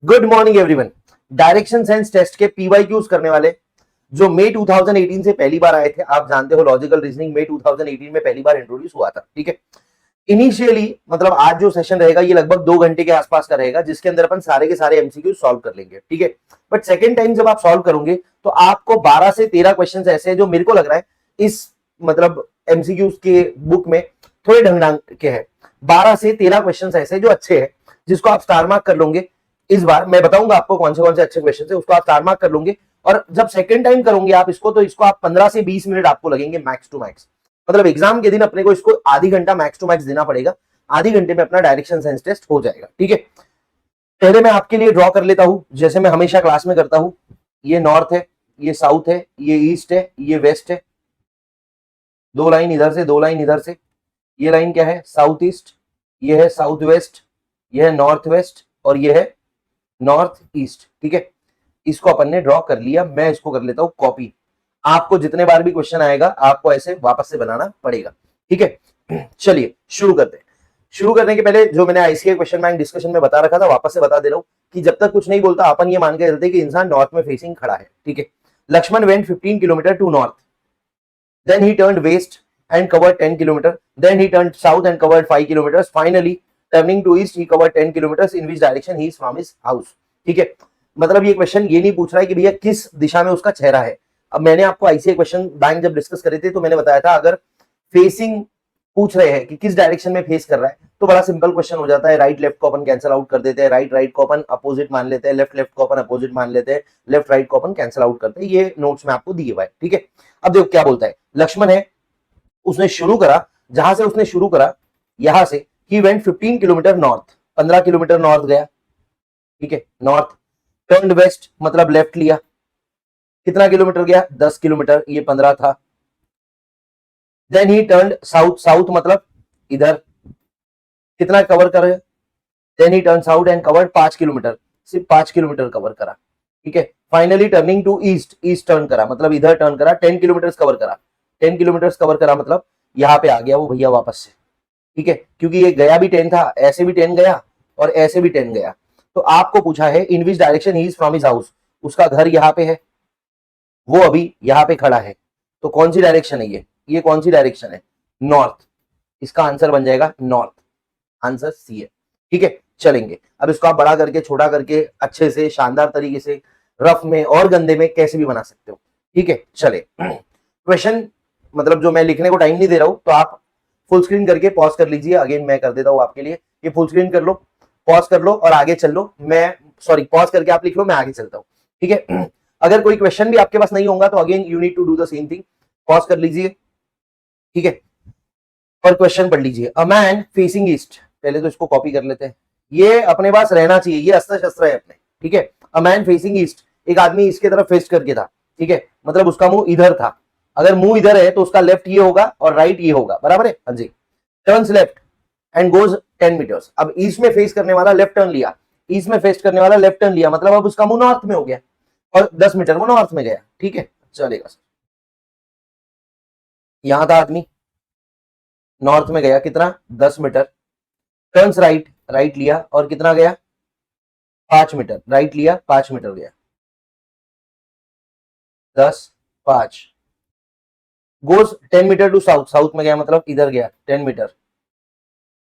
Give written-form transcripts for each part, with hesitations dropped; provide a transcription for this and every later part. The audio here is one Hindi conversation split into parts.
Good morning everyone. Direction sense test के पीवाईक्यूज करने वाले जो मई 2018 से पहली बार आए थे, आप जानते हो लॉजिकल रीजनिंग मई 2018 में पहली बार इंट्रोड्यूस हुआ था। ठीक है, इनिशियली मतलब आज जो सेशन रहेगा ये लगभग 2 घंटे के आसपास का रहेगा, जिसके अंदर अपन सारे के सारे एमसीक्यू सॉल्व कर लेंगे। ठीक है, बट सेकेंड टाइम जब आप सॉल्व करोगे तो आपको 12 से 13 क्वेश्चन ऐसे हैं जो मेरे को लग रहा है इस मतलब एमसीक्यू के बुक में थोड़े ढंग ढंग के हैं। 12 से 13 क्वेश्चन ऐसे जो अच्छे हैं, जिसको आप स्टार मार्क कर लोगे। इस बार मैं बताऊंगा आपको कौन से अच्छे क्वेश्चन है, उसको आप स्टार मार्क कर लोगे। और जब सेकंड टाइम करोगे आप इसको, तो इसको आप 15 से 20 मिनट आपको लगेंगे मैक्स टू मैक्स। मतलब एग्जाम के दिन अपने को इसको आधी घंटा मैक्स टू मैक्स देना पड़ेगा। आधी घंटे में अपना डायरेक्शन सेंस टेस्ट हो जाएगा। ठीक है, पहले मैं आपके लिए ड्रॉ कर लेता हूं, जैसे मैं हमेशा क्लास में करता हूं। ये नॉर्थ है, ये साउथ है, ये ईस्ट है, ये वेस्ट है। दो लाइन इधर से, दो लाइन इधर से। ये लाइन क्या है? South east. ये है साउथ वेस्ट, ये है नॉर्थ वेस्ट, और ये है नॉर्थ ईस्ट। ठीक है, इसको अपन ने ड्रॉ कर लिया। मैं इसको कर लेता हूं कॉपी। आपको जितने बार भी क्वेश्चन आएगा आपको ऐसे वापस से बनाना पड़ेगा। ठीक है, चलिए शुरू करते हैं। शुरू करने के पहले जो मैंने आईसीए क्वेश्चन बैंक डिस्कशन में बता रखा था, वापस से बता दे रहा हूं कि जब तक कुछ नहीं बोलता अपन ये मान के चलते कि इंसान नॉर्थ में फेसिंग खड़ा है। ठीक है, Lakshman went 15 kilometre to north, then he turned west and covered 10 kilometers. Then he turned south and covered 5 kilometers. Finally, turning to east, he covered 10 kilometers. In which direction he is from his house? ठीक है, मतलब ये क्वेश्चन ये नहीं पूछ रहा है कि भैया किस दिशा में उसका चेहरा है। अब मैंने आपको आईसीए क्वेश्चन बैंक जब डिस्कस करे थे तो मैंने बताया था, अगर फेसिंग पूछ रहे हैं कि किस डायरेक्शन में फेस कर रहा है, तो बड़ा सिंपल क्वेश्चन हो जाता है। राइट लेफ्ट को अपन कैंसिल आउट कर देते हैं, राइट राइट को अपन अपोजिट मान लेते हैं, लेफ्ट लेफ्ट को अपन अपोजिट मान लेते हैं, लेफ्ट राइट को अपन कैंसिल आउट करते हैं। ये नोट्स में आपको दिए हुए। ठीक है, अब देखो क्या बोलता है। लक्ष्मण है, उसने शुरू करा, जहां से उसने शुरू करा यहां से, he went 15 kilometre north, 15 kilometre north गया। ठीक है, नॉर्थ। टर्न्ड वेस्ट मतलब लेफ्ट लिया। कितना किलोमीटर गया? 10 किलोमीटर, ये 15 था। Then he turned south, south मतलब इधर। कितना कवर करे? Then he turn south and covered 5 kilometre, सिर्फ 5 किलोमीटर कवर करा। ठीक है, finally turning to east, east turn करा मतलब इधर टर्न करा। 10 किलोमीटर कवर करा, 10 किलोमीटर कवर करा मतलब यहाँ पे आ गया वो भैया वापस से। ठीक है, क्योंकि ये गया भी 10 था, ऐसे भी 10 गया और ऐसे भी 10 गया। तो आपको पूछा है in which direction he is from his house, उसका घर यहाँ पे है, वो अभी यहाँ पे खड़ा है। तो कौन सी डायरेक्शन है ये कौन सी डायरेक्शन है? नॉर्थ। इसका आंसर बन जाएगा नॉर्थ, आंसर सी है। ठीक है, चलेंगे अब इसको आप बड़ा करके छोटा करके अच्छे से शानदार तरीके से रफ में और गंदे में कैसे भी बना सकते हो। ठीक है, चले क्वेश्चन मतलब जो मैं लिखने को टाइम नहीं दे रहा हूं, तो आप फुल स्क्रीन करके पॉज कर लीजिए। अगेन मैं कर देता हूं आपके लिए, ये फुल स्क्रीन कर लो, पॉज कर लो और आगे चल लो। मैं सॉरी, पॉज करके आप लिख लो, मैं आगे चलता हूं। ठीक है, अगर कोई क्वेश्चन भी आपके पास नहीं होगा तो again you need to do the same thing, pause कर लीजिए। ठीक है, और क्वेश्चन पढ़ लीजिए। अ मैन फेसिंग ईस्ट, पहले तो इसको कॉपी कर लेते हैं, ये अपने पास रहना चाहिए, ये अस्त्र शस्त्र है अपने। ठीक है, अ मैन फेसिंग ईस्ट, एक आदमी इसके तरफ फेस करके था। ठीक है, मतलब उसका मुंह इधर था। अगर मुंह इधर है तो उसका लेफ्ट ये होगा और राइट ये होगा, बराबर है? हाँ जी। Turns left and goes 10 metres. अब ईस्ट में फेस करने वाला लेफ्ट टर्न लिया, ईस्ट में फेस करने वाला लेफ्ट टर्न लिया, मतलब अब उसका मुंह नॉर्थ में हो गया और 10 मीटर वो नॉर्थ में गया। ठीक है, चलेगा सर। यहां था आदमी, नॉर्थ में गया, कितना? 10 मीटर। टर्न्स राइट, राइट लिया और कितना गया? 5 मीटर। राइट लिया, 5 मीटर गया। 10, 5। Goes 10 metre to south, south में गया मतलब इधर गया 10 metre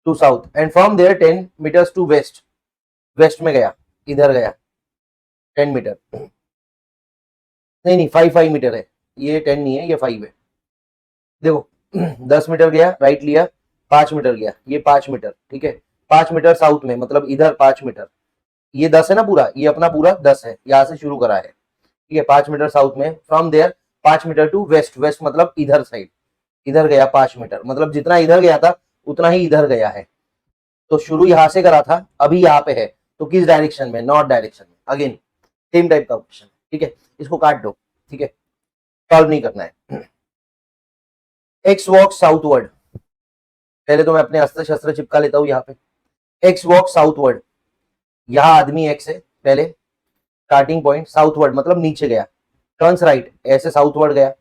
to south. And from there 10 metres to west, west में गया, इधर गया 10 मीटर। नहीं नहीं, 5 मीटर है ये, 10 नहीं है ये, 5 है। देखो 10 मीटर गया, राइट लिया, 5 मीटर गया, ये 5 मीटर। ठीक है, 5 मीटर साउथ में मतलब इधर 5 मीटर। ये 10 है ना पूरा, ये अपना पूरा 10 है, यहां से शुरू करा है। ठीक है, 5 मीटर साउथ में। From there 5 metre to west, west मतलब इधर साइड, इधर गया 5 मीटर, मतलब जितना इधर गया था उतना ही इधर गया है। तो शुरू यहां से करा था, अभी यहाँ पे है, तो किस डायरेक्शन में? नॉर्थ डायरेक्शन में। अगेन सेम टाइप का क्वेश्चन। ठीक है, इसको काट दो। ठीक है, सॉल्व नहीं करना है। एक्स वॉक साउथवर्ड, पहले तो मैं अपने अस्त्र शस्त्र चिपका लेता हूं यहाँ पे। एक्स वॉक साउथवर्ड, यहां आदमी एक्स है पहले, स्टार्टिंग पॉइंट साउथवर्ड मतलब नीचे गया। टर्न्स राइट, ऐसे साउथवर्ड गया।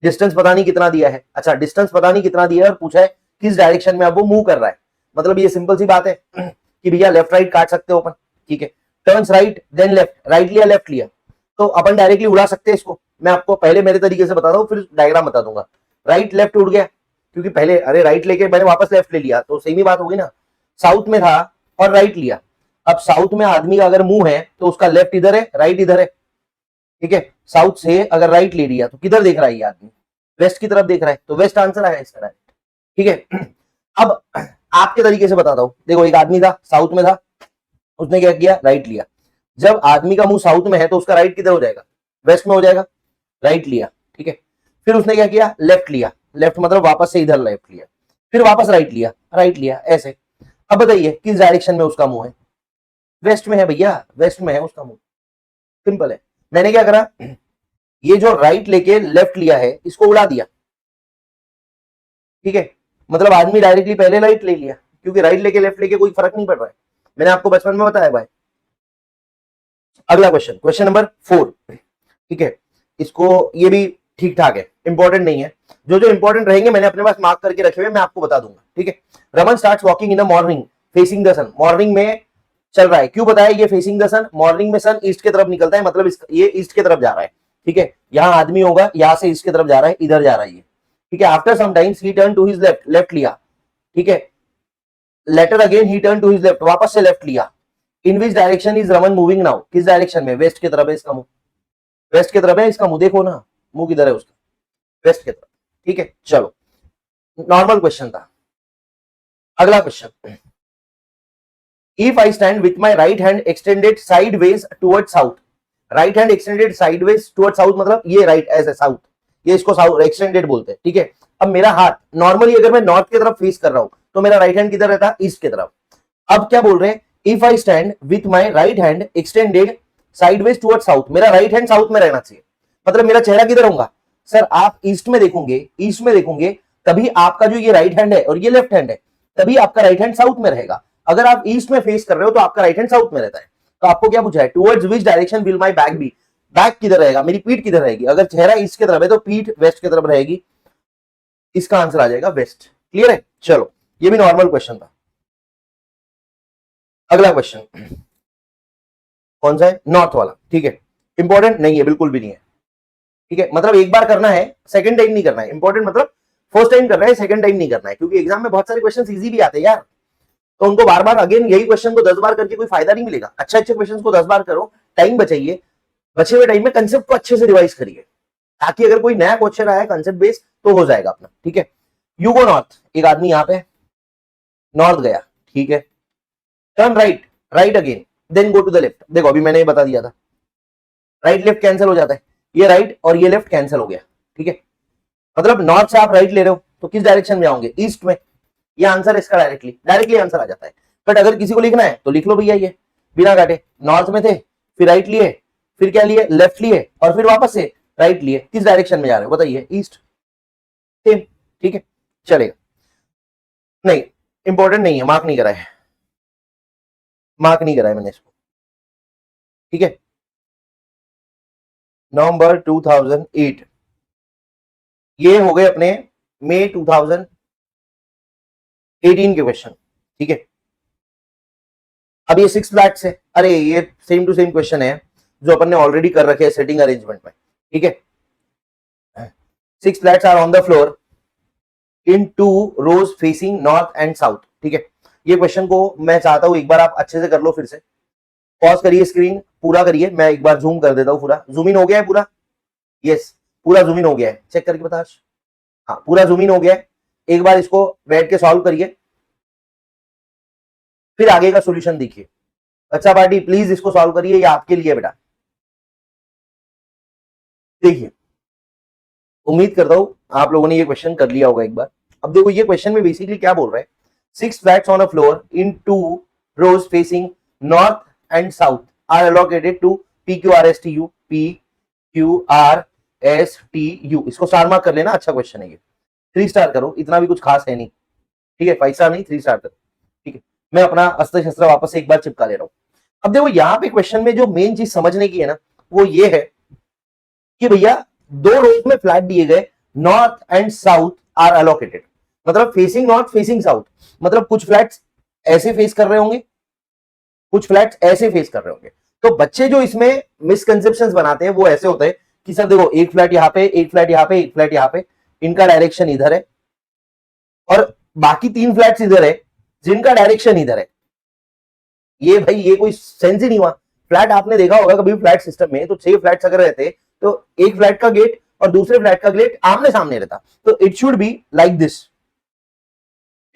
डिस्टेंस पता नहीं कितना दिया है, अच्छा डिस्टेंस पता नहीं कितना दिया है और पूछा है किस डायरेक्शन में अब वो मूव कर रहा है। मतलब ये सिंपल सी बात है कि भैया लेफ्ट राइट काट सकते हो अपन। ठीक है, turns right then left, right लिया लेफ्ट लिया, तो अपन डायरेक्टली उड़ा सकते हैं इसको। मैं आपको पहले मेरे तरीके से बताता हूँ, फिर डायग्राम बता दूंगा। राइट लेफ्ट उड़ गया, क्योंकि पहले अरे राइट लेके मैंने वापस लेफ्ट ले लिया, तो सेम ही बात होगी ना। साउथ में था और राइट लिया, अब साउथ में आदमी का अगर मुंह है तो उसका लेफ्ट इधर है, राइट इधर है, ठीक है। साउथ से अगर राइट ले लिया तो किधर देख रहा है ये आदमी? वेस्ट की तरफ देख रहा है, तो वेस्ट आंसर आया इसका राइट, ठीक है। अब आपके तरीके से बताता हूं, देखो एक आदमी था साउथ में था, उसने क्या किया, राइट लिया। जब आदमी का मुंह साउथ में है तो उसका राइट किधर हो जाएगा? वेस्ट में हो जाएगा। राइट लिया, ठीक है। फिर उसने क्या किया, लेफ्ट लिया, लेफ्ट मतलब वापस से इधर लेफ्ट लिया, फिर वापस राइट लिया, राइट लिया, ऐसे। अब बताइए किस डायरेक्शन में उसका मुंह है? वेस्ट में है भैया, वेस्ट में है उसका मुंह, सिंपल है। मैंने क्या करा, ये जो राइट लेके लेफ्ट लिया है इसको उड़ा दिया, ठीक है। मतलब आदमी डायरेक्टली पहले राइट ले लिया, क्योंकि राइट लेके लेफ्ट लेके कोई फर्क नहीं पड़ रहा है, मैंने आपको बचपन में बताया भाई। अगला क्वेश्चन, क्वेश्चन नंबर 4, ठीक है। इसको ये भी ठीक ठाक है, इंपॉर्टेंट नहीं है, जो जो इंपॉर्टेंट रहेंगे मैंने अपने पास मार्क करके रखे हुए, मैं आपको बता दूंगा, ठीक है। Raman starts walking in the morning facing the sun, morning में चल रहा है, क्यों बताया ये फेसिंग द सन? मॉर्निंग में सन ईस्ट की तरफ निकलता है, मतलब ये ईस्ट की तरफ जा रहा है, ठीक है। यहां आदमी होगा, यहां से ईस्ट की तरफ जा रहा है, इधर जा रहा है ये, ठीक है। After some times he turn to his left, left लिया, ठीक है। Later again he turn to his left, वापस से लेफ्ट लिया। In which direction is Raman moving now, किस डायरेक्शन में? वेस्ट की तरफ है इसका मुंह, वेस्ट की तरफ है इसका मुंह, देखो ना मुंह किधर है उसका, वेस्ट की तरफ, ठीक है। चलो नॉर्मल क्वेश्चन था। अगला question, if I stand with my right hand extended sideways toward south, right hand extended sideways toward south मतलब ये राइट ऐसे साउथ, ये इसको साउथ एक्सटेंडेड बोलते हैं, ठीक है। अब मेरा हाथ नॉर्मली अगर मैं नॉर्थ की तरफ फेस कर रहा हूं तो मेरा राइट हैंड किधर रहता है? ईस्ट की तरफ। अब क्या बोल रहे हैं, if I stand with my right hand extended sideways toward south, मेरा राइट हैंड साउथ में रहना चाहिए, मतलब मेरा चेहरा किधर होगा? सर आप ईस्ट में देखोगे, ईस्ट में देखोगे तभी आपका जो ये राइट हैंड है और ये लेफ्ट हैंड है, तभी आपका राइट हैंड साउथ में रहेगा। अगर आप ईस्ट में फेस कर रहे हो तो आपका राइट हैंड साउथ में रहता है। तो आपको क्या पूछा है, towards which direction will my back be, back किधर रहेगा, मेरी पीठ किधर रहेगी? अगर चेहरा ईस्ट की तरफ है तो पीठ वेस्ट की तरफ रहेगी, इसका आंसर आ जाएगा वेस्ट। क्लियर है? चलो ये भी नॉर्मल क्वेश्चन था। अगला क्वेश्चन कौन सा है? नॉर्थ वाला, ठीक है। इंपॉर्टेंट नहीं है, बिल्कुल भी नहीं है, ठीक है। मतलब एक बार करना है, सेकंड टाइम नहीं करना है। इंपॉर्टेंट मतलब फर्स्ट टाइम करना है, सेकंड टाइम नहीं करना है, क्योंकि एग्जाम में बहुत सारे क्वेश्चन इजी भी आते हैं यार, तो उनको बार बार अगेन यही क्वेश्चन को 10 बार करके कोई फायदा नहीं मिलेगा। अच्छे अच्छे क्वेश्चन को 10 बार करो, टाइम बचाइए, बचे हुए टाइम में कंसेप्ट को अच्छे से रिवाइज करिए, ताकि अगर कोई नया क्वेश्चन आया कंसेप्ट बेस्ड तो हो जाएगा अपना, ठीक है। यू गो नॉर्थ, एक आदमी यहाँ पे नॉर्थ गया, ठीक है। Turn right, right again, then go to the left. देखो अभी मैंने ये बता दिया था, राइट लेफ्ट कैंसिल हो जाता है, ये राइट और ये लेफ्ट कैंसिल हो गया, ठीक है। मतलब नॉर्थ से आप राइट ले रहे हो तो किस डायरेक्शन में आओगे? ईस्ट में। ये आंसर इसका डायरेक्टली आंसर आ जाता है। बट अगर किसी को लिखना है तो लिख लो भैया, ये बिना काटे, नॉर्थ में थे, फिर राइट लिए, फिर क्या लिए, लेफ्ट लिए, और फिर वापस से राइट लिए, किस डायरेक्शन में जा रहे हो बताइए? ईस्ट, सेम, ठीक है, चलेगा। नहीं इंपॉर्टेंट नहीं है, मार्क नहीं करा है, मार्क नहीं करा है मैंने इसको, ठीक है। नवंबर 2008, ये हो गए अपने मई 2018 के क्वेश्चन, ठीक है। अब ये 6 फ्लैट्स है, अरे ये सेम टू सेम क्वेश्चन है जो अपन ने ऑलरेडी कर रखे हैं सेटिंग अरेंजमेंट में, ठीक है। 6 flats are on the floor in 2 rows facing north and south, ठीक है। ये क्वेश्चन को मैं चाहता हूं एक बार आप अच्छे से कर लो, फिर से पॉज करिए, स्क्रीन पूरा करिए, मैं एक बार जूम कर देता हूं, पूरा जूम इन हो गया है पूरा, यस पूरा जूम इन हो गया है, चेक करके बता। हाँ पूरा जूम इन हो गया है, एक बार इसको बैठ के सॉल्व करिए, फिर आगे का सॉल्यूशन देखिए। अच्छा पार्टी प्लीज इसको सॉल्व करिए, ये आपके लिए बेटा, देखिए उम्मीद करता हूं आप लोगों ने ये क्वेश्चन कर लिया होगा एक बार। अब देखो ये क्वेश्चन में बेसिकली क्या बोल रहा है, 6 flats on a floor in 2 rows facing north and south are allocated to PQRSTU, PQRSTU, इसको स्टार मार्क कर लेना, अच्छा क्वेश्चन है ये, 3 स्टार करो, इतना भी कुछ खास है नहीं, ठीक है, 5 स्टार नहीं 3 स्टार करो, ठीक है। मैं अपना अस्त्र शस्त्र वापस से एक बार चिपका ले रहा हूं। अब देखो यहाँ पे क्वेश्चन में जो मेन चीज समझने की है ना, वो ये है कि भैया 2 रोज में फ्लैट दिए गए, north and south are allocated, मतलब फेसिंग नॉर्थ फेसिंग साउथ, मतलब कुछ फ्लैट्स ऐसे फेस कर रहे होंगे, कुछ फ्लैट्स ऐसे फेस कर रहे होंगे। तो बच्चे जो इसमें मिसकंसेप्शंस बनाते हैं वो ऐसे होते हैं कि सर देखो एक फ्लैट यहाँ पे, एक फ्लैट यहाँ पे, एक फ्लैट यहाँ पे, इनका डायरेक्शन इधर है और बाकी 3 फ्लैट्स इधर है जिनका डायरेक्शन इधर है। ये भाई ये कोई सेंस ही नहीं हुआ। फ्लैट आपने देखा होगा कभी फ्लैट सिस्टम में, तो 6 फ्लैट्स अगर रहते तो एक फ्लैट का गेट और दूसरे फ्लैट का गेट आमने सामने रहता। तो it should be like this,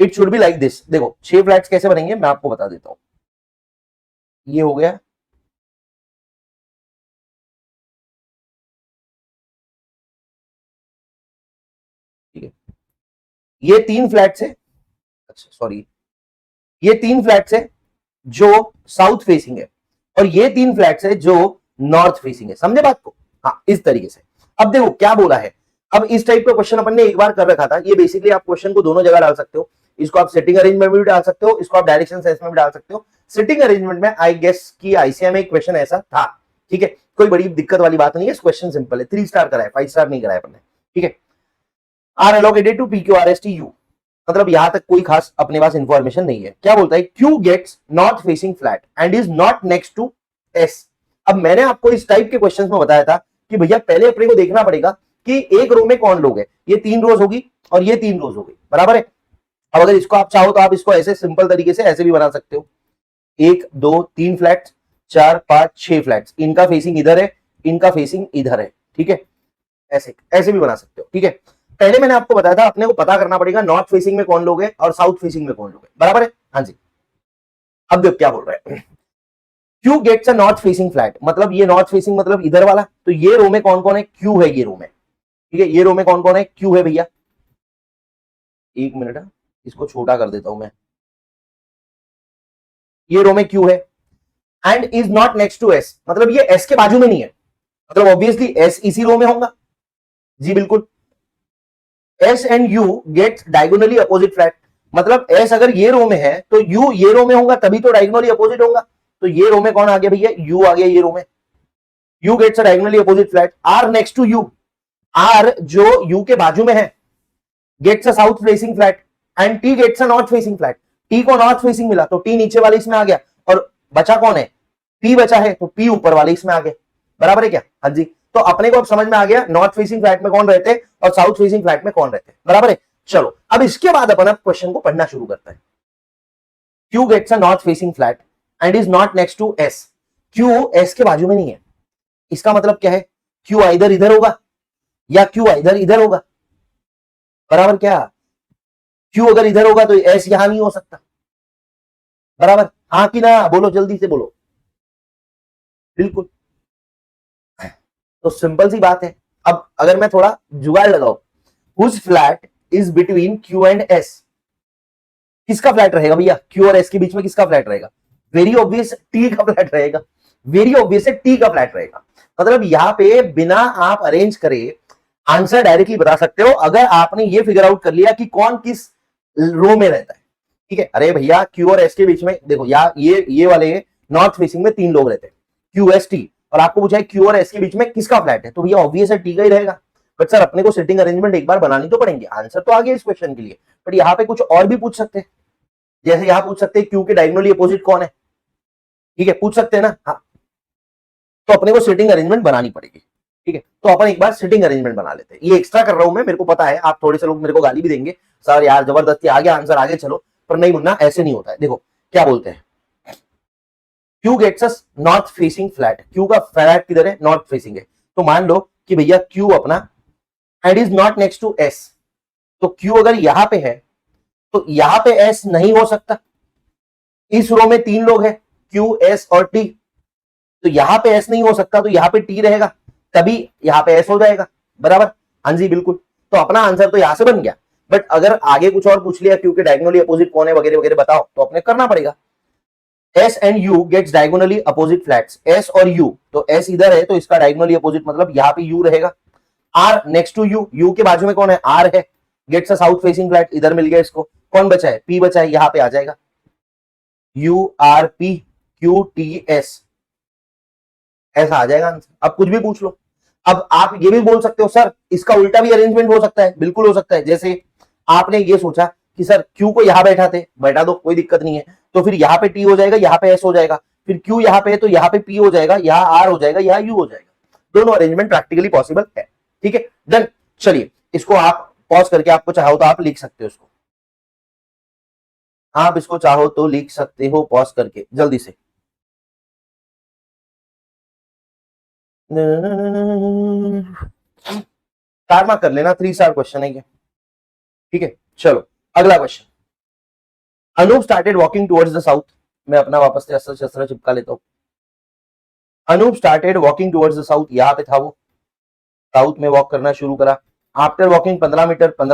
it should be like this. देखो 6 फ्लैट्स कैसे बनेंगे मैं आपको बता देता हूं। ये हो गया, ठीक है, ये 3 फ्लैट्स है, अच्छा सॉरी, ये 3 फ्लैट्स है जो साउथ फेसिंग है और ये 3 फ्लैट्स है जो नॉर्थ फेसिंग है। समझे बात को? हाँ, इस तरीके से। अब देखो क्या बोला है, अब इस टाइप का क्वेश्चन अपन ने एक बार कर रखा था। ये बेसिकली आप क्वेश्चन को दोनों जगह डाल सकते हो, इसको आप सेटिंग अरेंजमेंट में भी डाल सकते हो, इसको आप डायरेक्शन सेंस में भी डाल सकते हो। सेटिंग अरेंजमेंट में आई गेस कि आईसीएम में एक क्वेश्चन ऐसा था, ठीक है, कोई बड़ी दिक्कत वाली बात नहीं है, क्वेश्चन सिंपल है। 3 स्टार कराया, 5 स्टार नहीं कराया अपन ने, ठीक है। Are allocated to P Q R S T U, मतलब यहां तक कोई खास अपने पास इंफॉर्मेशन नहीं है। क्या बोलता है, Q gets north facing flat and is not next to S. अब मैंने आपको इस टाइप के क्वेश्चंस में बताया था कि भैया पहले अपने को देखना पड़ेगा कि एक रो में कौन लोग है। ये 3 रोज होगी और ये 3 रोज होगी, बराबर है। अब अगर इसको आप चाहो तो आप इसको ऐसे सिंपल तरीके से ऐसे भी बना सकते हो, 1 2 3 फ्लैट, 4 5 6 फ्लैट्स, इनका फेसिंग इधर है, इनका फेसिंग इधर है, ठीक है, ऐसे ऐसे भी बना सकते हो, ठीक है। पहले मैंने आपको बताया था अपने को पता करना पड़ेगा नॉर्थ फेसिंग में कौन लोग है और साउथ फेसिंग में कौन लोग है, बराबर है। हाँ जी, अब देखो क्या बोल रहे हैं, Q gets a north facing flat, मतलब ये नॉर्थ फेसिंग मतलब इधर वाला। तो ये रो में कौन कौन है, क्यू है ये रो में, ठीक है, ये रो में कौन कौन है, क्यू है भैया। एक मिनट, इसको छोटा कर देता हूं मैं, ये रो में क्यू है and is not next to S, मतलब ये एस के बाजू में नहीं है, मतलब ऑब्वियसली एस इसी रो में होगा, जी बिल्कुल। S and you get diagonally opposite flat, मतलब एस अगर ये रो में है तो यू ये रो में होगा, तभी तो डायगोनली अपोजिट होगा। तो ये रो में कौन आ गया भैया, यू आ गया ये रो में। U gets a diagonally opposite flat, R next to U, R जो यू के बाजू में है gets a south facing flat and T gets a north facing flat. T को नॉर्थ फेसिंग मिला तो टी नीचे वाले इसमें आ गया और बचा कौन है, पी बचा है, तो पी ऊपर वाले इसमें आ गए, बराबर है क्या। हाँ जी, तो अपने को अब समझ में आ गया नॉर्थ फेसिंग फ्लैट में कौन रहते हैं और साउथ फेसिंग फ्लैट में कौन रहते हैं, बराबर है। चलो अब इसके बाद अपन क्वेश्चन को पढ़ना शुरू करते हैं। Q gets a north facing flat and is not next to S, Q S के बाजू में नहीं है, इसका मतलब क्या है, क्यू इधर इधर होगा या क्यू इधर इधर होगा, बराबर क्या। क्यू अगर इधर होगा तो एस यहां नहीं हो सकता, बराबर, हाँ कि ना, बोलो जल्दी से बोलो, बिल्कुल। तो सिंपल सी बात है। अब अगर मैं थोड़ा जुगाड़ लगाऊं, whose flat is between Q and S, किसका फ्लैट रहेगा भैया, क्यू और एस के बीच में किसका फ्लैट रहेगा, वेरी ऑब्वियस टी का फ्लैट रहेगा, वेरी ऑब्वियस टी का फ्लैट रहेगा। मतलब यहां पे बिना आप अरेंज करे आंसर डायरेक्टली बता सकते हो अगर आपने ये फिगर आउट कर लिया कि कौन किस रो में रहता है, ठीक है। अरे भैया क्यू और एस के बीच में देखो, या ये वाले नॉर्थ फेसिंग में 3 लोग रहते हैं, क्यू एस टी, और आपको पूछा है क्यू और एस के बीच में किसका फ्लैट है, तो भैया ऑब्वियस है टी का ही रहेगा। बट सर अपने को सेटिंग अरेंजमेंट एक बार बनानी तो पड़ेंगे, आंसर तो आ गया इस क्वेश्चन के लिए, बट यहाँ पे कुछ और भी पूछ सकते हैं, जैसे यहां पूछ सकते हैं क्यू के डायगोनली अपोजिट कौन है, ठीक है, पूछ सकते हैं ना, हाँ। तो अपने को सेटिंग अरेंजमेंट बनानी पड़ेगी, ठीक है। तो अपन एक बार सेटिंग अरेंजमेंट बना लेते हैं। ये एक्स्ट्रा कर रहा हूं मैं, मेरे को पता है आप थोड़े से लोग मेरे को गाली भी देंगे, सर यार जबरदस्ती आ गया आंसर, आगे चलो, पर नहीं मुन्ना, ऐसे नहीं होता है। देखो क्या बोलते हैं, Q gets us north facing flat, Q का फ्लैट किधर है, नॉर्थ फेसिंग है। तो मान लो कि भैया क्यू अपना and is not next to S, तो क्यू अगर यहां पे है तो यहां पे एस नहीं हो सकता, इस रो में 3 लोग हैं क्यू एस और टी, तो यहां पे एस नहीं हो सकता, तो यहां पे टी रहेगा, तभी यहां पे एस हो जाएगा, बराबर, हाँ जी बिल्कुल। तो अपना आंसर तो यहां से बन गया। बट अगर आगे कुछ और पूछ लिया क्यू के डायगोनली अपोजिट कौन है वगैरह वगैरह बताओ, तो अपने करना पड़ेगा। S and U gets diagonally opposite flats, S और यू, तो एस इधर है तो इसका डायगोनली अपोजिट मतलब यहां पे यू रहेगा। R next to U, U के बाजू में कौन है, आर है, gets a south facing flat, इधर मिल गया इसको। कौन बचा है, पी बचा है, यहां पे आ जाएगा you R P Q T S, ऐसा आ जाएगा आंसर। अब कुछ भी पूछ लो। अब आप ये भी बोल सकते हो सर इसका उल्टा भी अरेंजमेंट हो सकता है, बिल्कुल हो सकता है। जैसे आपने ये सोचा कि सर क्यू को यहां बैठा दो, कोई दिक्कत नहीं है, तो फिर यहां पे टी हो जाएगा, यहां पे एस हो जाएगा, फिर Q यहाँ पे है तो यहाँ पे P हो जाएगा, यहाँ R हो जाएगा, यहाँ U हो जाएगा। दोनों अरेंजमेंट प्रैक्टिकली पॉसिबल है, ठीक है। डन। चलिए इसको आप पॉज करके आपको चाहो तो आप लिख सकते हो, इसको आप इसको चाहो तो लिख सकते हो पॉज करके जल्दी से। स्टार मार्क कर लेना, 3 स्टार क्वेश्चन है ये, ठीक है। चलो अगला question. Anoop started walking towards the south. मैं अपना वापस से अस्त्र शस्त्र चिपका लेता हूं। Anoop started walking towards the south, यहां पे था वो, साउथ में वॉक करना शुरू करा। आफ्टर वॉकिंग 15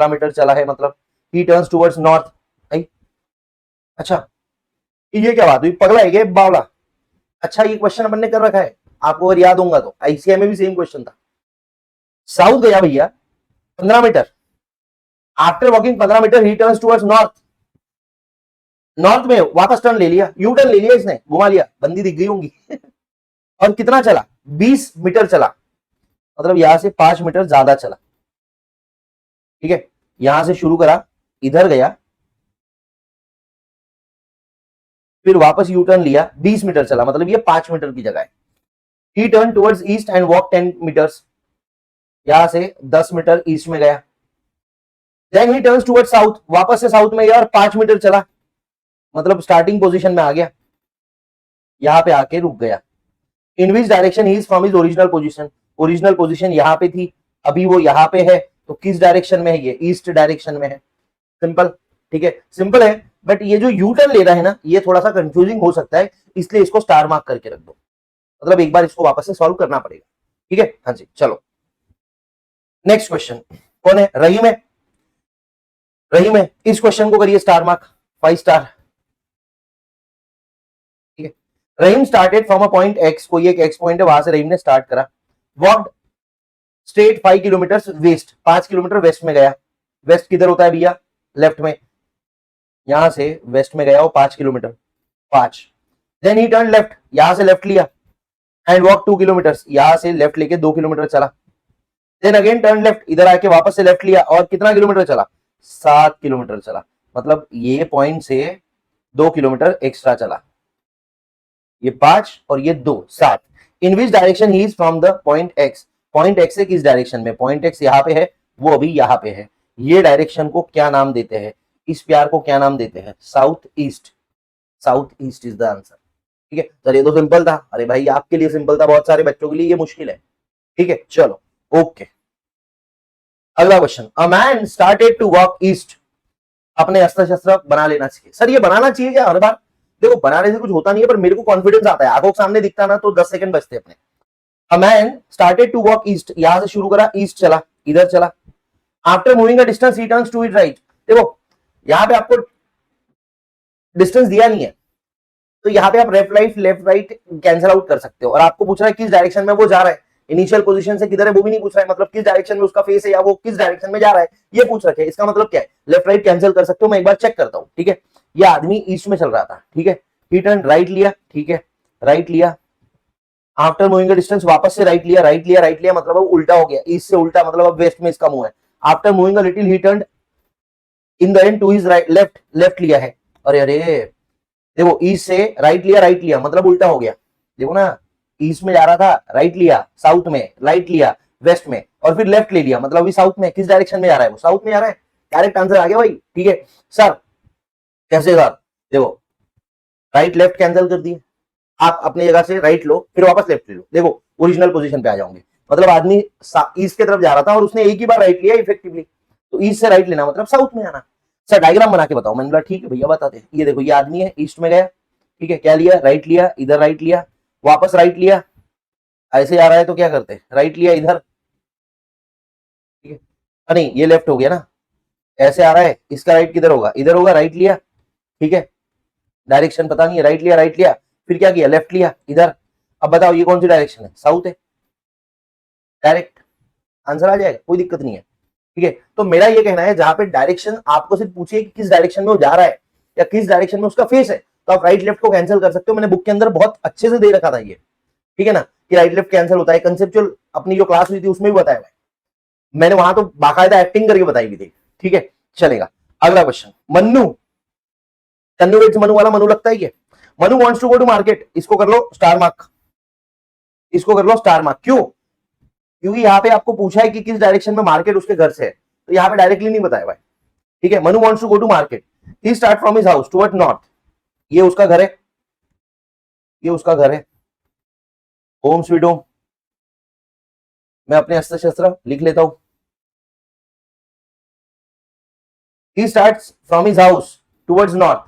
मीटर चला है, मतलब ही टर्न्स टुवर्ड्स नॉर्थ। अच्छा ये क्या बात हुई, पगला है क्या बावला? अच्छा ये क्वेश्चन अपन ने कर रखा है, आपको अगर याद होगा तो आईसीआई में भी सेम क्वेश्चन था। साउथ गया भैया 15 metre, after walking 15 metre he turns towards north. North में वापस टर्न ले लिया, यू टर्न ले लिया, इसने घुमा लिया, बंदी दिख गई होंगी और कितना चला, 20 मीटर चला, मतलब यहां से 5 मीटर ज्यादा चला, ठीक है। यहां से शुरू करा, इधर गया, फिर वापस यू टर्न लिया, 20 मीटर चला, मतलब ये 5 मीटर की जगह है। He turn towards east and walk 10 metres, यहां से 10 मीटर ईस्ट में गया। Then he turns towards south, वापस से साउथ में गया और 5 मीटर चला, मतलब स्टार्टिंग पोजीशन में आ गया, यहां पे आके रुक गया। In which direction he is from his original position, original position यहां पे थी, अभी वो यहां पे है, तो किस डायरेक्शन में है, ये ईस्ट डायरेक्शन में है। सिंपल, ठीक है, सिंपल है। बट ये जो यू टर्न ले रहा है ना, ये थोड़ा सा कंफ्यूजिंग हो सकता है, इसलिए इसको स्टार मार्क करके रख दो, मतलब एक बार इसको वापस से सॉल्व करना पड़ेगा, ठीक है। हाँ जी चलो नेक्स्ट क्वेश्चन। कौन है, रहीम है, रहीम है, इस क्वेश्चन को करिए स्टार मार्क, 5 स्टार, ठीक है। Rahim started from a point X, कोई एक एक्स पॉइंट है, वहां से रहीम ने स्टार्ट करा, walked straight 5 kilometre west, 5 kilometre west में गया। वेस्ट किधर होता है भैया, लेफ्ट में, यहां से वेस्ट में गया वो 5 kilometre, 5। Then he turn left, यहां से लेफ्ट लिया, एंड वॉक 2 किलोमीटर, यहां से लेफ्ट लेके 2 किलोमीटर चला। देन अगेन टर्न लेफ्ट, इधर आके वापस से लेफ्ट लिया, और कितना किलोमीटर चला, 7 किलोमीटर चला, मतलब ये पॉइंट से 2 किलोमीटर एक्स्ट्रा चला, ये 5 और ये 2, 7। In which direction he is from the point X, point X से किस डायरेक्शन में, पॉइंट एक्स यहाँ पे है, वो अभी यहाँ पे है, ये डायरेक्शन को क्या नाम देते हैं, इस प्यार को क्या नाम देते हैं, south east, south east is the answer, ठीक है। सर ये तो सिंपल था, अरे भाई आपके लिए सिंपल था, बहुत सारे बच्चों के लिए ये मुश्किल है, ठीक है। चलो ओके अगला question. A man started to walk east, अपने अस्त्र शस्त्र बना लेना चाहिए। सर ये बनाना चाहिए क्या हर बार, देखो बनाने से कुछ होता नहीं है, पर मेरे को कॉन्फिडेंस आता है, आंखों के सामने दिखता ना तो 10 सेकंड बचते अपने। A man started to walk east, यहां से शुरू करा, ईस्ट चला, इधर चला। After moving a distance he turns to it right, देखो यहां पे आपको डिस्टेंस दिया नहीं है, तो यहाँ पे आप लेफ्ट राइट कैंसिल आउट कर सकते हो, और आपको पूछ रहा है किस डायरेक्शन में वो जा रहा है, इनिशियल पोजीशन से किधर है वो भी नहीं पूछ रहा है, मतलब किस डायरेक्शन में उसका फेस है या वो किस डायरेक्शन में जा रहा है ये पूछ रखे। इसका मतलब क्या है, लेफ्ट राइट कैंसिल कर सकते हो, मैं एक बार चेक करता हूँ, ठीक है। ये आदमी ईस्ट में चल रहा था, ठीक है, ही टर्न राइट लिया, ठीक है, राइट लिया। आफ्टर मूविंग डिस्टेंस वापस से राइट लिया, राइट लिया, मतलब अब उल्टा हो गया, ईस्ट से उल्टा, मतलब अब वेस्ट में इसका मुंह है। After moving little he turn in the end to his right, left लिया है, अरे अरे देखो ईस्ट से राइट लिया मतलब उल्टा हो गया, देखो ना, ईस्ट में जा रहा था, राइट लिया, साउथ में राइट लिया, वेस्ट में, और फिर लेफ्ट ले लिया, मतलब अभी साउथ में, किस डायरेक्शन में जा रहा है वो, साउथ में जा रहा है। डायरेक्ट आंसर आ गया भाई, ठीक है। सर कैसे सर, देखो राइट लेफ्ट कैंसिल कर दिए, आप अपनी जगह से राइट लो, फिर वापस लेफ्ट ले लो, देखो ओरिजिनल पोजीशन पे आ जाओगे, मतलब आदमी ईस्ट की तरफ जा रहा था और उसने एक ही बार राइट लिया इफेक्टिवली, तो ईस्ट से राइट लेना मतलब साउथ में आना। सर डायग्राम बना के बताओ, मैंने बोला ठीक है भैया बताते हैं। ये देखो ये आदमी है, ईस्ट में गया, ठीक है, क्या लिया, राइट लिया, इधर राइट लिया, वापस राइट लिया, ऐसे आ रहा है तो क्या करते, राइट लिया इधर, ठीक है, नहीं ये लेफ्ट हो गया ना, ऐसे आ रहा है, इसका राइट किधर होगा, इधर होगा, राइट लिया, ठीक है, डायरेक्शन पता नहीं है, राइट लिया, फिर क्या किया, लेफ्ट लिया इधर। अब बताओ ये कौन सी डायरेक्शन है, साउथ है, डायरेक्ट आंसर आ जाएगा, कोई दिक्कत नहीं है, ठीक है। तो मेरा ये कहना है जहां पे डायरेक्शन आपको सिर्फ पूछिए कि किस डायरेक्शन में वो जा रहा है या किस डायरेक्शन में उसका फेस है, तो आप राइट लेफ्ट को कैंसिल कर सकते हो, मैंने बुक के अंदर बहुत अच्छे से दे रखा था ये, ठीक है ना, कि राइट लेफ्ट कैंसिल होता है, कंसेप्चुअल अपनी जो क्लास हुई थी उसमें भी बताया, मैंने वहां तो बाकायदा एक्टिंग करके बताई भी थी, ठीक है। चलेगा अगला क्वेश्चन। मन्नू, तन्नू मनु वाला मनु लगता है ये। Manu wants to go to market, इसको कर लो स्टार मार्क, इसको कर लो स्टार मार्क। क्यों? क्योंकि यहाँ पे आपको पूछा है कि किस डायरेक्शन में मार्केट उसके घर से है, तो यहाँ पे डायरेक्टली नहीं बताया भाई। ठीक है, Manu wants to go to market, he start from his house toward north, ये उसका घर है, ये उसका घर है, होम स्वीट होम। मैं अपने अस्त्र शस्त्र लिख लेता हूं। He starts from his house towards north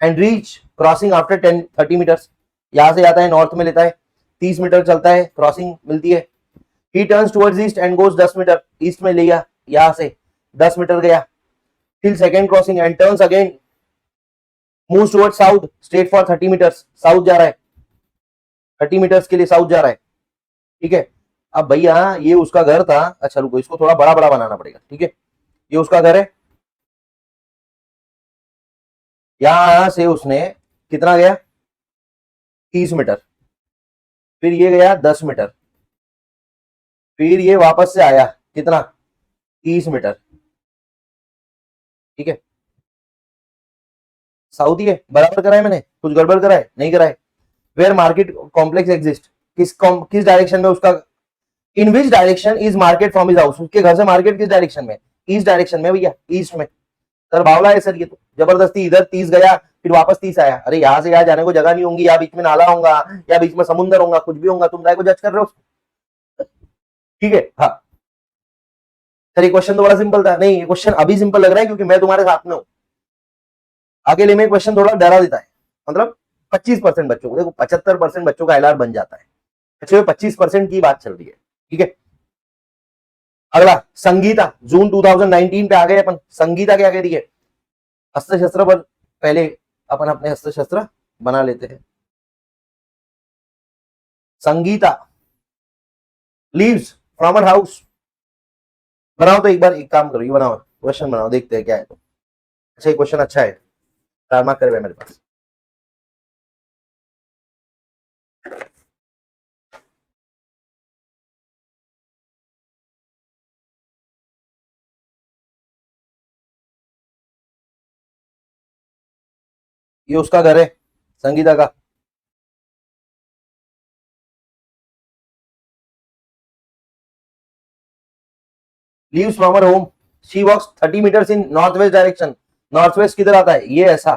and reach crossing after 10-30 meters. यहां से जाता है नॉर्थ में, लेता है 30 मीटर चलता है, क्रॉसिंग मिलती है। He turns towards east and goes 10 metre, east में ले गया, यहां से 10 मीटर गया, till second crossing and turns again, moves towards south straight for 30 meters, south जा रहा है, 30 मीटर्स के लिए साउथ जा रहा है। ठीक है, अब भैया ये उसका घर था। अच्छा रुको, इसको थोड़ा बड़ा बड़ा बनाना पड़ेगा। ठीक है, ये उसका घर है, यहां से उसने कितना गया, 30 मीटर, फिर ये गया 10 मीटर, फिर ये वापस से आया कितना, 30 मीटर। ठीक है, साउथ ही है, बराबर करा है मैंने, कुछ गड़बड़ करा है? नहीं करा है। वेयर मार्केट कॉम्प्लेक्स एग्जिस्ट, किस डायरेक्शन में उसका, in which direction is market from his house, उसके घर से मार्केट किस डायरेक्शन में, ईस्ट डायरेक्शन में भैया, ईस्ट में। सर बावला है सर ये तो, जबरदस्ती इधर 30 गया फिर वापस 30 आया। अरे यहाँ से यहाँ जाने को जगह नहीं होंगी, या बीच में नाला होगा, या बीच में समुद्र होगा, कुछ भी होगा, तुम को जज कर रहे हो। ठीक है, हाँ सर ये क्वेश्चन तो बड़ा सिंपल था। नहीं, ये क्वेश्चन अभी सिंपल लग रहा है क्योंकि मैं तुम्हारे साथ में हूं। अकेले में क्वेश्चन थोड़ा डरा देता है, मतलब 25% बच्चों को, देखो 75% बच्चों का एलआर बन जाता है, अच्छे 25% की बात चल रही है। ठीक है, अगला संगीता, जून 2019 पे आ गए अपन। संगीता क्या कह रही है, अस्त्र शस्त्र पर पहले अपन अपने अस्त्र शस्त्र बना लेते हैं। Sangeeta leaves from a house, बनाओ तो एक बार, एक काम करो, ये बनाओ, क्वेश्चन बनाओ, देखते हैं क्या है। तो अच्छा, ये क्वेश्चन अच्छा है, स्टार मार्क करे मेरे पास। ये उसका घर है, संगीता का। Leaves from her home, she walks 30 metres in north west direction. North west किधर आता है, ये ऐसा।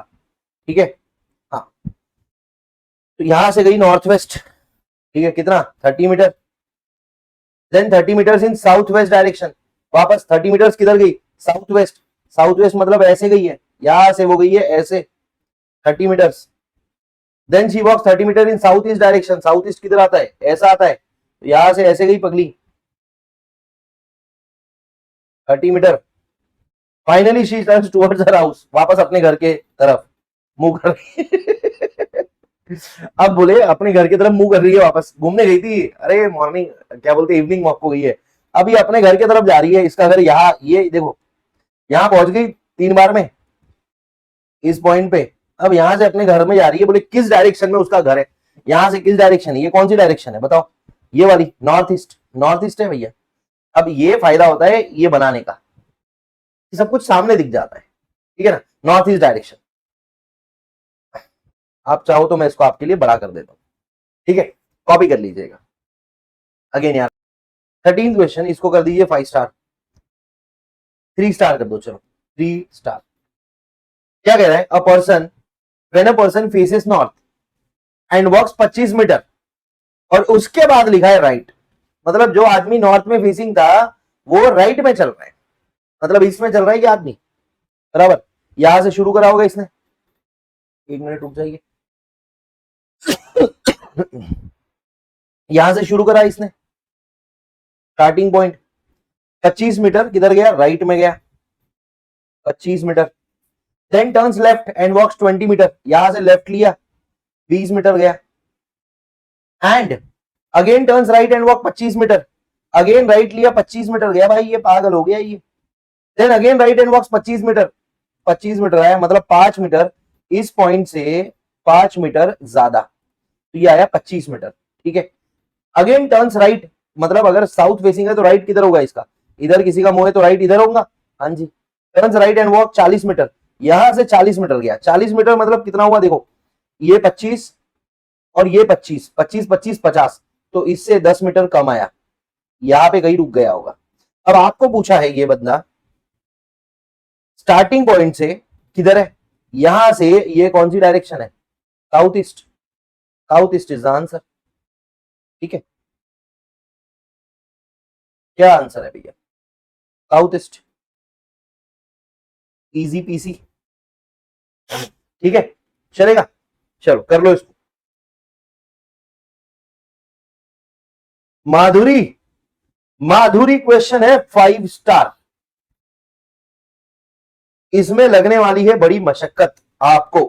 ठीक है, हाँ तो यहां से गई नॉर्थ वेस्ट। ठीक है, कितना, 30 metre. Then 30 metres in south west direction, वापस 30 मीटर्स किधर गई, साउथ वेस्ट। साउथ वेस्ट मतलब ऐसे गई है, यहां से वो गई है ऐसे 30 metres. Then she walks 30 metre in south east direction, south east किधर आता है, ऐसा आता है, तो यहां से ऐसे गई पगली 30 metre. Finally she turns towards her house, वापस अपने घर के तरफ मुंह कर अब बोले अपने घर की तरफ मुंह कर रही है, वापस घूमने गई थी, अरे मॉर्निंग क्या बोलते इवनिंग वॉक को गई है, अभी अपने घर की तरफ जा रही है। इसका घर यहाँ, ये देखो यहाँ पहुंच गई 3 बार में इस पॉइंट पे, अब यहां से अपने घर में जा रही है। बोले किस डायरेक्शन में उसका घर है, यहां से किस डायरेक्शन है, ये कौन सी डायरेक्शन है बताओ, ये वाली, नॉर्थ ईस्ट। नॉर्थ ईस्ट है भैया। अब ये फायदा होता है ये बनाने का, सब कुछ सामने दिख जाता है। ठीक है ना, नॉर्थ ईस्ट डायरेक्शन। आप चाहो तो मैं इसको आपके लिए बड़ा कर देता हूं। ठीक है, कॉपी कर लीजिएगा। अगेन यार 13th क्वेश्चन, इसको कर दीजिए 5 स्टार, 3 स्टार कर दो, चलो 3 स्टार। क्या कह रहा है, a person, when a person faces north and walks 25 metre, और उसके बाद लिखा है राइट, मतलब जो आदमी नॉर्थ में फेसिंग था वो राइट में चल रहा है, मतलब इसमें चल रहा है ये आदमी, बराबर। यहां से शुरू करा होगा इसने, 1 मिनट रुक जाइए यहां से शुरू करा इसने, स्टार्टिंग पॉइंट 25 मीटर किधर गया, राइट में गया 25 metre. Then turns left and walks 20 metre, यहां से लेफ्ट लिया 20 मीटर गया। And again turns right and walk 25 metre, again right लिया 25 मीटर गया। भाई ये पागल हो गया ये। Then again right and walks 25 metre, 25 metre आया, मतलब 5 मीटर इस पॉइंट से 5 मीटर ज्यादा, तो ये आया 25 मीटर। ठीक है, अगेन टर्न्स राइट, मतलब अगर साउथ फेसिंग है तो राइट किधर होगा इसका, इधर किसी का मुंह है तो राइट इधर होगा। हाँ जी, turns right and walk 40 metre, यहां से 40 मीटर गया। 40 मीटर मतलब कितना हुआ देखो, ये 25 और ये 25, 25 25 50, तो इससे 10 मीटर कम आया, यहां पे कहीं रुक गया होगा। अब आपको पूछा है ये बंदा स्टार्टिंग पॉइंट से किधर है, यहां से ये कौन सी डायरेक्शन है, south east, south east is the answer. ठीक है, क्या आंसर है भैया, साउथ ईस्ट, इजी पीसी। ठीक है, चलेगा, चलो कर लो इसको। माधुरी, माधुरी क्वेश्चन है 5 स्टार, इसमें लगने वाली है बड़ी मशक्कत आपको।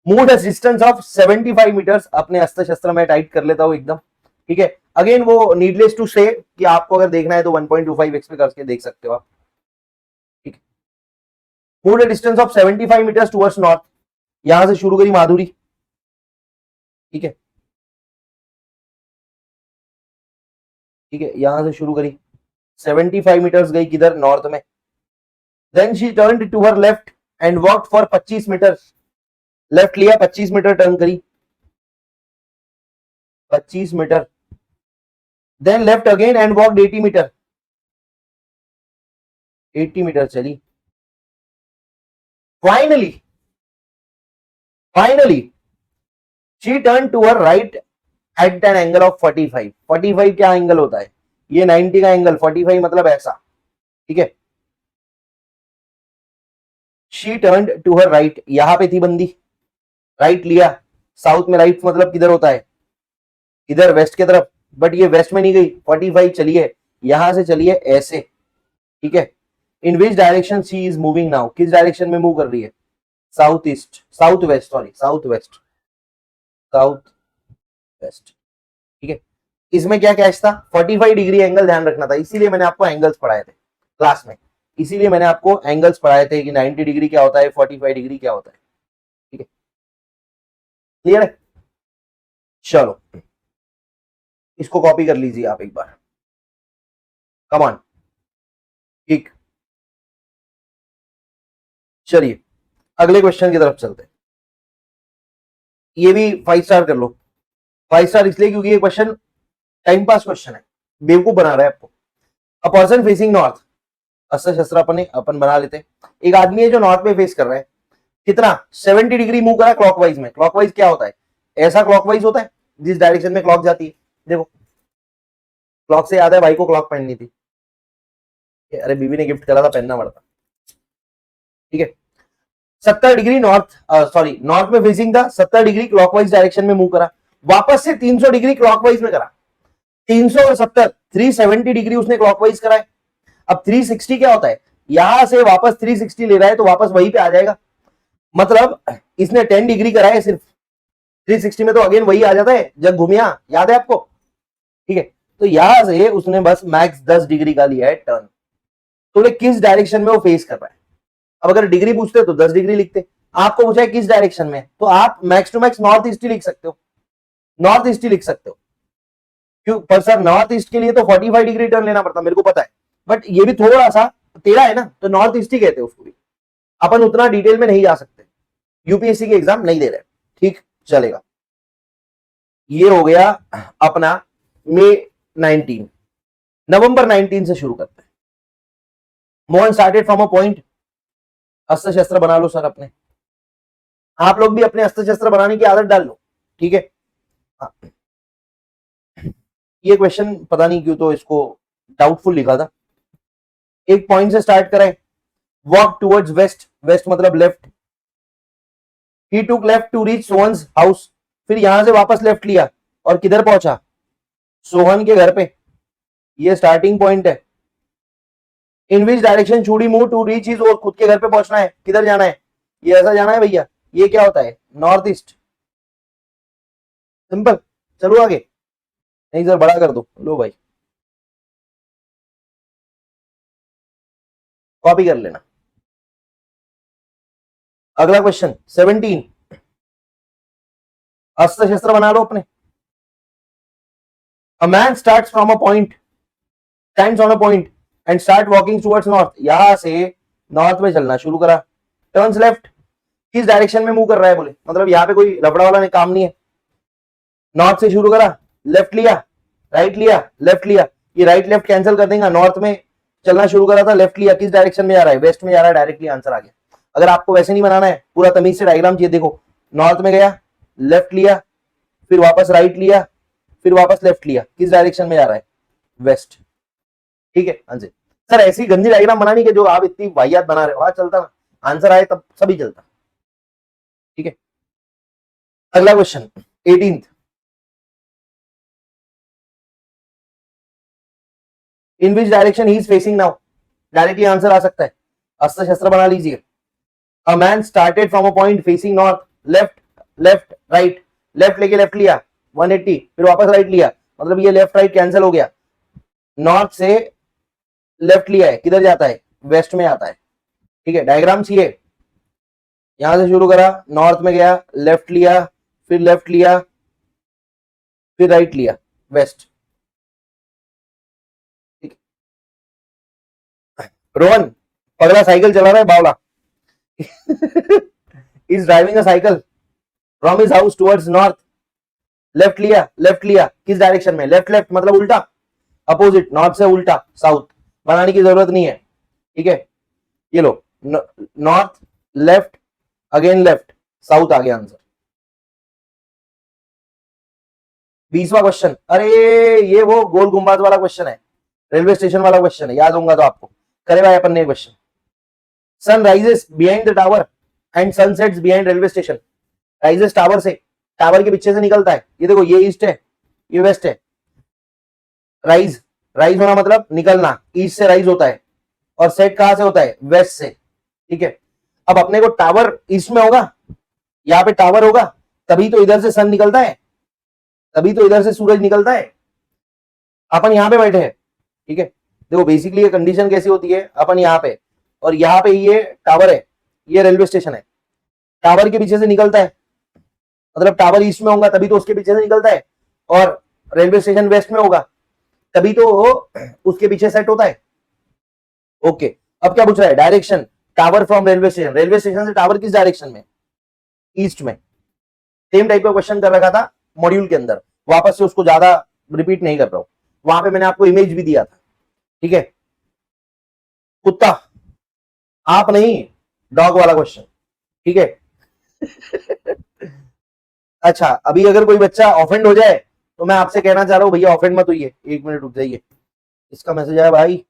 Move the distance of 75 metres, अपने अस्त्र शस्त्र में टाइट कर लेता हूं एकदम। ठीक है, अगेन वो नीडलेस टू से कि आपको अगर देखना है तो 1.25x पे करके देख सकते हो आप। ठीक है, move the distance of 75 metres towards north, यहां से शुरू करी माधुरी। ठीक है, ठीक है, यहां से शुरू करी, 75 मीटर्स गई किधर, नॉर्थ में। Then she turned to her left and walked for 25 metres, left लिया, 25 मीटर टर्न करी, 25 metre. Then left again and walked 80 metre, 80 metre चली। Finally, finally she turn to her right at an angle of 45, 45 क्या एंगल होता है, ये 90 का एंगल, 45 मतलब ऐसा। ठीक है, she turn to her right, यहां पे थी बंदी, राइट लिया, साउथ में राइट मतलब किधर होता है, इधर वेस्ट की तरफ, बट ये वेस्ट में नहीं गई, 45 चलिए, यहां से चलिए ऐसे। ठीक है, in which direction she is moving now, किस डायरेक्शन में मूव कर रही है, south east, south west, sorry south west, south west. ठीक है, इसमें क्या कैच था, 45 डिग्री एंगल ध्यान रखना था, इसीलिए मैंने आपको एंगल्स पढ़ाए थे क्लास में, इसीलिए मैंने आपको एंगल्स पढ़ाए थे कि 90 डिग्री क्या होता है, 45 डिग्री क्या होता है। ठीक है, क्लियर है, चलो इसको कॉपी कर लीजिए आप एक बार, कम ऑन। ठीक, चलिए अगले क्वेश्चन की तरफ चलते हैं, ये भी 5 स्टार कर लो। 5 स्टार इसलिए क्योंकि ये क्वेश्चन टाइम पास क्वेश्चन है, बेवकूफ बना रहा है आपको। अ पर्सन फेसिंग नॉर्थ, अस्त्र शस्त्र अपन बना लेते हैं, एक आदमी है जो नॉर्थ में फेस कर रहा है, कितना 70 डिग्री मूव करा क्लॉकवाइज में, क्लॉकवाइज क्या होता है, ऐसा क्लॉकवाइज होता है जिस डायरेक्शन में क्लॉक जाती है। देखो क्लॉक से याद है भाई को क्लॉक पहननी थी, अरे बीबी ने गिफ्ट करा था, पहनना पड़ता। ठीक है, 70 डिग्री नॉर्थ, सॉरी नॉर्थ में फेसिंग था, 70 डिग्री क्लॉकवाइज डायरेक्शन में मूव करा, वापस से 300 डिग्री क्लॉकवाइज में करा, 300 और 70 370 डिग्री उसने क्लॉकवाइज करा है। अब 360 क्या होता है, यहां से वापस 360 ले रहा है तो वापस वहीं पे आ जाएगा, मतलब इसने 10 डिग्री करा है सिर्फ, 360 में तो अगेन वही आ जाता है जब घूमिया, याद है आपको। ठीक है, तो यहां से उसने बस मैक्स 10 डिग्री का लिया है टर्न, तो किस डायरेक्शन में वो फेस कर रहा है। अब अगर डिग्री पूछते तो 10 डिग्री लिखते, आपको पूछा है किस डायरेक्शन में, तो आप max to max north east ही लिख सकते हो, नॉर्थ ईस्ट ही लिख सकते हो। क्यों, पर सर नॉर्थ ईस्ट के लिए तो 45 डिग्री टर्न लेना पड़ता, मेरे को पता है, बट ये भी थोड़ा सा टेढ़ा है ना, तो नॉर्थ ईस्ट ही कहते हैं उसको भी, अपन उतना डिटेल में नहीं जा सकते, यूपीएससी के एग्जाम नहीं दे रहे। ठीक, चलेगा, ये हो गया अपना मई 19, नवंबर 19 से शुरू करते हैं। Mohan started from a point, अस्त्र शस्त्र बना लो सर अपने, आप लोग भी अपने अस्त्र शस्त्र बनाने की आदत डाल लो। ठीक है, हाँ। ये क्वेश्चन पता नहीं क्यों तो इसको डाउटफुल लिखा था, एक पॉइंट से स्टार्ट करें, वॉक टुवर्ड्स वेस्ट, वेस्ट मतलब left, he took left to reach Sohan's house, फिर यहां से वापस लेफ्ट लिया और किधर पहुंचा, सोहन के घर पे, ये स्टार्टिंग पॉइंट है। In which direction should he move to reach his, और खुद के घर पे पहुंचना है, किधर जाना है, ये ऐसा जाना है भैया, ये क्या होता है, नॉर्थ ईस्ट, सिंपल। चलो आगे, नहीं सर बड़ा कर दो, लो भाई कॉपी कर लेना। अगला क्वेश्चन 17, अस्त्र शस्त्र बना लो अपने। A man starts from a point, stands on a point and start walking towards north, यहां से नॉर्थ में चलना शुरू करा, टर्न्स लेफ्ट, किस डायरेक्शन में मूव कर रहा है बोले, मतलब यहाँ पे कोई लफड़ा वाला काम नहीं है। नॉर्थ से शुरू करा, लेफ्ट लिया, राइट लिया, लेफ्ट लिया, ये राइट लेफ्ट कैंसिल कर देगा। नॉर्थ में चलना शुरू करा था, लेफ्ट लिया, किस डायरेक्शन में जा रहा है, वेस्ट में जा रहा है, डायरेक्टली आंसर आ गया। अगर आपको वैसे नहीं बनाना है, पूरा तमीज से डायग्राम चाहिए, देखो नॉर्थ में गया, लेफ्ट लिया, फिर वापस राइट लिया, फिर वापस लेफ्ट लिया, किस डायरेक्शन में जा रहा है, वेस्ट। ठीक है हाँ जी सर, ऐसी गंदी डायग्राम बनानी कि जो आप इतनी वाहियात बना रहे हो, आज चलता ना, आंसर आए तब सभी चलता। ठीक है अगला question 18th, in which direction he is facing now, directly answer आ सकता है, अस्त्र शस्त्र बना लीजिए। A man started from a point facing north, left left right, left लेके लेफ्ट लिया 180, फिर वापस राइट लिया, मतलब ये लेफ्ट राइट कैंसिल हो गया। नॉर्थ से लेफ्ट लिया है, किधर जाता है, वेस्ट में आता है। ठीक है डायग्राम चाहिए, यहां से शुरू करा, नॉर्थ में गया, लेफ्ट लिया, फिर लेफ्ट लिया, फिर राइट लिया, वेस्ट। रोहन पगला साइकिल चला रहा है बावला is driving a cycle from his house towards north, left लिया, किस डायरेक्शन में, लेफ्ट लेफ्ट मतलब उल्टा, अपोजिट, नॉर्थ से उल्टा साउथ, बनाने की जरूरत नहीं है। ठीक है ये लो, north left again left, south आ गया आंसर। 20वां क्वेश्चन, अरे ये वो गोल गुंबाद वाला क्वेश्चन है, रेलवे स्टेशन वाला क्वेश्चन है, याद होगा तो आपको। करे भाई अपन ने question, sun rises behind the tower and sun sets behind railway station. Rises tower से, टावर के पीछे से निकलता है, ये देखो ये ईस्ट है, ये वेस्ट है। राइज, राइज होना मतलब निकलना, ईस्ट से राइज होता है, और सेट कहां से होता है, वेस्ट से। ठीक है अब अपने को टावर ईस्ट में होगा, यहाँ पे टावर होगा, तभी तो इधर से सन निकलता है, तभी तो इधर से सूरज निकलता है। अपन यहाँ पे बैठे हैं, ठीक है देखो बेसिकली ये कंडीशन कैसी होती है, अपन यहाँ पे, और यहाँ पे ये टावर है, ये रेलवे स्टेशन है, टावर के पीछे से निकलता है, मतलब टावर ईस्ट में होगा तभी तो उसके पीछे से निकलता है, और रेलवे स्टेशन वेस्ट में होगा तभी तो उसके पीछे सेट होता है। ओके अब क्या पूछ रहा है, direction, tower from railway station, railway station से टावर किस डायरेक्शन में, ईस्ट में। सेम टाइप का क्वेश्चन कर रखा था मॉड्यूल के अंदर, वापस से उसको ज्यादा रिपीट नहीं कर रहा हूं, वहां पे मैंने आपको इमेज भी दिया था। ठीक है कुत्ता, आप नहीं, डॉग वाला क्वेश्चन। ठीक है अच्छा अभी अगर कोई बच्चा ऑफेंड हो जाए तो मैं आपसे कहना चाह रहा हूं भैया ऑफेंड मत होइए, 1 मिनट रुक जाइए, इसका मैसेज आया भाई।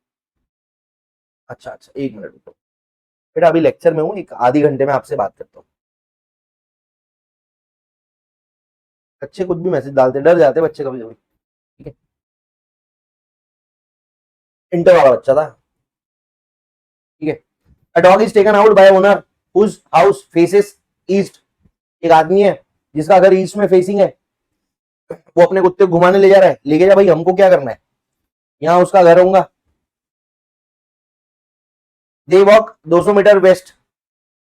अच्छा अच्छा 1 मिनट रुको बेटा, अभी लेक्चर में हूँ, एक आधी घंटे में आपसे बात करता हूँ। बच्चे कुछ भी मैसेज डालते, डर जाते बच्चे कभी कभी। ठीक है इंटर वाला बच्चा था। ठीक है a dog is taken out by owner whose house faces east, एक आदमी है जिसका घर ईस्ट में फेसिंग है, वो अपने कुत्ते को घुमाने ले जा रहा है, लेके जा भाई, हमको क्या करना है, यहाँ उसका घर होगा। दे वॉक 200 मीटर वेस्ट,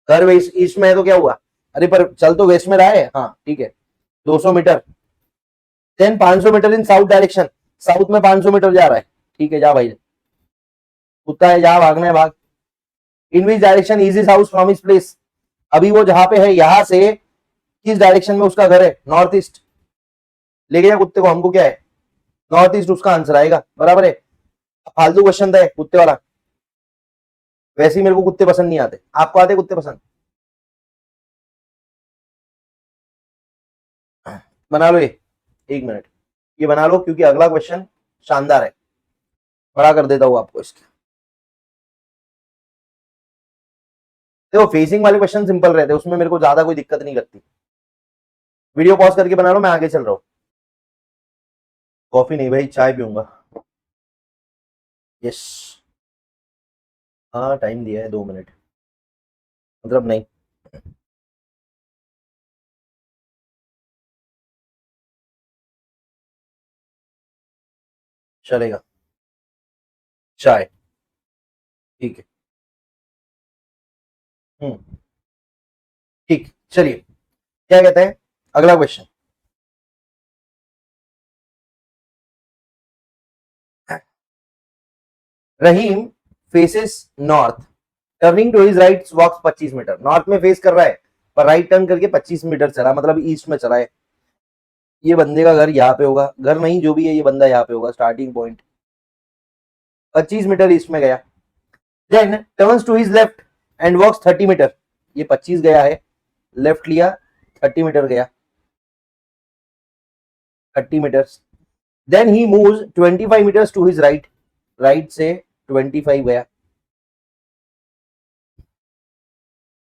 घर वेस्ट ईस्ट में है तो क्या हुआ, अरे पर चल तो वेस्ट में रहा है, हाँ ठीक है 200 metre, then 500 metre in south direction, south में 500 मीटर जा रहा है। ठीक है जा भाई, कुत्ता है जा, भागना है भाग। In which direction is his house from his place, अभी वो जहां पे है यहां से किस डायरेक्शन में उसका घर है, नॉर्थ ईस्ट, लेके जा कुत्ते को, हमको क्या है, नॉर्थ ईस्ट उसका आंसर आएगा, बराबर है। फालतू क्वेश्चन था कुत्ते वाला, वैसे ही मेरे को कुत्ते पसंद नहीं आते, आपको आते कुत्ते पसंद, बना लो ये, 1 मिनट ये बना लो क्योंकि अगला क्वेश्चन शानदार है, बड़ा कर देता हूं आपको इसके। देखो फेसिंग वाले क्वेश्चन सिंपल रहते हैं, उसमें मेरे को ज्यादा कोई दिक्कत नहीं लगती। वीडियो पॉज करके बना लो, मैं आगे चल रहा हूँ। कॉफी नहीं भाई, चाय पीऊंगा। यस हाँ टाइम दिया है 2 मिनट, मतलब नहीं, चलेगा, चाय, ठीक है। हम्म ठीक चलिए, क्या कहते हैं अगला question, Rahim faces north, turning to his right walks 25 metre, north में फेस कर रहा है, पर राइट टर्न करके 25 मीटर चला, मतलब ईस्ट में चला है। ये बंदे का घर यहाँ पे होगा, घर नहीं जो भी है, ये बंदा यहाँ पे होगा, स्टार्टिंग पॉइंट 25 मीटर ईस्ट में गया। Then turns to his left and walks 30 metre, ये 25 गया है, लेफ्ट लिया 30 मीटर गया, 30 metres. Then he moves 25 metres to his right, right से 25 गया।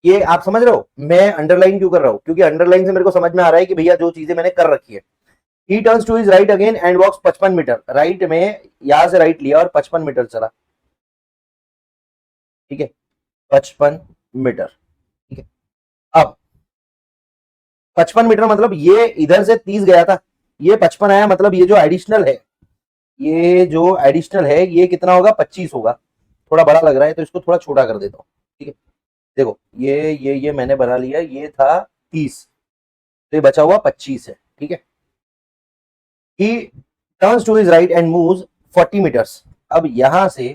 ये आप समझ रहे हो मैं अंडरलाइन क्यों कर रहा हूं, क्योंकि अंडरलाइन से मेरे को समझ में आ रहा है कि भैया जो चीजें मैंने कर रखी है। He turns to his right again and walks 55 metre, right में यहां से राइट लिया और 55 मीटर चला, ठीक है 55 मीटर, ठीक है। अब 55 मीटर मतलब ये इधर से 30 गया था, ये 55 आया, मतलब ये जो एडिशनल है, ये जो एडिशनल है ये कितना होगा, 25 होगा। थोड़ा बड़ा लग रहा है तो इसको थोड़ा छोटा कर देता हूँ, ठीक है। देखो ये मैंने बना लिया, ये था 30 तो ये बचा हुआ 25 है, ठीक है। He turns to his right and moves 40 metres. अब यहां से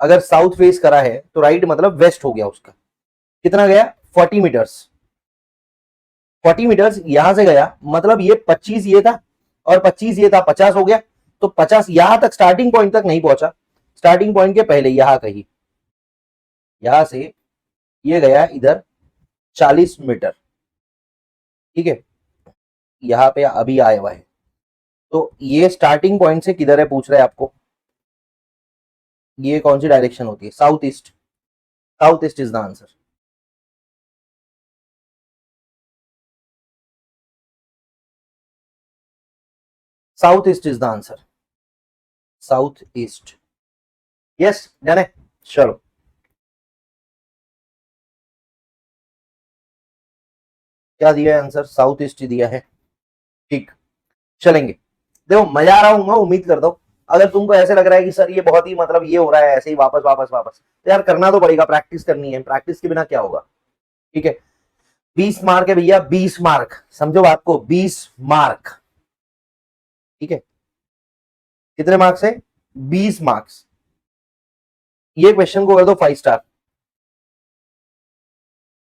अगर साउथ फेस करा है तो राइट मतलब वेस्ट हो गया उसका, कितना गया 40 मीटर्स, 40 मीटर्स यहां से गया, मतलब ये 25 ये था और 25 ये था, 50 हो गया। तो 50 यहां तक स्टार्टिंग पॉइंट तक नहीं पहुंचा, स्टार्टिंग पॉइंट के पहले यहां कहीं, यहां से ये गया इधर 40 मीटर, ठीक है। यहां पे अभी आया हुआ है, तो ये स्टार्टिंग पॉइंट से किधर है पूछ रहा है आपको, ये कौन सी डायरेक्शन होती है, south east, south east is the answer. South east is the answer, south east, yes done है। चलो क्या दिया है आंसर, साउथ ईस्ट ही दिया है, ठीक। चलेंगे, देखो मजा आ रहा हूँ, उम्मीद करता हूँ। अगर तुमको ऐसे लग रहा है कि सर ये बहुत ही मतलब ये हो रहा है ऐसे ही वापस वापस वापस, तो यार करना तो पड़ेगा, प्रैक्टिस करनी है, प्रैक्टिस के बिना क्या होगा, ठीक है। 20 मार्क है भैया, 20 मार्क, समझो बात को, 20 मार्क, ठीक है। कितने मार्क्स है, 20 मार्क्स। ये क्वेश्चन को कर दो 5 स्टार।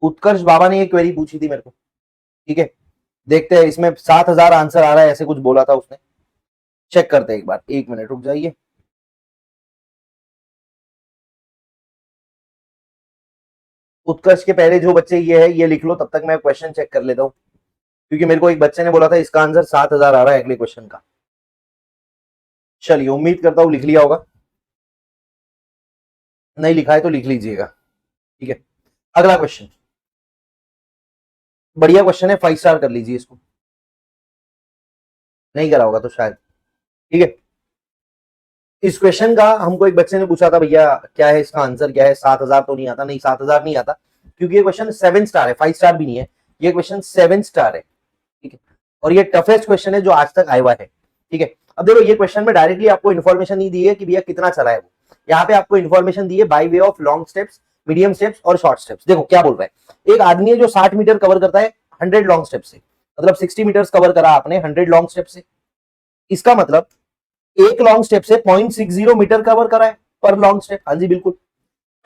उत्कर्ष बाबा ने ये क्वेरी पूछी थी मेरे को, ठीक है। देखते हैं इसमें 7000 आंसर आ रहा है, ऐसे कुछ बोला था उसने, चेक करते हैं एक बार, 1 मिनट रुक जाइए। उत्कर्ष के पहले जो बच्चे ये है ये लिख लो, तब तक मैं क्वेश्चन चेक कर लेता हूँ, क्योंकि मेरे को एक बच्चे ने बोला था इसका आंसर 7000 आ रहा है अगले क्वेश्चन का। चलिए उम्मीद करता हूं लिख लिया होगा, नहीं लिखा है तो लिख लीजिएगा, ठीक है। अगला क्वेश्चन बढ़िया क्वेश्चन है, 5 स्टार कर लीजिए इसको, नहीं करा होगा तो शायद, ठीक है। इस क्वेश्चन का हमको एक बच्चे ने पूछा था भैया क्या है इसका आंसर क्या है, 7000 तो नहीं आता, नहीं 7000 नहीं आता, क्योंकि ये क्वेश्चन 7 स्टार है, 5 स्टार भी नहीं है, ये क्वेश्चन 7 स्टार है, ठीक है। और ये टफेस्ट क्वेश्चन है जो आज तक आया हुआ है, ठीक है। अब देखो ये क्वेश्चन में डायरेक्टली आपको इन्फॉर्मेशन नहीं दी है कि भैया कितना चला है वो, यहाँ पे आपको इन्फॉर्मेशन दी है by way of long steps, medium steps और शॉर्ट स्टेप्स। देखो क्या बोल रहा है, एक आदमी है जो 60 मीटर कवर करता है 100 लॉन्ग स्टेप से, मतलब 60 मीटर कवर करा आपने 100 लॉन्ग स्टेप से, इसका मतलब एक लॉन्ग स्टेप से 0.60 मीटर कवर करा है पर लॉन्ग स्टेप, हाँ जी बिल्कुल,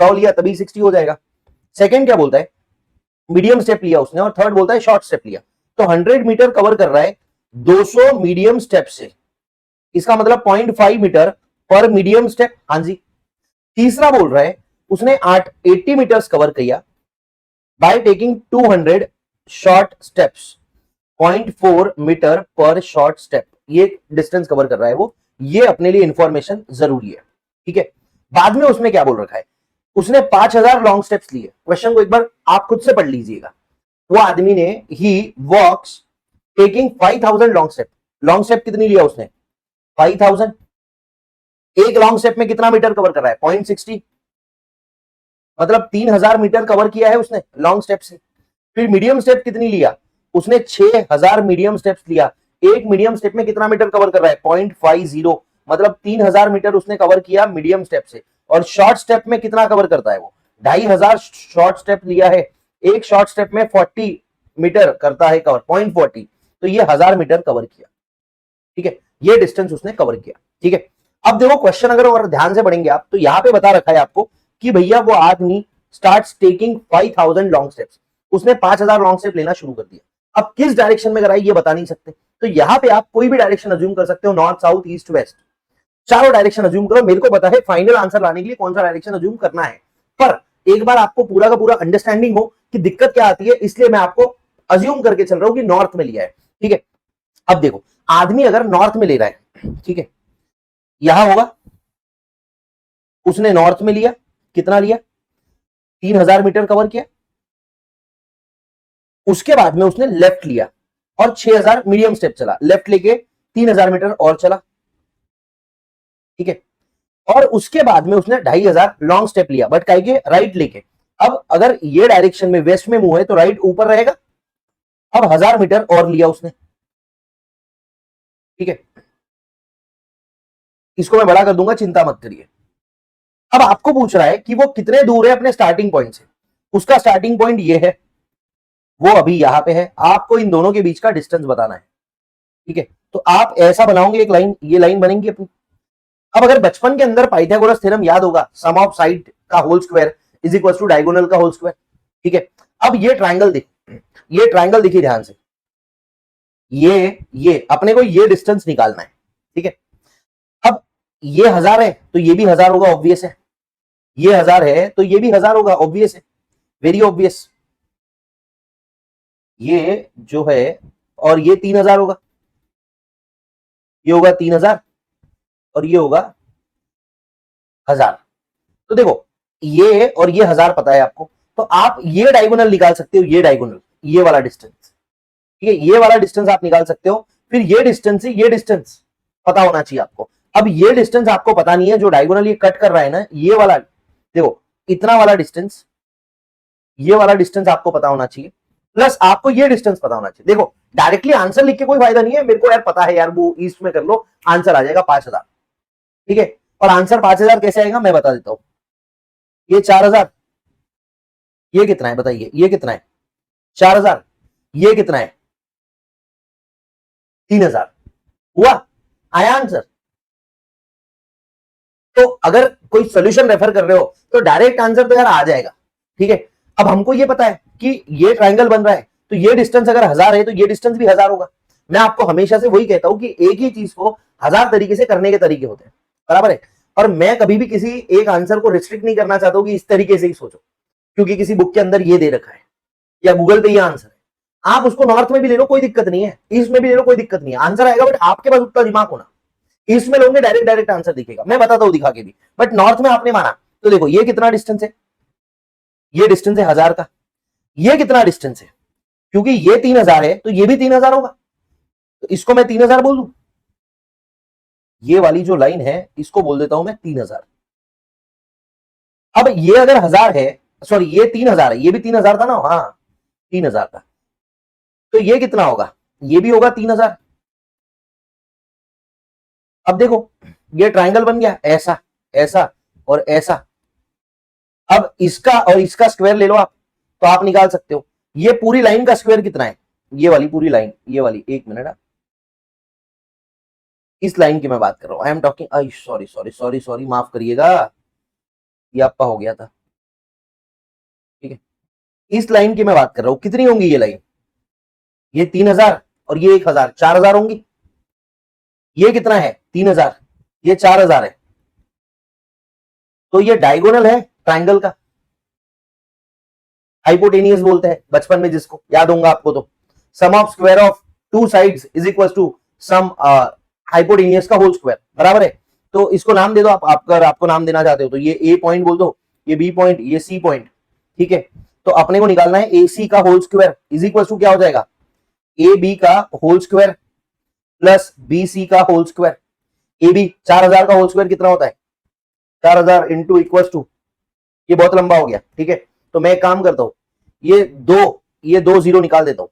100 लिया तभी 60 हो जाएगा। सेकंड क्या बोलता है, मीडियम स्टेप लिया उसने, और थर्ड बोलता है शॉर्ट स्टेप लिया, तो 100 मीटर कवर कर रहा है 200 मीडियम स्टेप से, इसका मतलब 0.5 मीटर पर मीडियम स्टेप, हाँ जी। तीसरा बोल रहा है उसने 80 मीटर्स कवर किया by taking 200 short steps, 0.4 metre पर शॉर्ट स्टेप, ये डिस्टेंस कवर कर रहा है वो, ये अपने लिए इंफॉर्मेशन जरूरी है, ठीक है। बाद में उसने क्या बोल रखा है, उसने 5000 लॉन्ग स्टेप्स लिए, क्वेश्चन को एक बार आप खुद से पढ़ लीजिएगा। वो आदमी ने ही वॉक्स टेकिंग 5000 लॉन्ग स्टेप कितनी लिया उसने, 5000, एक लॉन्ग स्टेप में कितना मीटर कवर कर रहा है 0.60, मतलब 3000 मीटर कवर किया है उसने लॉन्ग स्टेप से। फिर मीडियम स्टेप कितनी लिया उसने, 6000 मीडियम स्टेप्स लिया, एक मीडियम स्टेप में कितना मीटर कवर कर रहा है 0.50, मतलब 3000 मीटर उसने कवर किया मीडियम स्टेप से। और शॉर्ट स्टेप में कितना कवर करता है वो, 2500 शॉर्ट स्टेप लिया है, एक शॉर्ट स्टेप में 40 मीटर करता है कवर 0.40, तो ये 1000 मीटर कवर किया, ठीक है, ये डिस्टेंस उसने कवर किया, ठीक है। अब देखो क्वेश्चन अगर ध्यान से पढ़ेंगे आप तो यहां पे बता रखा है आपको कि भैया वो आदमी स्टार्ट्स टेकिंग 5000 लॉन्ग स्टेप्स, उसने 5000 लॉन्ग स्टेप लेना शुरू कर दिया। अब किस डायरेक्शन में कराई ये बता नहीं सकते, तो यहां पे आप कोई भी डायरेक्शन अज्यूम कर सकते हो, नॉर्थ साउथ ईस्ट वेस्ट, चारों डायरेक्शन अज्यूम करो। मेरे को पता है फाइनल आंसर लाने के लिए कौन सा डायरेक्शन अज्यूम करना है, पर एक बार आपको पूरा का पूरा अंडरस्टैंडिंग हो कि दिक्कत क्या आती है, इसलिए मैं आपको अज्यूम करके चल रहा हूं कि नॉर्थ में लिया है। ठीक है, अब देखो आदमी अगर नॉर्थ में ले रहा है, ठीक है, यहां होगा, उसने नॉर्थ में लिया, कितना लिया, 3000 मीटर कवर किया, उसके बाद में उसने लेफ्ट लिया और 6000 मीडियम स्टेप चला, लेफ्ट लेके 3000 मीटर और चला, ठीक है, और उसके बाद में उसने 2500 लॉन्ग स्टेप लिया, बट कहीं के राइट लेके। अब अगर ये डायरेक्शन में वेस्ट में मूव है तो राइट ऊपर रहेगा। अब 1000 मीटर और लिया उसने, ठीक है, इसको मैं बड़ा कर दूंगा, चिंता मत करिए। अब आपको पूछ रहा है कि वो कितने दूर है अपने स्टार्टिंग पॉइंट से, उसका स्टार्टिंग पॉइंट ये है, वो अभी यहां पे है, आपको इन दोनों के बीच का डिस्टेंस बताना है। ठीक है, तो आप ऐसा बनाओगे एक लाइन, ये लाइन बनेगी अपनी। अब अगर बचपन के अंदर पाइथागोरस थ्योरम याद होगा, सम ऑफ साइड का whole square is equal to diagonal का होल स्क्वायर। ठीक है, अब ये ट्रायंगल देख, ये ट्रायंगल देखिए ध्यान से, ये अपने को ये डिस्टेंस निकालना है। ठीक है, अब ये 1000 है तो ये भी 1000 होगा, ऑब्वियस है, ये 1000 है तो ये भी 1000 होगा, ऑब्वियस है, वेरी ऑब्वियस। ये जो है और ये 3000 होगा, ये होगा 3000 और ये होगा 1000। तो देखो ये और ये 1000 पता है आपको, तो आप ये डायगोनल निकाल सकते हो, ये डायगोनल, ये वाला डिस्टेंस, ठीक है, ये वाला डिस्टेंस आप निकाल सकते हो। फिर ये डिस्टेंस से ये डिस्टेंस पता होना चाहिए आपको। अब ये डिस्टेंस आपको पता नहीं है, जो डायगोनल ये कट कर रहा है ना, ये वाला, देखो इतना वाला डिस्टेंस, ये वाला डिस्टेंस आपको पता होना चाहिए, प्लस आपको ये डिस्टेंस पता होना चाहिए। देखो डायरेक्टली आंसर लिख के कोई फायदा नहीं है, मेरे को यार पता है यार वो ईस्ट में कर लो, आंसर आ जाएगा 5000। ठीक है, और आंसर 5000 कैसे आएगा मैं बता देता हूं। ये 4000, ये कितना है बताइए, ये कितना है 4000, ये कितना है 3000, हुआ, आया आंसर। तो अगर कोई सोल्यूशन रेफर कर रहे हो तो डायरेक्ट आंसर तो यार आ जाएगा। ठीक है, अब हमको ये पता है कि ये ट्रायंगल बन रहा है, तो ये डिस्टेंस अगर 1000 है तो ये डिस्टेंस भी 1000 होगा। मैं आपको हमेशा से वही कहता हूं कि एक ही चीज को 1000 तरीके से करने के तरीके होते हैं, बराबर है। और मैं कभी भी किसी एक आंसर को रिस्ट्रिक्ट नहीं करना चाहता हूं कि इस तरीके से ही सोचो, क्योंकि किसी बुक के अंदर ये दे रखा है या गूगल पे ये आंसर है। आप उसको नॉर्थ में भी ले लो कोई दिक्कत नहीं है, ईस्ट में भी ले लो कोई दिक्कत नहीं है, आंसर आएगा, बट आपके पास उतना दिमाग होना। ईस्ट में लोगे डायरेक्ट डायरेक्ट आंसर दिखेगा, मैं बताता हूं दिखा के भी, बट नॉर्थ में आपने माना तो देखो ये कितना डिस्टेंस है, ये डिस्टेंस है 1000 का, ये कितना डिस्टेंस है, क्योंकि ये 3000 है तो ये भी 3000 होगा, तो इसको मैं 3000 बोल दूं, ये वाली जो लाइन है इसको बोल देता हूं मैं 3000। अब ये अगर 1000 है, सॉरी ये 3000 है, ये भी 3000 था ना, हाँ 3000 का, तो ये कितना होगा, ये भी होगा 3000। अब देखो ये ट्रायंगल बन गया, ऐसा ऐसा और ऐसा। अब इसका और इसका स्क्वायर ले लो आप, तो आप निकाल सकते हो ये पूरी लाइन का स्क्वायर कितना है, ये वाली पूरी लाइन, ये वाली, एक मिनट, इस लाइन की मैं बात कर रहा हूं, I am talking, I sorry sorry sorry sorry माफ करिएगा, ये आपका हो गया था। ठीक है, इस लाइन की मैं बात कर रहा हूं, कितनी होंगी ये लाइन, ये 3000 और ये 1000, 4000 होंगी। ये कितना है 3000, ये 4000 है, तो ये डायगोनल है ट्रायंगल का, हाइपोटेनियस बोलते हैं बचपन में, जिसको याद होगा आपको, तो sum of square of two sides is equal to sum hypotenuse का होल स्क्वायर, बराबर है। तो इसको नाम दे दो आप, अगर आपको नाम देना चाहते हो तो ये ए पॉइंट बोल दो, ये बी पॉइंट, ये सी पॉइंट। ठीक है, तो अपने को निकालना है ए सी का whole square is equal to क्या हो जाएगा, ए बी का whole square plus B C का होल स्क्वायर। ए बी 4000 का होल स्क्वायर कितना होता है, 4000 इंटू इक्वल टू, ये बहुत लंबा हो गया। ठीक है, तो मैं एक काम करता हूं, ये दो जीरो निकाल देता हूं।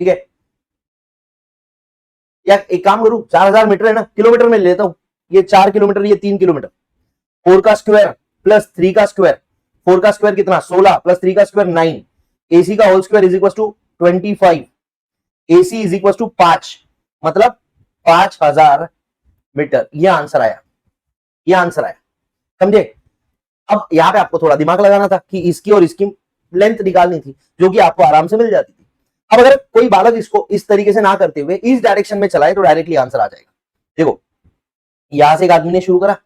ठीक है, या एक काम करूं, 4000 मीटर है ना, किलोमीटर में लेता हूं, ये 4 किलोमीटर, ये 3 किलोमीटर, 4 का स्क्वायर प्लस 3 का स्क्वायर, 4 का स्क्वायर कितना 16 प्लस 3 का स्क्वायर 9, एसी का whole square is equal to 25, AC is equal to 5, मतलब 5000 मीटर। ये आंसर आया, ये आंसर आया, समझे। अब यहां पे आपको थोड़ा दिमाग लगाना था कि इसकी और इसकी लेंथ निकालनी थी जो कि आपको आराम से मिल जाती थी। अब अगर कोई बालक इसको इस तरीके से ना करते हुए इस डायरेक्शन में चलाए तो डायरेक्टली आंसर आ जाएगा। देखो यहां से एक आदमी ने शुरू करा,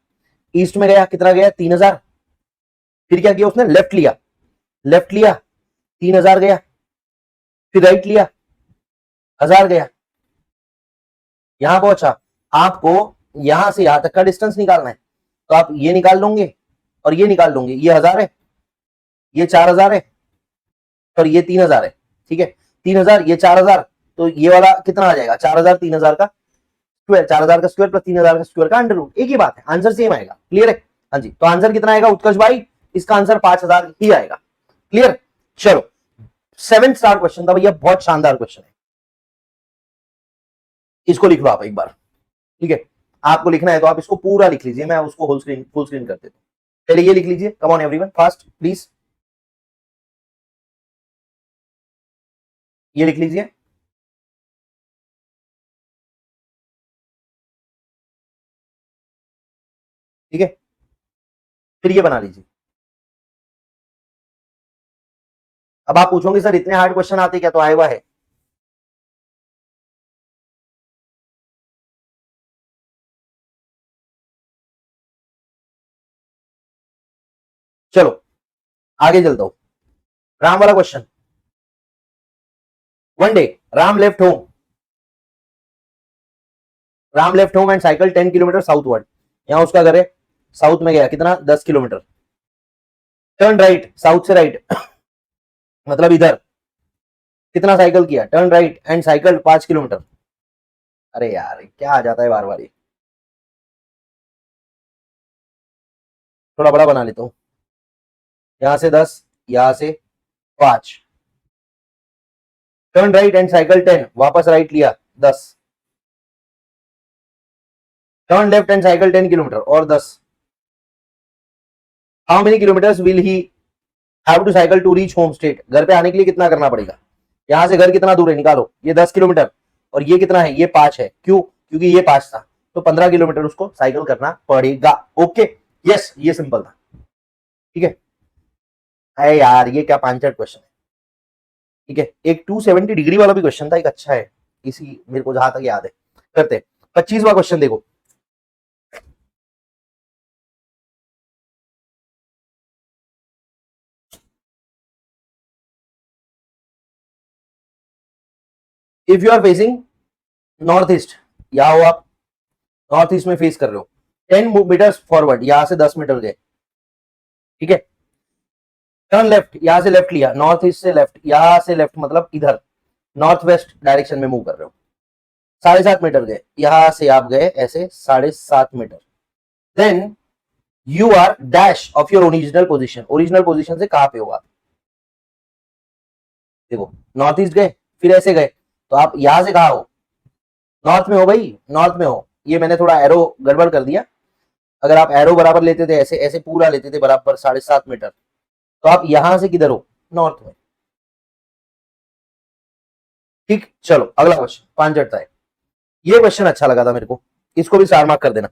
ईस्ट में गया, कितना गया 3000, फिर क्या किया उसने लेफ्ट लिया 3000 गया, फिर राइट लिया 1000 गया, यहां पहुंचा। आपको यहां से यहां तक का डिस्टेंस निकालना है तो आप ये निकाल लोगे और ये निकाल लोगे, ये 1000 है, ये 4000 है और ये 3000 है। ठीक है, 3000 ये 4000, तो ये वाला कितना आ जाएगा 4000 3000 का स्क्वायर, 4000 का स्क्वायर प्लस 3000 का स्क्वायर का अंडर रूट, एक ही बात है, आंसर सेम आएगा। क्लियर है? हाँ जी, तो आंसर कितना आएगा उत्कर्ष भाई? इसका आंसर 5000 ही आएगा। क्लियर? चलो 7th स्टार क्वेश्चन था भैया, बहुत शानदार क्वेश्चन है, इसको लिख लो आप एक बार। ठीक है, आपको लिखना है तो आप इसको पूरा लिख लीजिए, मैं उसको फुल स्क्रीन कर देता हूं। पहले ये लिख लीजिए, come on everyone fast please, ये लिख लीजिए। ठीक है, फिर ये बना लीजिए। अब आप पूछोगे सर इतने हार्ड क्वेश्चन आते क्या? तो आया हुआ है। चलो आगे चलता हूं, राम वाला question. One day Ram left home and cycle 10 kilometre southward. यहां उसका घर है, साउथ में गया, कितना 10 किलोमीटर। टर्न राइट, साउथ से राइट मतलब इधर, कितना साइकिल किया, turn right and cycle 5 kilometre. अरे यार क्या आ जाता है बार बार, ये थोड़ा बड़ा बना लेता हूं, यहां से 10, यहां से 5, टर्न राइट एंड साइकिल 10, वापस राइट लिया 10, turn left and cycle 10 kilometre और 10। How many kilometres will he have to cycle to reach home state? घर पे आने के लिए कितना करना पड़ेगा? यहां से घर कितना दूर है निकालो, ये 10 किलोमीटर और ये कितना है, ये 5 है। क्यों? क्योंकि ये 5 था, तो 15 किलोमीटर उसको साइकिल करना पड़ेगा। ओके यस, ये सिंपल था। ठीक है, अरे यार ये क्या पांचट क्वेश्चन है। ठीक है, एक 270 डिग्री वाला भी क्वेश्चन था, एक अच्छा है, इसी मेरे को जहां तक याद है करते। 25वां क्वेश्चन देखो, if you are facing north east, यहां हो आप, नॉर्थ ईस्ट में फेस कर रहे हो, 10 मीटर्स फॉरवर्ड, यहां से 10 मीटर गए। ठीक है, टर्न लेफ्ट, यहां से लेफ्ट लिया, नॉर्थ ईस्ट से लेफ्ट, यहां से लेफ्ट मतलब इधर नॉर्थ वेस्ट डायरेक्शन में मूव कर रहे हो, 7.5 मीटर गए, यहां से आप गए ऐसे 7.5 metre. Then you are dash of your original position से कहां पे हो आप? देखो नॉर्थ ईस्ट गए, फिर ऐसे गए, तो आप यहां से कहा हो? नॉर्थ में हो भाई, नॉर्थ में हो। ये मैंने थोड़ा एरो गड़बड़ कर दिया, अगर आप एरो बराबर लेते थे, ऐसे ऐसे पूरा लेते थे बराबर 7.5 मीटर, तो आप यहां से किधर हो? नॉर्थ में। ठीक, चलो अगला क्वेश्चन 5 है। ये क्वेश्चन अच्छा लगा था मेरे को, इसको भी स्टार मार्क कर देना।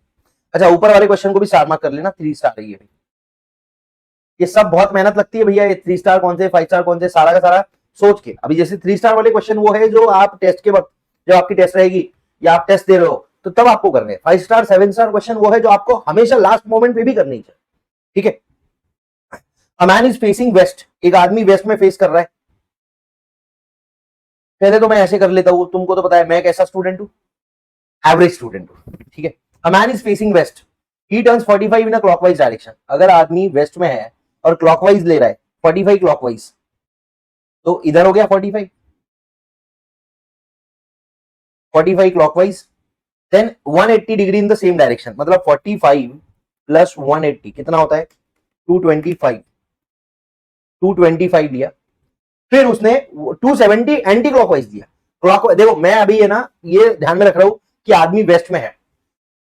अच्छा ऊपर वाले क्वेश्चन को भी स्टार मार्क कर लेना, 3 स्टार है ये सब बहुत मेहनत लगती है भैया, ये 3 स्टार कौन से 5 स्टार कौन से, सारा का सारा सोच के। अभी जैसे 3 स्टार वाले क्वेश्चन वो है जो आप टेस्ट के वक्त, जब आपकी टेस्ट रहेगी या आप टेस्ट दे रहे हो तो तब आपको करने हैं। 5 स्टार 7 स्टार क्वेश्चन वो है जो आपको हमेशा लास्ट मोमेंट पे भी करनी चाहिए। ठीक है, a man is facing west, एक आदमी वेस्ट में फेस कर रहा है। पहले तो मैं ऐसे कर लेता हूं, तुमको तो पता है मैं कैसा स्टूडेंट हूं, एवरेज स्टूडेंट हूं। ठीक है, a man is facing west, he turns 45 in a clockwise direction. अगर आदमी वेस्ट में है और क्लॉकवाइज ले रहा है 45 क्लॉकवाइज, तो इधर हो गया 45 clockwise, then 180 degree in the same direction, मतलब 45 प्लस 180 कितना होता है 225, 225 लिया। फिर उसने 270 एंटी क्लॉकवाइज दिया। क्लॉकवाइज देखो, मैं अभी है ना ये ध्यान में रख रहा हूं कि आदमी वेस्ट में है,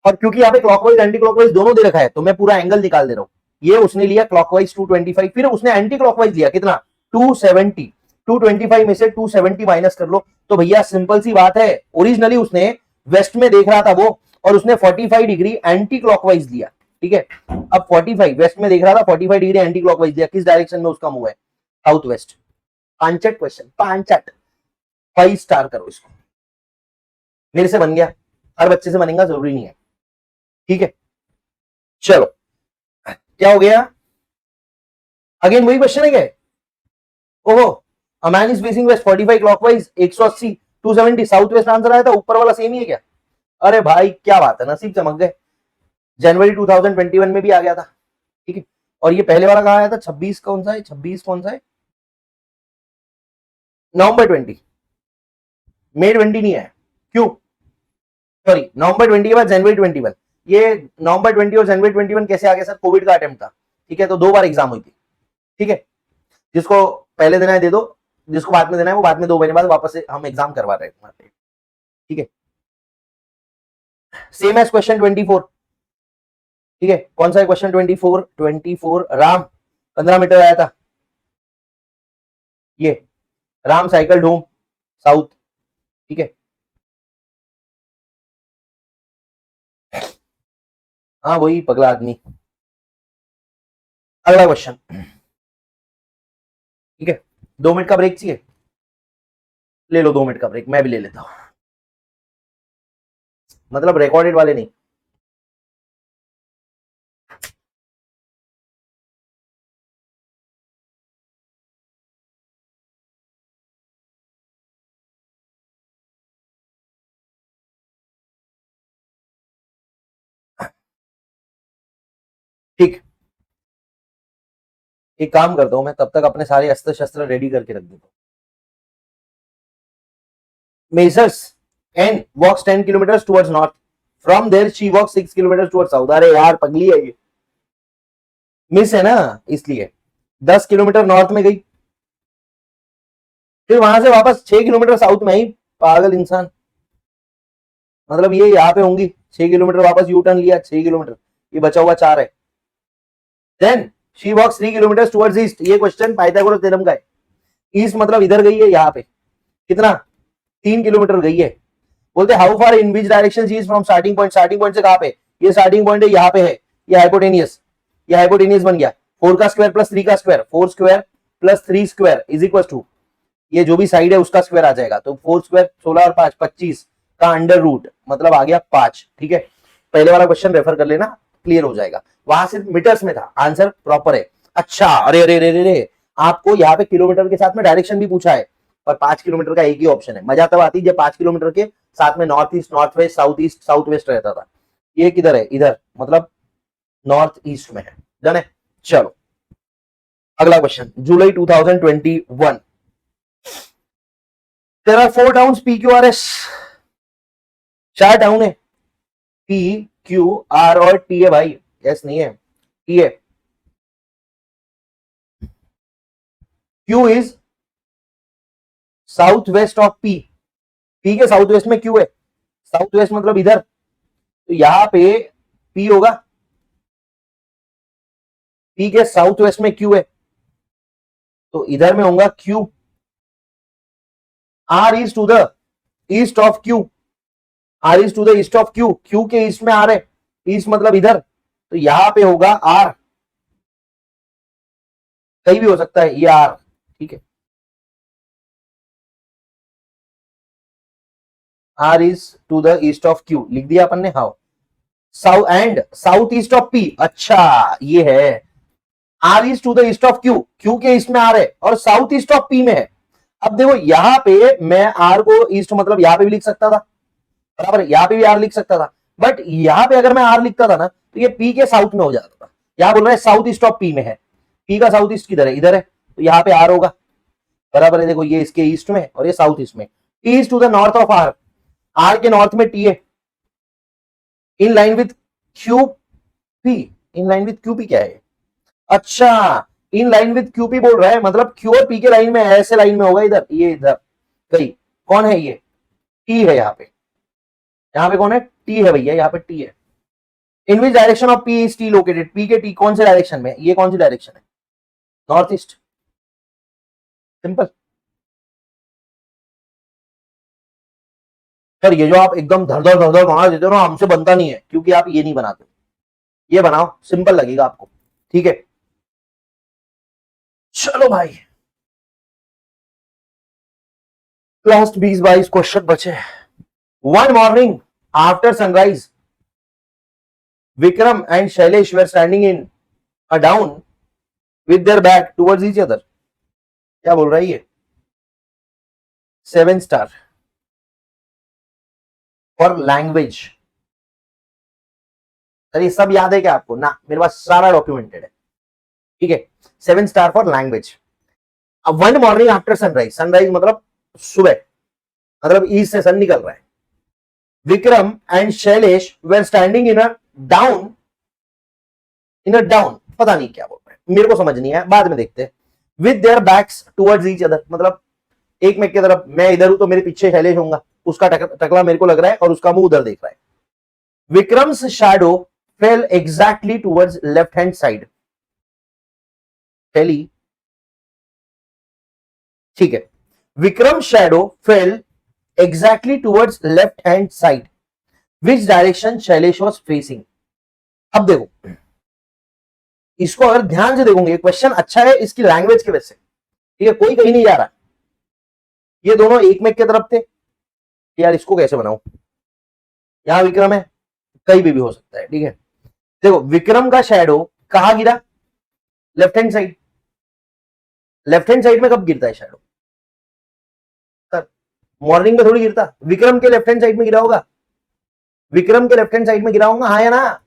और क्योंकि यहाँ पे क्लॉकवाइज एंटी क्लॉकवाइज दोनों दे रखा है तो मैं पूरा एंगल निकाल दे रहा हूं। ये उसने लिया क्लॉकवाइज 225, फिर उसने एंटी क्लॉकवाइज लिया कितना 270, 225 में से 270 माइनस कर लो, तो भैया सिंपल सी बात है, ओरिजिनली उसने वेस्ट में देख रहा था वो, और उसने 45 डिग्री एंटी क्लॉकवाइज लिया। ठीक है, अब 45 वेस्ट में देख रहा था, 45 डिग्री एंटी क्लॉकवाइज लिया, किस डायरेक्शन में उसका मूव है? South west. पांचट क्वेश्चन, पांचट। 5 स्टार करो इसको, मेरे से बन गया, हर बच्चे से बनेगा जरूरी नहीं है, ठीक है। चलो क्या हो गया, अगेन वही क्वेश्चन है क्या? ओहो, a man is facing west 45 clockwise 180 270 south west answer आया था, ऊपर वाला सेम ही है क्या? अरे भाई क्या बात है, नसीब चमक गए। जनवरी 2021 में भी आ गया था, ठीक है। और ये पहले वाला कहा आया था 26 कौन सा है, 26 कौन सा है, नवंबर 20, मई 20 नहीं है, क्यों? सॉरी, नवंबर 20 के बाद जनवरी 21। ये नवंबर 20 और जनवरी 21 कैसे आ गया सर? कोविड का अटेम्प्ट था, ठीक है, तो 2 बार एग्जाम हुई थी, ठीक है। जिसको पहले देना है दे दो, जिसको बाद में देना है वो बाद में 2 महीने बाद वापस से हम एग्जाम करवा रहे हैं, ठीक है। सेम एज क्वेश्चन 24, ठीक है। कौन सा है क्वेश्चन 24? 24 राम 15 मीटर आया था, ये राम साइकिल होम साउथ, ठीक है। हाँ वही पगला आदमी। अगला क्वेश्चन, ठीक है। 2 मिनट का ब्रेक चाहिए, ले लो 2 मिनट का ब्रेक, मैं भी ले लेता हूं, मतलब रिकॉर्डेड वाले नहीं। ठीक, एक काम करता हूं मैं, तब तक अपने सारे अस्त्र शस्त्र रेडी करके रख देता हूं। Measures and walks 10 kilometre towards north, from there she walk 6 kilometre towards south. अरे यार पगली है ये, मिस है ना, इसलिए 10 किलोमीटर नॉर्थ में गई, फिर वहां से वापस 6 किलोमीटर साउथ में आई, पागल इंसान। मतलब ये यहाँ पे होंगी, 6 किलोमीटर वापस यू टर्न लिया, 6 किलोमीटर, ये बचा हुआ 4 है। Then she walks 3 kilometre towards east, ये क्वेश्चन पाइथागोरस थ्योरम का है। ईस्ट मतलब इधर गई है, यहाँ पे कितना, 3 किलोमीटर गई है। बोलते how far in which direction she is from starting point, starting point से कहां पे, ये स्टार्टिंग पॉइंट है, यहाँ पे है, ये हाइपोटेनियस, ये हाइपोटेनियस बन गया। 4 का स्क्वायर प्लस 3 का square, 4 square plus 3 square is equal to, ये जो भी साइड है उसका स्क्वायर आ जाएगा, तो 4 स्क्वायर 16 और 5 25 का अंडर रूट, मतलब आ गया 5, ठीक है। पहले वाला क्वेश्चन रेफर कर लेना, क्लियर हो जाएगा। वहां सिर्फ मीटर्स में था, आंसर प्रॉपर है। अच्छा, अरे अरे अरे अरे, आपको यहाँ पे किलोमीटर के साथ में डायरेक्शन भी पूछा है, पर 5 किलोमीटर का एक ही ऑप्शन है। मजा तब आती जब 5 किलोमीटर के साथ में north east, north west, south waste रहता था। ये किधर है, इधर, मतलब नॉर्थ ईस्ट में है। डन है। चलो अगला क्वेश्चन, जुलाई 2021। There are 4 towns P Q R S, 4 town है, पी क्यू आर और टी है भाई, एस नहीं है, टी है। Q is south west of P, P के साउथ वेस्ट में क्यू है, साउथ वेस्ट मतलब इधर, तो यहां पे पी होगा, पी के साउथ वेस्ट में क्यू है, तो इधर में होगा Q. R is to the east of Q, R is to the east of Q, Q के ईस्ट में आर है, ईस्ट मतलब इधर, तो यहां पे होगा आर, कहीं भी हो सकता है ये आर, ठीक है। R is to the east of Q लिख दिया अपन ने, how south and south east of P, अच्छा ये है, R is to the east of Q, Q के ईस्ट में आर है और साउथ ईस्ट ऑफ पी में है। अब देखो यहां पे मैं आर को ईस्ट मतलब यहां पे भी लिख सकता था, बराबर, यहां पे भी आर लिख सकता था, बट यहां पे अगर मैं आर लिखता था ना तो ये पी के साउथ में हो जाता था। यहां बोल रहा है साउथ ईस्ट ऑफ पी में है, पी का साउथ ईस्ट किधर है, इधर है, तो यहां पे आर होगा, बराबर है। देखो ये इसके ईस्ट में और ये साउथ ईस्ट में, T is to the north of R, R के नॉर्थ में टी है, in line with Q P, in line with Q P क्या है, अच्छा इन लाइन विथ क्यूपी बोल रहा है, मतलब क्यू और पी के लाइन में, ऐसे लाइन में होगा इधर, ये इधर कहीं, कौन है ये, टी है यहाँ पे, यहाँ पे कौन है, टी है भैया, यहाँ पे टी है। In which direction of P is T located, P के टी कौन से डायरेक्शन में, ये कौन सी डायरेक्शन है, नॉर्थ ईस्ट, सिंपल। सर ये जो आप एकदम धर धर धर धर बना देते हो ना, हमसे बनता नहीं है, क्योंकि आप ये नहीं बनाते, ये बनाओ, सिंपल लगेगा आपको, ठीक है। चलो भाई लास्ट 20-22 क्वेश्चन बचे। One morning after sunrise Vikram and Shailesh were standing in a down with their back towards each other. क्या बोल रहा है ये? 7 स्टार फॉर लैंग्वेज। सर ये सब याद है क्या आपको? ना, मेरे पास सारा डॉक्यूमेंटेड है, ठीक है। 7 स्टार फॉर लैंग्वेज। अब one morning after sunrise, sunrise मतलब सुबह, मतलब ईस्ट से सन निकल रहा है। Vikram and Shailesh were standing in a down, in a down, पता नहीं क्या बोल रहे हैं, मेरे को समझ नहीं आया, बाद में देखते हैं। With their backs towards each other, मतलब एक में की तरफ, मैं इधर हूं तो मेरे पीछे शैलेश होगा, उसका टकला मेरे को लग रहा है और उसका मुंह उधर देख रहा है। Vikram's shadow fell exactly towards left hand side. फेली, ठीक है। Vikram shadow fell exactly towards left hand side, which direction Shailesh was facing. अब देखो, इसको अगर ध्यान से देखोगे, क्वेश्चन अच्छा है इसकी लैंग्वेज की वजह से, ठीक है, कोई कहीं नहीं जा रहा। ये दोनों एक में की तरफ थे, यार इसको कैसे बनाऊं, यहां विक्रम है, कहीं भी हो सकता है, ठीक है। देखो, विक्रम का शैडो कहां गिरा? Left hand side. Left hand side में कब गिरता है शैडो? सर मॉर्निंग में थोड़ी गिरता, विक्रम के लेफ्ट हैंड साइड में गिरा होगा, विक्रम के लेफ्ट हैंड साइड में गिरा होगा, हाँ या ना?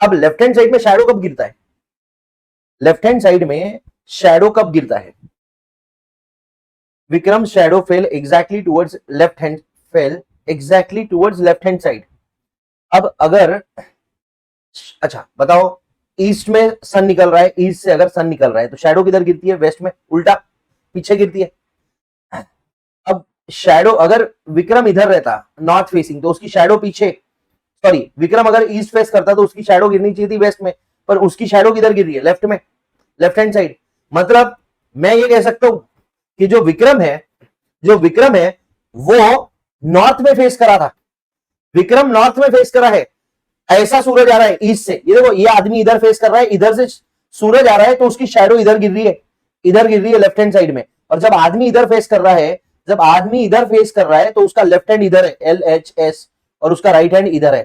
अब लेफ्ट हैंड साइड में शैडो कब गिरता है? लेफ्ट हैंड साइड में शैडो कब गिरता है? Vikram shadow fell exactly towards left hand, fail exactly towards left hand side. अब अगर, अच्छा बताओ, ईस्ट में सन निकल रहा है, ईस्ट से अगर सन निकल रहा है तो शैडो किधर गिरती है? वेस्ट में, उल्टा पीछे गिरती है। अब शैडो, अगर विक्रम इधर रहता नॉर्थ फेसिंग तो उसकी शैडो पीछे, सॉरी, विक्रम अगर ईस्ट फेस करता तो उसकी शैडो गिरनी चाहिए थी वेस्ट में, पर उसकी शैडो किधर गिर रही है? लेफ्ट में, लेफ्ट हैंड साइड। मतलब मैं ये कह सकता हूं कि जो विक्रम है, जो विक्रम है वो नॉर्थ में फेस करा था, विक्रम नॉर्थ में फेस करा है। ऐसा सूरज आ रहा है ईस्ट से, ये देखो, ये आदमी इधर फेस कर रहा है, इधर से सूरज आ रहा है तो उसकी शैडो इधर गिर रही है, इधर गिर रही है लेफ्ट हैंड साइड में। और जब आदमी इधर फेस कर रहा है, जब आदमी इधर फेस कर रहा है तो उसका लेफ्ट हैंड इधर है, LHS, और उसका राइट हैंड इधर है,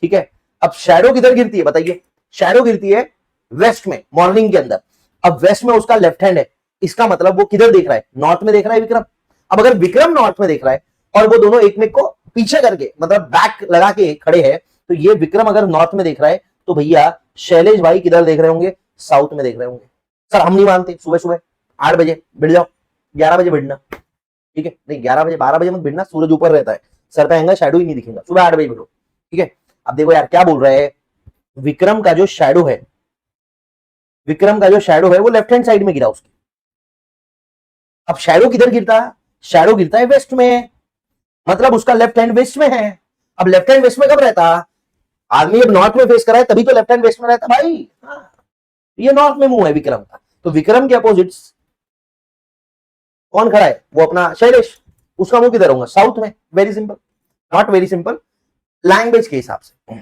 ठीक है। अब शैडो किधर गिरती है बताइए? शैडो गिरती है वेस्ट में, मॉर्निंग के अंदर। अब वेस्ट में उसका लेफ्ट हैंड है, इसका मतलब वो किधर देख रहा है? नॉर्थ में देख रहा है विक्रम। अब अगर विक्रम नॉर्थ में देख रहा है और वो दोनों एक में को पीछे करके, मतलब बैक लगा के खड़े हैं, तो ये विक्रम अगर नॉर्थ में देख रहा है तो भैया शैलेश भाई किधर देख रहे होंगे? साउथ में देख रहे होंगे। सर हम नहीं मानते, सुबह सुबह 8 बजे भिड़ जाओ, 11 बजे भिड़ना, ठीक है, नहीं 11 बजे 12 बजे मत भिड़ना, सूरज ऊपर रहता है, सर पे आएगा, शैडो ही नहीं दिखेगा, सुबह 8 बजे भिड़ो, ठीक है। अब देखो यार क्या बोल रहा है, विक्रम का जो शैडो है, विक्रम का जो शैडो है वो लेफ्ट हैंड साइड में गिरा उसकी। अब शैडो किधर गिरता है? शैडो गिरता है वेस्ट में, मतलब उसका लेफ्ट हैंड वेस्ट में है। अब लेफ्ट हैंड वेस्ट में कब रहता? आदमी जब नॉर्थ में फेस कर रहा है तभी तो लेफ्ट हैंड वेस्ट में रहता भाई। हाँ, ये नॉर्थ में मुंह है विक्रम का, तो विक्रम के अपोजिट कौन खड़ा है? वो अपना शैलेश, उसका मुंह किधर होगा? साउथ में। Very simple, not very simple, language के हिसाब से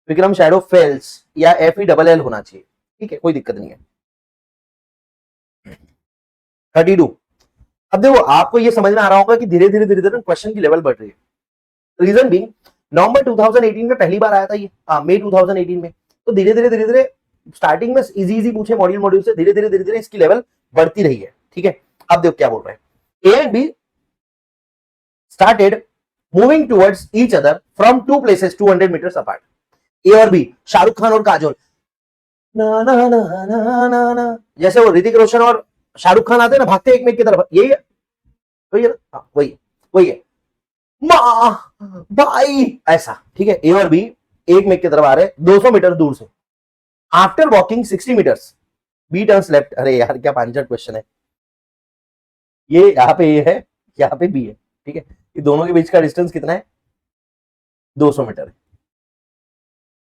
विक्रम शैडो फेल्स, या FELL होना चाहिए, ठीक है, कोई दिक्कत नहीं है। 32। अब देखो आपको ये समझ में आ रहा होगा कि धीरे धीरे धीरे धीरे क्वेश्चन की लेवल बढ़ रही है। रीजन भी, नवंबर 2018 में पहली बार आया था ये, मई 2018 में, तो धीरे धीरे धीरे धीरे स्टार्टिंग में इजी इजी पूछे मॉड्यूल मॉड्यूल से, धीरे धीरे धीरे धीरे इसकी लेवल बढ़ती रही है, ठीक है। अब देखो क्या बोल रहे हैं, A and B started moving towards each other from two places 200 metres apart. A और बी, शाहरुख खान और काजोल, ना ना ना ना ना ना, जैसे वो ऋतिक रोशन और शाहरुख खान आते हैं ना, भागते एक में की तरफ, यही है, वही है ना, वही वही है, माँ भाई, ऐसा, ठीक है। ए और बी एक में की तरफ आ रहे 200 मीटर दूर से। After walking 60 metres B turns left. अरे यार क्या पांचट क्वेश्चन है ये, यहाँ पे ए है, यहाँ पे बी है, ठीक है। ये दोनों के बीच का डिस्टेंस कितना है? 200 मीटर है।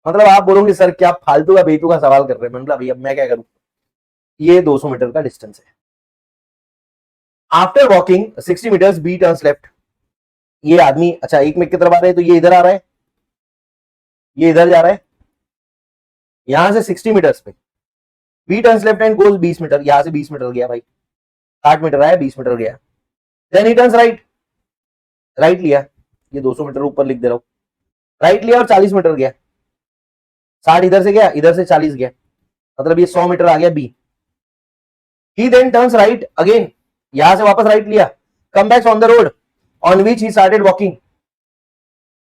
मतलब आप बोलोगे सर क्या फालतू का बेतू का सवाल कर रहे हैं, मतलब अब मैं क्या करूं, ये 200 मीटर का डिस्टेंस है। After walking 60 metres B turns left. ये आदमी, अच्छा एक में की तरफ आ रहे हैं तो ये इधर आ रहा है, ये इधर जा रहा है, यहां से 60 मीटर्स पे B turns left and goes 20 metre, यहां से 20 मीटर गया भाई, 60 मीटर आया 20 मीटर गया, then he turns right, right लिया, ये 200 मीटर ऊपर लिख दे रहा हूं, राइट लिया और 40 मीटर गया, 60 इधर से गया, इधर से 40 गया, मतलब ये 100 मीटर आ गया B. He then turns right again, यहां से वापस राइट लिया, come backs on the road on which he started walking,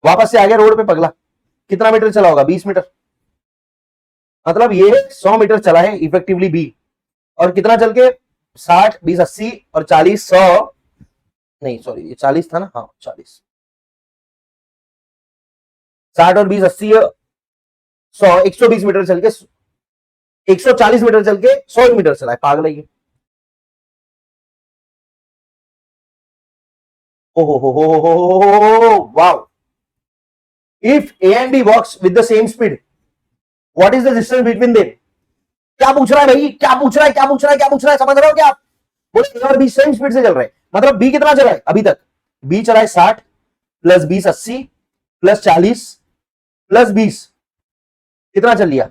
वापस से आ गया रोड पे पगला, कितना मीटर चला होगा, 20 मीटर, मतलब ये 100 मीटर चला है इफेक्टिवली बी, और कितना चल के 60 20 80 और 40 100, नहीं सॉरी ये 40 था ना, हाँ 40, 60 और 20 80 100, 120 मीटर चल के 140 मीटर चल के 100 मीटर चला है, पागल है ये। Oh, wow. If A and B walks with the same speed, what is the distance between them? क्या पूछ रहा है भाई, क्या पूछ रहा है, क्या पूछ रहा है, क्या पूछ रहा है, समझ रहे हो क्या आप? बोले A और B सेम स्पीड से चल रहे हैं, मतलब B कितना चला है अभी तक, B चला है 60 प्लस 20 80 प्लस 40 प्लस 20, कितना चल लिया,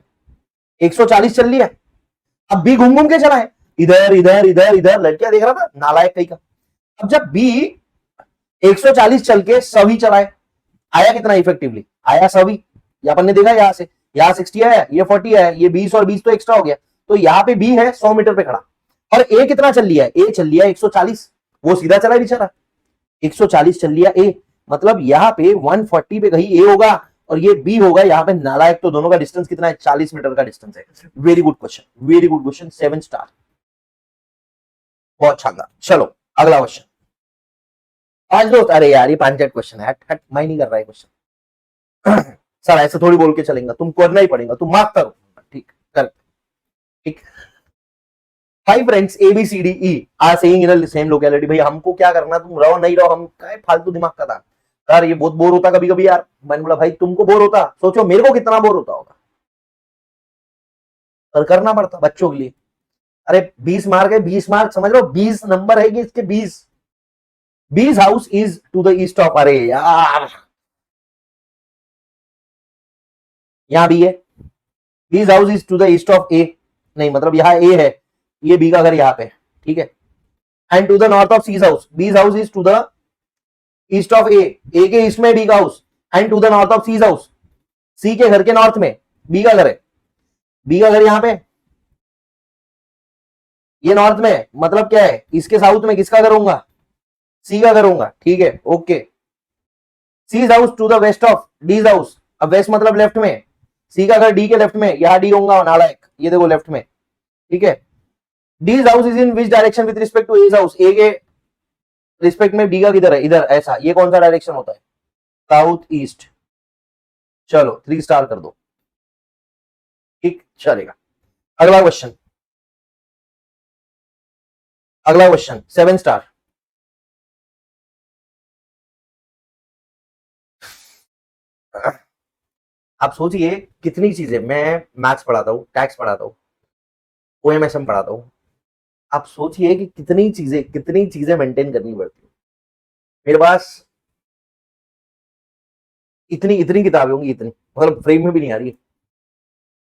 140 चल लिया। अब B घूम घूम के चला है, इधर इधर इधर इधर, लड़कियां देख रहा था, नालायक कहीं का। अब जब B 140 चल के 100 ही चला है, आया कितना इफेक्टिवली, आया 100 ही, अपन ने देखा यहां से, यहाँ 60 आया, ये 40 आया, ये 20 और 20 तो एक्स्ट्रा हो गया, तो यहाँ पे बी है 100 मीटर पे खड़ा, और ए कितना चल लिया है, ए चल लिया 140, वो सीधा चला बेचारा, 140 चल लिया ए, मतलब यहाँ पे 140 पे कहीं ए होगा और ये बी होगा, यहाँ पे नालायक, तो दोनों का डिस्टेंस कितना है, 40 मीटर का डिस्टेंस है। Very good question, very good question, 7 star, बहुत शानदार। चलो अगला क्वेश्चन, आज दोस्त, अरे यार ये 5 क्वेश्चन है, हट हट, मैं नहीं कर रहा है क्वेश्चन सर ऐसे थोड़ी बोल के चलेंगे, तुम करना ही पड़ेगा, तुम मार्क करो, ठीक कर, ठीक। 5 friends A B C D E are staying in the same locality, भाई हमको क्या करना, तुम रहो नहीं रहो, हम क्या फालतू दिमाग का था यार, ये बहुत बोर होता कभी कभी यार। मैंने बोला भाई तुमको बोर होता, सोचो मेरे को कितना बोर होता होगा, पर करना पड़ता बच्चों के लिए। अरे 20 मार्क है, 20 मार्क समझ लो, 20 नंबर है कि इसके 20, 20 house is to the east of, अरे यार यहाँ भी है, 20 house is to the east of A, नहीं मतलब यहाँ ए है, ये बी का घर यहाँ पे, ठीक है, and to the north of C's house, B's house is to the east of A, A के ईस्ट में बी का house, and to the north of C's house, C के घर के नॉर्थ में बी का घर है, बी का घर यहाँ पे, ये नॉर्थ में, मतलब क्या है, इसके साउथ में किसका घर होगा, सी का घर होगा, ठीक है okay. C's house to the west of D's house, अब वेस्ट मतलब लेफ्ट में, सी का घर डी के लेफ्ट में, यहां डी होगा नालायक, ये देखो लेफ्ट में, ठीक है। D's house is in which direction with respect to A's house, A के रिस्पेक्ट में डी का किधर है, इधर, ऐसा, ये कौन सा डायरेक्शन होता है, साउथ ईस्ट। चलो 3 स्टार कर दो, ठीक चलेगा। अगला क्वेश्चन, अगला क्वेश्चन 7 स्टार। आप सोचिए कितनी चीजें, मैं मैथ्स पढ़ाता हूँ, टैक्स पढ़ाता हूँ, ओएमएसएम पढ़ाता हूँ, आप सोचिए कि कितनी चीजें मेंटेन करनी पड़ती है मेरे पास, इतनी इतनी किताबें होंगी, इतनी मतलब फ्रेम में भी नहीं आ रही है,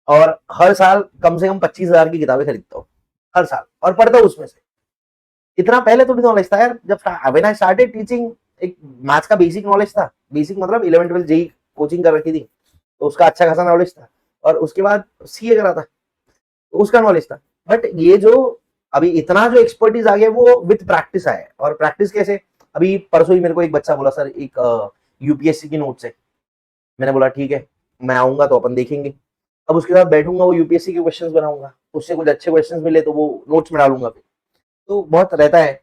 और हर साल कम से कम 25,000 की किताबें खरीदता हूँ हर साल, और पढ़ता हूँ उसमें से। इतना पहले थोड़ी नॉलेज था यार, जब व्हेन आई स्टार्टेड टीचिंग, एक मैथ्स का बेसिक नॉलेज था, बेसिक मतलब 11 12 जेई कोचिंग कर रखी थी, तो उसका अच्छा खासा नॉलेज था, और उसके बाद सीए करा था, तो उसका नॉलेज था। बट ये जो अभी इतना जो एक्सपर्टीज आ गया वो विद प्रैक्टिस आया है, और प्रैक्टिस कैसे, अभी परसों ही मेरे को एक बच्चा बोला सर एक यूपीएससी की नोट से, मैंने बोला ठीक है मैं आऊंगा तो अपन देखेंगे, अब उसके साथ बैठूंगा, वो यूपीएससी के क्वेश्चंस बनाऊंगा, उससे कुछ अच्छे क्वेश्चंस मिले तो वो नोट्स में डालूंगा फिर, तो बहुत रहता है।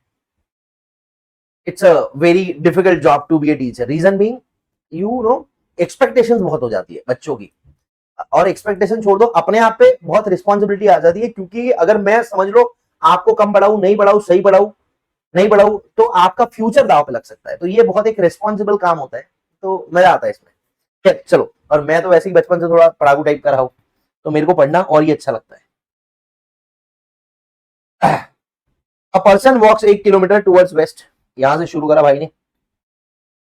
It's a very difficult job to be a teacher, reason being you know expectations बहुत हो जाती है बच्चों की, और एक्सपेक्टेशन छोड़ दो, अपने आप पे बहुत रिस्पॉन्सिबिलिटी आ जाती है, क्योंकि अगर मैं समझ लो आपको कम पढ़ाऊं, नहीं पढ़ाऊं, सही पढ़ाऊं, नहीं पढ़ाऊं, तो आपका फ्यूचर दाव पे लग सकता है, तो ये बहुत एक रिस्पॉन्सिबल काम होता है, तो मजा आता है इसमें। खैर चलो, और मैं तो वैसे ही बचपन से थोड़ा पढ़ाकू टाइप का रहा हूं, तो मेरे को पढ़ना और ही अच्छा लगता है। A person walks 1 kilometre towards west, यहां से शुरू करा भाई ने,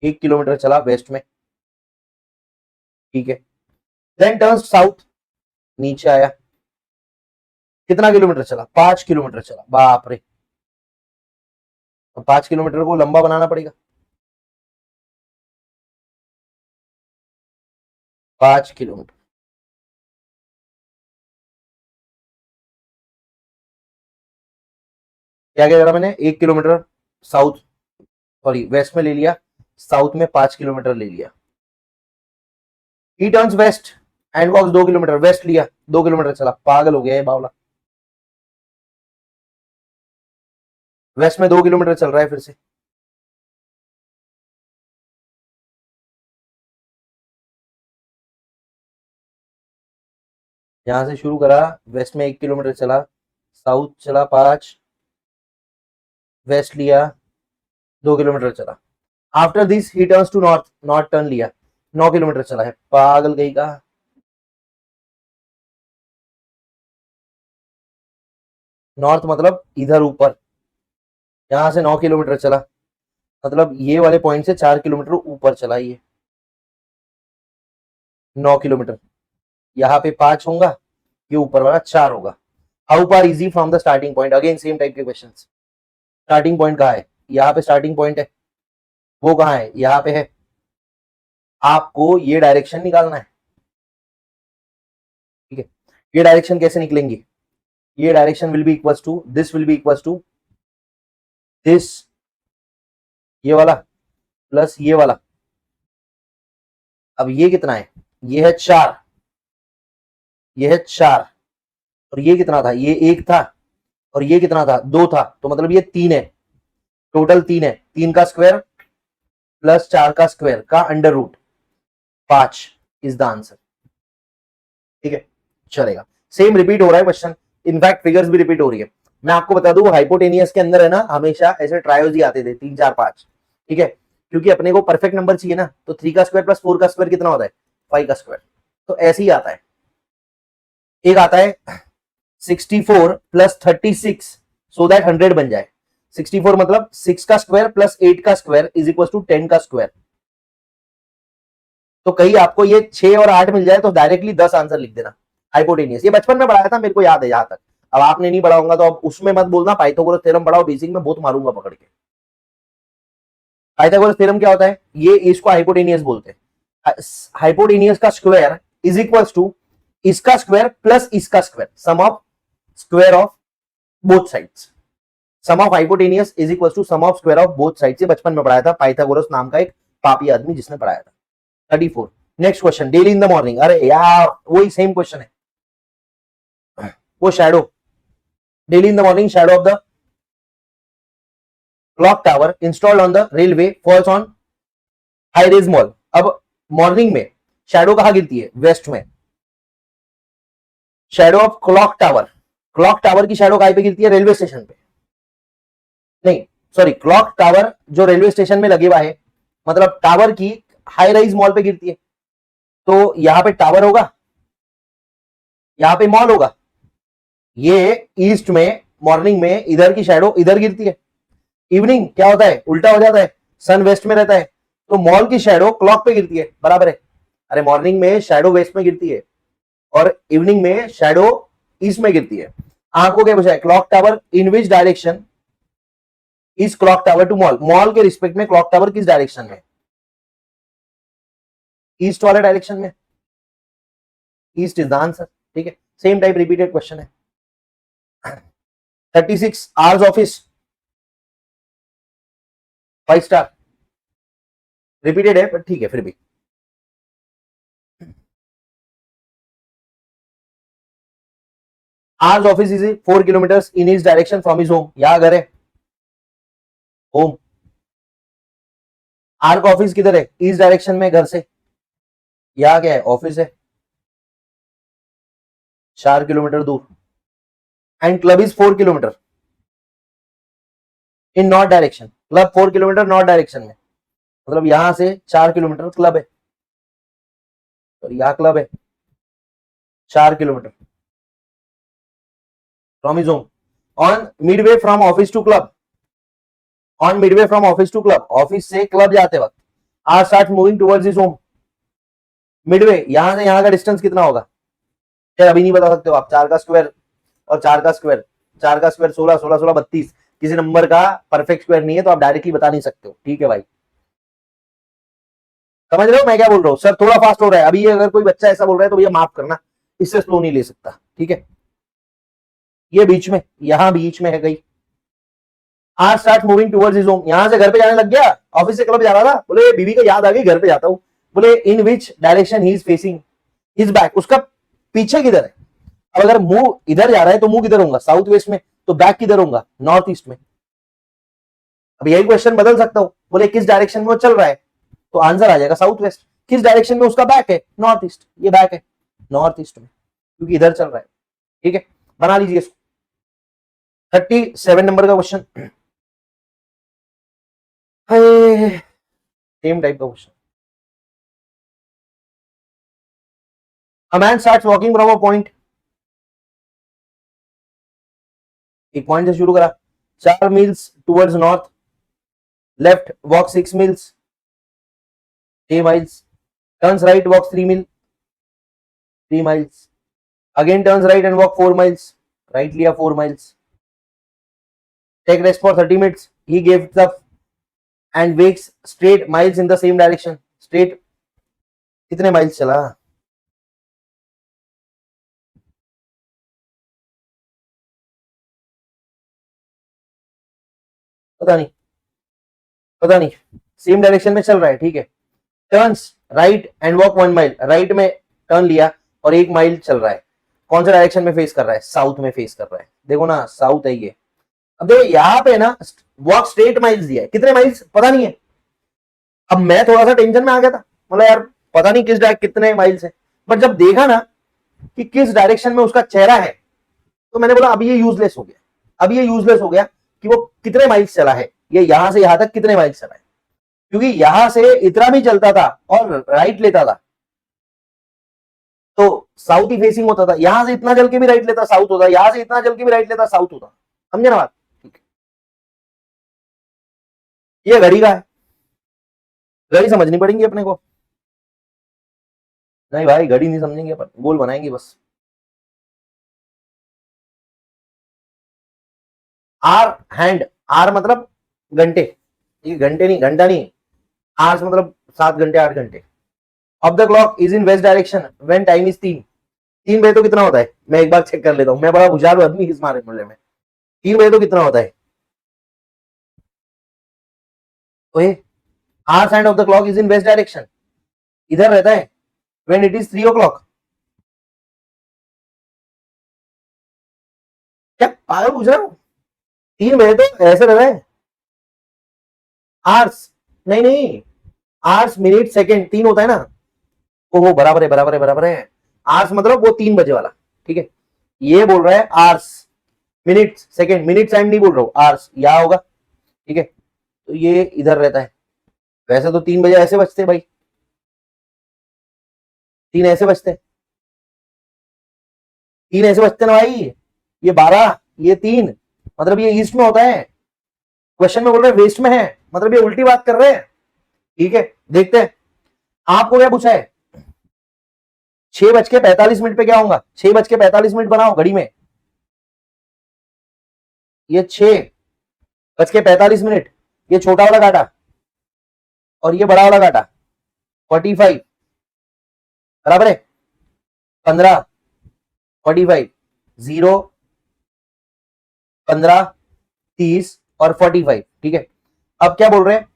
1 किलोमीटर चला वेस्ट में, ठीक है, देन टर्न्स साउथ, नीचे आया, कितना किलोमीटर चला, 5 किलोमीटर चला, बाप रे, तो 5 किलोमीटर को लंबा बनाना पड़ेगा, 5 किलोमीटर। क्या क्या करा मैंने, 1 किलोमीटर साउथ, सॉरी वेस्ट में ले लिया, साउथ में 5 किलोमीटर ले लिया। He turns west and walks 2 kilometre, west लिया 2 किलोमीटर चला, पागल हो गया ये बावला, वेस्ट में 2 किलोमीटर चल रहा है फिर से। यहां से शुरू करा, वेस्ट में 1 किलोमीटर चला, साउथ चला 5, वेस्ट लिया 2 किलोमीटर चला। After this he turns to north, north turn लिया, 9 किलोमीटर चला है, पागल गई का। नॉर्थ मतलब इधर ऊपर, यहां से 9 किलोमीटर चला, मतलब ये वाले पॉइंट से 4 किलोमीटर ऊपर चला ये, 9 किलोमीटर। यहाँ पे 5 होगा, ये ऊपर वाला 4 होगा। How far easy from the starting point, again same type के क्वेश्चन। स्टार्टिंग पॉइंट कहाँ है, यहाँ पे स्टार्टिंग पॉइंट है, वो कहाँ है, यहाँ पे है। आपको ये डायरेक्शन निकालना है, ठीक है। ये डायरेक्शन कैसे निकलेंगी, ये direction will be equals to this, will be equals to this, ये वाला प्लस ये वाला। अब ये कितना है, ये है 4, ये है 4, और ये कितना था, ये 1 था, और ये कितना था, 2 था, तो मतलब ये 3 है, टोटल 3 है। 3 का स्क्वायर प्लस 4 का स्क्वायर का under root 5 is the answer, ठीक है, चलेगा। सेम रिपीट हो रहा है क्वेश्चन, इनफैक्ट फिगर्स भी रिपीट हो रही है। मैं आपको बता दूं, हाइपोटेनियस के अंदर है ना हमेशा ऐसे ट्रायोज ही आते थे, 3 4 5, ठीक है, क्योंकि अपने को परफेक्ट नंबर चाहिए ना, तो 3 का स्क्वायर प्लस 4 का स्क्वायर कितना होता है, 5 का स्क्वायर, तो ऐसे ही आता है। एक आता है 64 प्लस 36 सो दैट 100 बन जाए। 64 मतलब 6 का स्क्वायर प्लस 8 का स्क्वायर इज इक्वल टू 10 का स्क्वायर। तो कहीं आपको ये 6 और 8 मिल जाए तो डायरेक्टली 10 आंसर लिख देना। हाइपोटेनियस ये बचपन में पढ़ाया था, मेरे को याद है यहां तक। अब आपने नहीं पढ़ा होगा तो अब उसमें मत बोलना, पाइथागोरस थ्योरम पढ़ाओ बेसिक में, बहुत मारूंगा पकड़ के। पाइथागोरस थ्योरम क्या होता है, ये इसको हाइपोटेनियस बोलते हैं। हाइपोटेनियस का स्क्वायर इज इक्वल टू इसका स्क्वायर प्लस इसका square, sum of square of both sides. Sum of hypotenuse is equal to sum of square of both side से बचपन में पढ़ाया था, पाइथागोरस नाम का एक पापी आदमी जिसने पढ़ाया था। 34 next question, daily in the morning, अरे यार वही सेम क्वेश्चन है, वो shadow, daily in the morning shadow of the clock tower installed on the railway falls on high rise mall. अब मॉर्निंग में शैडो कहां गिरती है, वेस्ट में। Shadow of clock tower, clock tower की शैडो कहां पे गिरती है, रेलवे स्टेशन पे, नहीं सॉरी, क्लॉक टावर जो रेलवे स्टेशन में लगे हुआ है, मतलब टावर की हाई राइज मॉल पे गिरती है, तो यहां पे टावर होगा, यहां पे मॉल होगा। ये ईस्ट में मॉर्निंग में इधर की शैडो इधर गिरती है, इवनिंग क्या होता है, उल्टा हो जाता है, सन वेस्ट में रहता है, तो मॉल की शैडो क्लॉक पे गिरती है, बराबर है। अरे मॉर्निंग में शैडो वेस्ट में गिरती है और इवनिंग में शैडो ईस्ट में गिरती है। आपको क्या पूछा है, clock tower in which direction is clock tower to mall, mall के रिस्पेक्ट में क्लॉक टावर किस डायरेक्शन में, ईस्ट वाले डायरेक्शन में, ईस्ट इज द आंसर, ठीक है। सेम टाइप रिपीटेड क्वेश्चन है। 36 आवर्स ऑफिस 5 स्टार, रिपीटेड है पर ठीक है फिर भी। Hours office is 4 kilometre in is direction from his home, यहां घर है होम। आर का ऑफिस किधर है, ईस्ट डायरेक्शन में घर से, यहां क्या है, ऑफिस है 4 किलोमीटर दूर। And club is 4 kilometre in north direction, club 4 kilometre north direction में, मतलब यहां से 4 किलोमीटर क्लब है, तो यहां क्लब है 4 kilometre from his home. On midway from office to club, on midway from office to club, office से क्लब जाते वक्त R start moving towards his home. Midway यहां से यहां का डिस्टेंस कितना होगा, यार अभी नहीं बता सकते हो आप, 4 का स्क्वायर और 4 का स्क्वायर, 4 का स्क्वायर 16, 16 16 32, किसी नंबर का परफेक्ट स्क्वायर नहीं है तो आप डायरेक्टली बता नहीं सकते हो, ठीक है भाई। समझ रहे हो मैं क्या बोल रहा हूँ? सर थोड़ा फास्ट हो रहा है अभी, अगर कोई बच्चा ऐसा बोल रहा है तो भैया माफ करना, इससे स्लो नहीं ले सकता, ठीक है। ये बीच में, यहां बीच में है गई। आज start moving towards his home, यहां से घर पे जाने लग गया, ऑफिस से क्लब जा रहा था, बोले बीवी को याद आ गई घर पे जाता हूं, बोले in which direction he is facing his back, उसका पीछे किधर है। अब अगर मुंह इधर जा रहा है तो मुंह किधर होगा, साउथ वेस्ट में, तो बैक किधर होगा, नॉर्थ ईस्ट में। अब यही क्वेश्चन बदल सकता हूं, बोले किस डायरेक्शन में वो चल रहा है, तो आंसर आ जाएगा साउथ वेस्ट। किस डायरेक्शन में उसका बैक है, नॉर्थ ईस्ट, ये बैक है नॉर्थ ईस्ट में, क्योंकि इधर चल रहा है, ठीक है। बना लीजिए इसको। 37 नंबर का क्वेश्चन, सेम टाइप का question. A man starts walking from a point, एक पॉइंट से शुरू करा, 4 meals towards north, left walk 6 meals 3 miles, turns right walks 3 mil 3 miles, again turns right and walk 4 miles, right लिया 4 miles, take rest for 30 minutes, he gives up and wakes straight miles in the same direction, straight कितने miles चला, पता नहीं, पता नहीं, सेम डायरेक्शन में चल रहा है, ठीक है। Turns right and walk 1 mile, right में टर्न लिया और 1 माइल चल रहा है, कौन सा डायरेक्शन में फेस कर रहा है, साउथ में फेस कर रहा है, देखो ना साउथ है ये। अब देखो यहाँ पे ना वॉक स्ट्रेट माइल्स दिया है, कितने माइल्स पता नहीं है। अब मैं थोड़ा सा टेंशन में आ गया था, मतलब यार पता नहीं कितने माइल्स है, बट जब देखा ना कि किस डायरेक्शन में उसका चेहरा है, तो मैंने बोला अब ये यूजलेस हो गया, अब ये यूजलेस हो गया कि वो कितने माइल्स चला है, ये यहां से यहां तक कितने माइल्स चला है, क्योंकि यहां से इतना भी चलता था और राइट लेता था तो साउथ ही फेसिंग होता था, यहां से इतना चल के भी राइट लेता साउथ होता, यहां से इतना चल के भी राइट लेता साउथ होता, समझे ना बात। ये घड़ी का है, घड़ी समझनी पड़ेगी अपने को, नहीं भाई घड़ी नहीं समझेंगे अपन, गोल बनाएंगे बस। आर हैंड, आर मतलब घंटे, ये घंटे नहीं, घंटा नहीं, आर्स मतलब 7 घंटे 8 घंटे। Of the clock is in west direction when time is 3 बजे तो कितना होता है, मैं एक बार चेक कर लेता हूँ, मैं बड़ा होशियार आदमी इस मामले में। 3 बजे तो कितना होता है, ओए hours hand of the clock is in west direction, इधर रहता है व्हेन इट इज 3 o'clock। क्या पागल पूछ रहा हूँ, 3 बजे तो ऐसे रहता है, आर्स नहीं नहीं, आर्स मिनट सेकेंड 3 होता है ना, वो बराबर है बराबर है बराबर है, आर्स मतलब वो 3 बजे वाला, ठीक है। ये बोल रहा है hours, minute second, minute time नहीं बोल रहा हूँ, आर्स यहां होगा, ठीक है। तो ये इधर रहता है, वैसे तो 3 बजे ऐसे बचते भाई, 3 ऐसे बचते, 3 ऐसे बचते ना भाई, ये 12 ये 3, मतलब ये ईस्ट में होता है, क्वेश्चन में बोल रहे वेस्ट में है, मतलब ये उल्टी बात कर रहे हैं, ठीक है। देखते हैं आपको क्या पूछा है, 6:45 पे क्या होगा, 6:45 बनाओ घड़ी में, ये 6:45, ये छोटा वाला काटा और ये बड़ा वाला काटा, 45 बराबर है 15, 45 0 15 30 और 45, ठीक है। अब क्या बोल रहे हैं,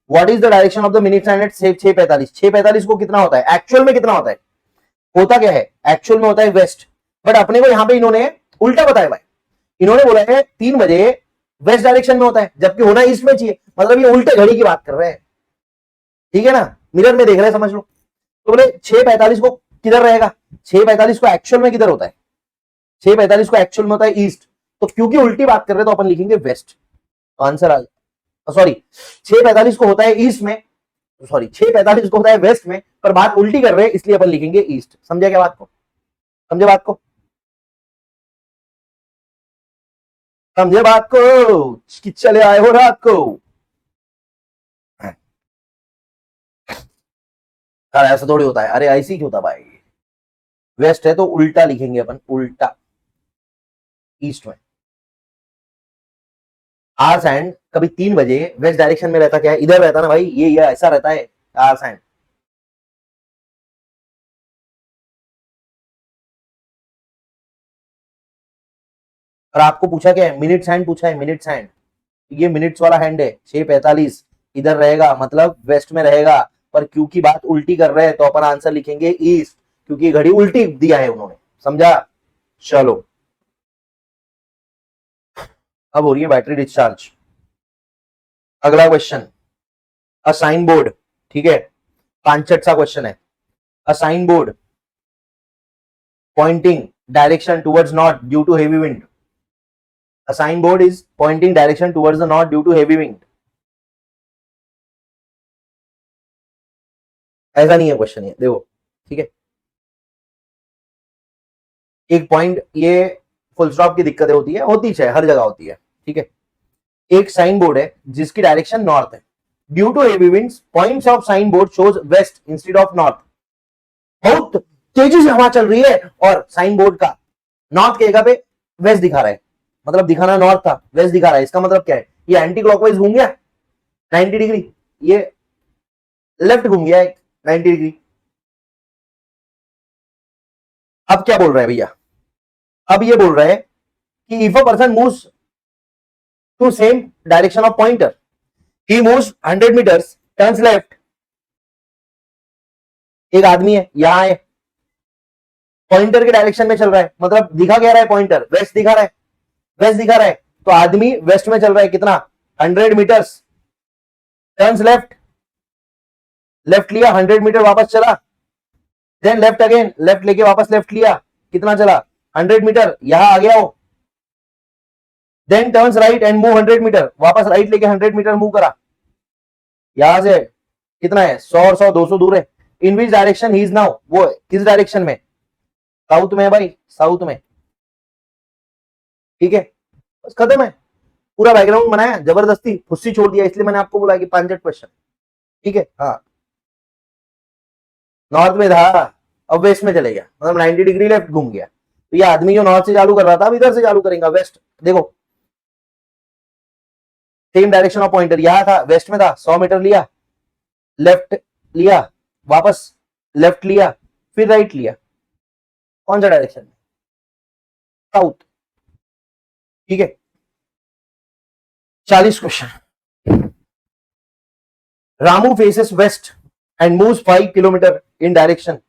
what is the direction of the minute hand eight 6:45, 6:45 को कितना होता है एक्चुअल में, कितना होता है, होता क्या है एक्चुअल में होता है वेस्ट, बट अपने को यहां पे इन्होंने उल्टा बताया भाई, इन्होंने बोला है 3 बजे वेस्ट डायरेक्शन में होता है, जबकि होना ईस्ट में चाहिए, मतलब ये उल्टे घड़ी की बात कर रहे हैं, ठीक है ना, मिरर में देख रहे हैं समझ लो। तो बोले 6:45 को किधर रहेगा, 6:45 को एक्चुअल में किधर होता है, 6:45 को एक्चुअल में होता है ईस्ट, तो क्योंकि उल्टी बात कर रहे हैं तो अपन लिखेंगे वेस्ट, तो आंसर आ, सॉरी 6:45 को होता है ईस्ट में, सॉरी 6:45 को होता है वेस्ट में, पर बात उल्टी कर रहे हैं इसलिए अपन लिखेंगे ईस्ट, समझे क्या बात को, समझे बात को, समझे बात को कि चले आए हो रात को, यार ऐसा थोड़ी होता है, अरे ऐसे ही होता भाई, वेस्ट है तो उल्टा लिखेंगे अपन, उल्टा ईस्ट में। आर्स एंड कभी 3 बजे वेस्ट डायरेक्शन में रहता, क्या है, इधर रहता ना भाई, ये ऐसा रहता है आर्स एंड। और आपको पूछा क्या है, मिनट्स हैंड पूछा है, मिनट्स हैंड, ये मिनट्स वाला हैंड है, 6:45 इधर रहेगा, मतलब वेस्ट में रहेगा। पर क्यों की बात उल्टी कर रहे हैं तो अपन आंसर लिखेंगे ईस्ट, क्योंकि घड़ी उल्टी दिया है उन्होंने, समझा। चलो अब हो रही है बैटरी डिस्चार्ज। अगला क्वेश्चन, अ साइन बोर्ड, ठीक है, 5 सा क्वेश्चन है। A sign board pointing direction towards north due to heavy wind. A signboard is pointing direction towards the north due to heavy wind. ऐसा नहीं है क्वेश्चन, ये देखो, ठीक है, एक पॉइंट, ये फुल स्टॉप की दिक्कतें होती है, होती है, हर जगह होती है, ठीक है। एक साइन बोर्ड है जिसकी डायरेक्शन नॉर्थ है, due to heavy winds points of sign board shows west instead of north. बहुत तेजी से हवा चल रही है और साइन बोर्ड का नॉर्थ की जगह पे वेस्ट दिखा रहा है, मतलब दिखाना नॉर्थ था, वेस्ट दिखा रहा है, इसका मतलब क्या है, ये एंटी क्लॉकवाइज घूम गया 90 डिग्री, ये लेफ्ट घूम गया 90 डिग्री। अब क्या बोल रहा है भैया, अब ये बोल रहा है कि if a person moves to same direction of pointer, he moves 100 metres, turns left. एक आदमी है यहां है, पॉइंटर के डायरेक्शन में चल रहा है, मतलब दिखा क्या रहा है, पॉइंटर वेस्ट दिखा रहा है, वेस्ट दिखा रहा है, तो आदमी वेस्ट में चल रहा है कितना, 100 मीटर्स, टर्न्स लेफ्ट, लेफ्ट लिया 100 मीटर, वापस चला, देन लेफ्ट अगेन, लेफ्ट लेके वापस लेफ्ट लिया, कितना चला 100 मीटर, यहां आ गया हो, then turns right and move 100 metre, वापस राइट लेके 100 मीटर मूव करा, यहां से कितना है 100 और 100 200 दूर है। In which direction he is now, वो किस डायरेक्शन में, साउथ में है भाई, साउथ में, ठीक है, बस खत्म है, पूरा बैकग्राउंड बनाया, जबरदस्ती फुस्सी छोड़ दिया, इसलिए मैंने आपको बोला कि 5 क्वेश्चन, ठीक है। हाँ, नॉर्थ में था, अब वेस्ट में चले गया, मतलब 90 डिग्री लेफ्ट घूम गया, तो ये आदमी जो नॉर्थ से चालू कर रहा था अब इधर से चालू करेगा वेस्ट, देखो सेम डायरेक्शन ऑफ पॉइंटर, यहां था वेस्ट में था, 100 मीटर लिया, लेफ्ट लिया, वापस लेफ्ट लिया, फिर राइट लिया, कौन सा डायरेक्शन, साउथ, ठीक है। 40 question, Ramu faces west and moves 5 kilometre in direction,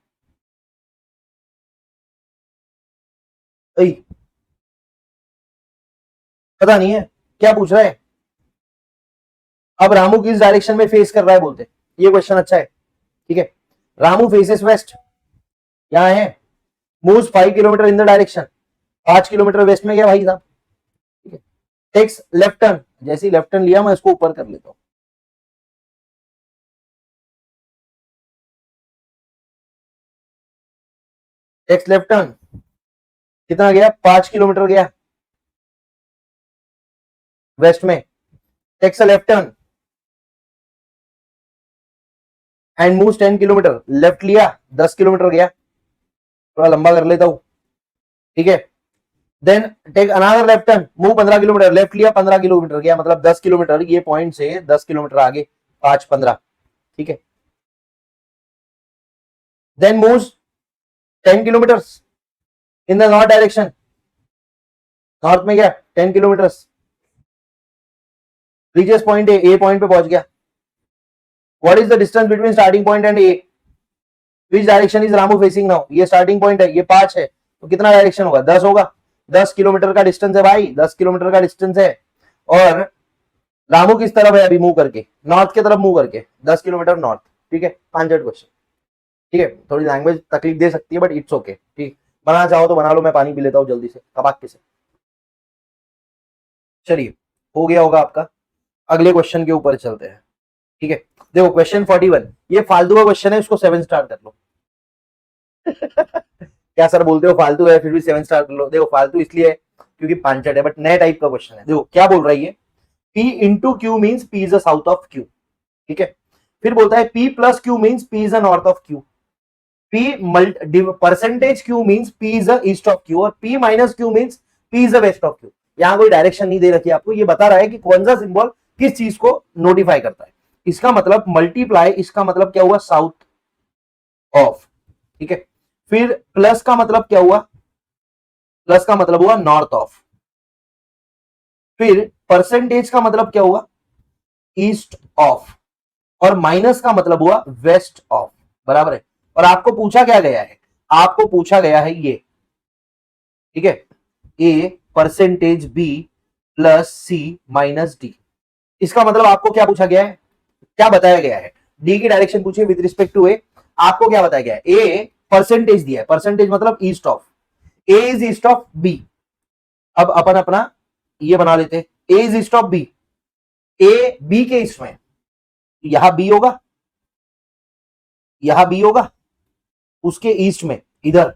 पता नहीं है क्या पूछ रहा है, अब रामू किस डायरेक्शन में फेस कर रहा है बोलते, ये क्वेश्चन अच्छा है, ठीक है। रामू फेसेस वेस्ट, यहां है, moves 5 kilometre in the direction, 5 kilometre west में गया भाई साहब, ठीक है। टेक्स लेफ्ट टर्न, जैसे लेफ्ट टर्न लिया मैं इसको ऊपर कर लेता हूं, टेक्स लेफ्ट टर्न, कितना गया 5 किलोमीटर गया वेस्ट में, takes left turn and moves 10 kilometre, left लिया 10 किलोमीटर गया, थोड़ा लंबा कर लेता हूं, ठीक है। Then take another left turn, move 15 kilometre, left लिया 15 किलोमीटर गया, मतलब 10 किलोमीटर, ये पॉइंट से 10 किलोमीटर आगे, 5 15, ठीक है। Then moves 10 kilometre in the north direction, north में गया 10 kilometre, reaches point A point पे पहुंच गया। What is the distance between starting point and A, which direction is Ramu facing now, ये स्टार्टिंग पॉइंट है, ये 5 है, तो कितना डायरेक्शन होगा 10 होगा, 10 किलोमीटर का डिस्टेंस है भाई, 10 किलोमीटर का डिस्टेंस है, और रामू किस तरफ है अभी मूव करके, नॉर्थ की तरफ मूव करके, 10 किलोमीटर नॉर्थ, ठीक है। 5 क्वेश्चन, ठीक है, थोड़ी लैंग्वेज तकलीफ दे सकती है बट इट्स ओके, ठीक, बनाना चाहो तो बना लो, मैं पानी पी लेता हूँ जल्दी से कबाक के से। चलिए हो गया होगा आपका, अगले क्वेश्चन के ऊपर चलते हैं, ठीक है। देखो क्वेश्चन 41, ये फालतू का क्वेश्चन है, इसको 7 स्टार कर लो। क्या सर बोलते हो फालतू है फिर भी 7 स्टार कर लो, देखो फालतू इसलिए है क्योंकि पांचट है, बट नए टाइप का क्वेश्चन है। देखो क्या बोल रहा है ये, P into Q means P is the south of Q, ठीक है। फिर बोलता है P plus Q means P is the north of Q, P percentage Q means P is the east of Q, और P minus Q means P is the west of Q। यहाँ कोई डायरेक्शन नहीं दे रखी आपको, ये बता रहा है कि कौन सा सिंबल किस चीज को नोटिफाई करता है। इसका मतलब मल्टीप्लाई, इसका मतलब क्या हुआ, साउथ ऑफ, ठीक है। फिर प्लस का मतलब क्या हुआ, प्लस का मतलब हुआ नॉर्थ ऑफ। फिर परसेंटेज का मतलब क्या हुआ, ईस्ट ऑफ। और माइनस का मतलब हुआ वेस्ट ऑफ, बराबर है। और आपको पूछा क्या गया है, आपको पूछा गया है ये, ठीक है, A percentage B plus C minus D. इसका मतलब आपको क्या पूछा गया है, क्या बताया गया है, डी की डायरेक्शन पूछी विद रिस्पेक्ट टू ए, आपको क्या बताया गया है, ए परसेंटेज दिया है, परसेंटेज मतलब east of, A is east of B. अब अपन अपना ये बना लेते, A is east of B, A B के ईस्ट में, यहां बी होगा, यहां बी होगा, उसके ईस्ट में इधर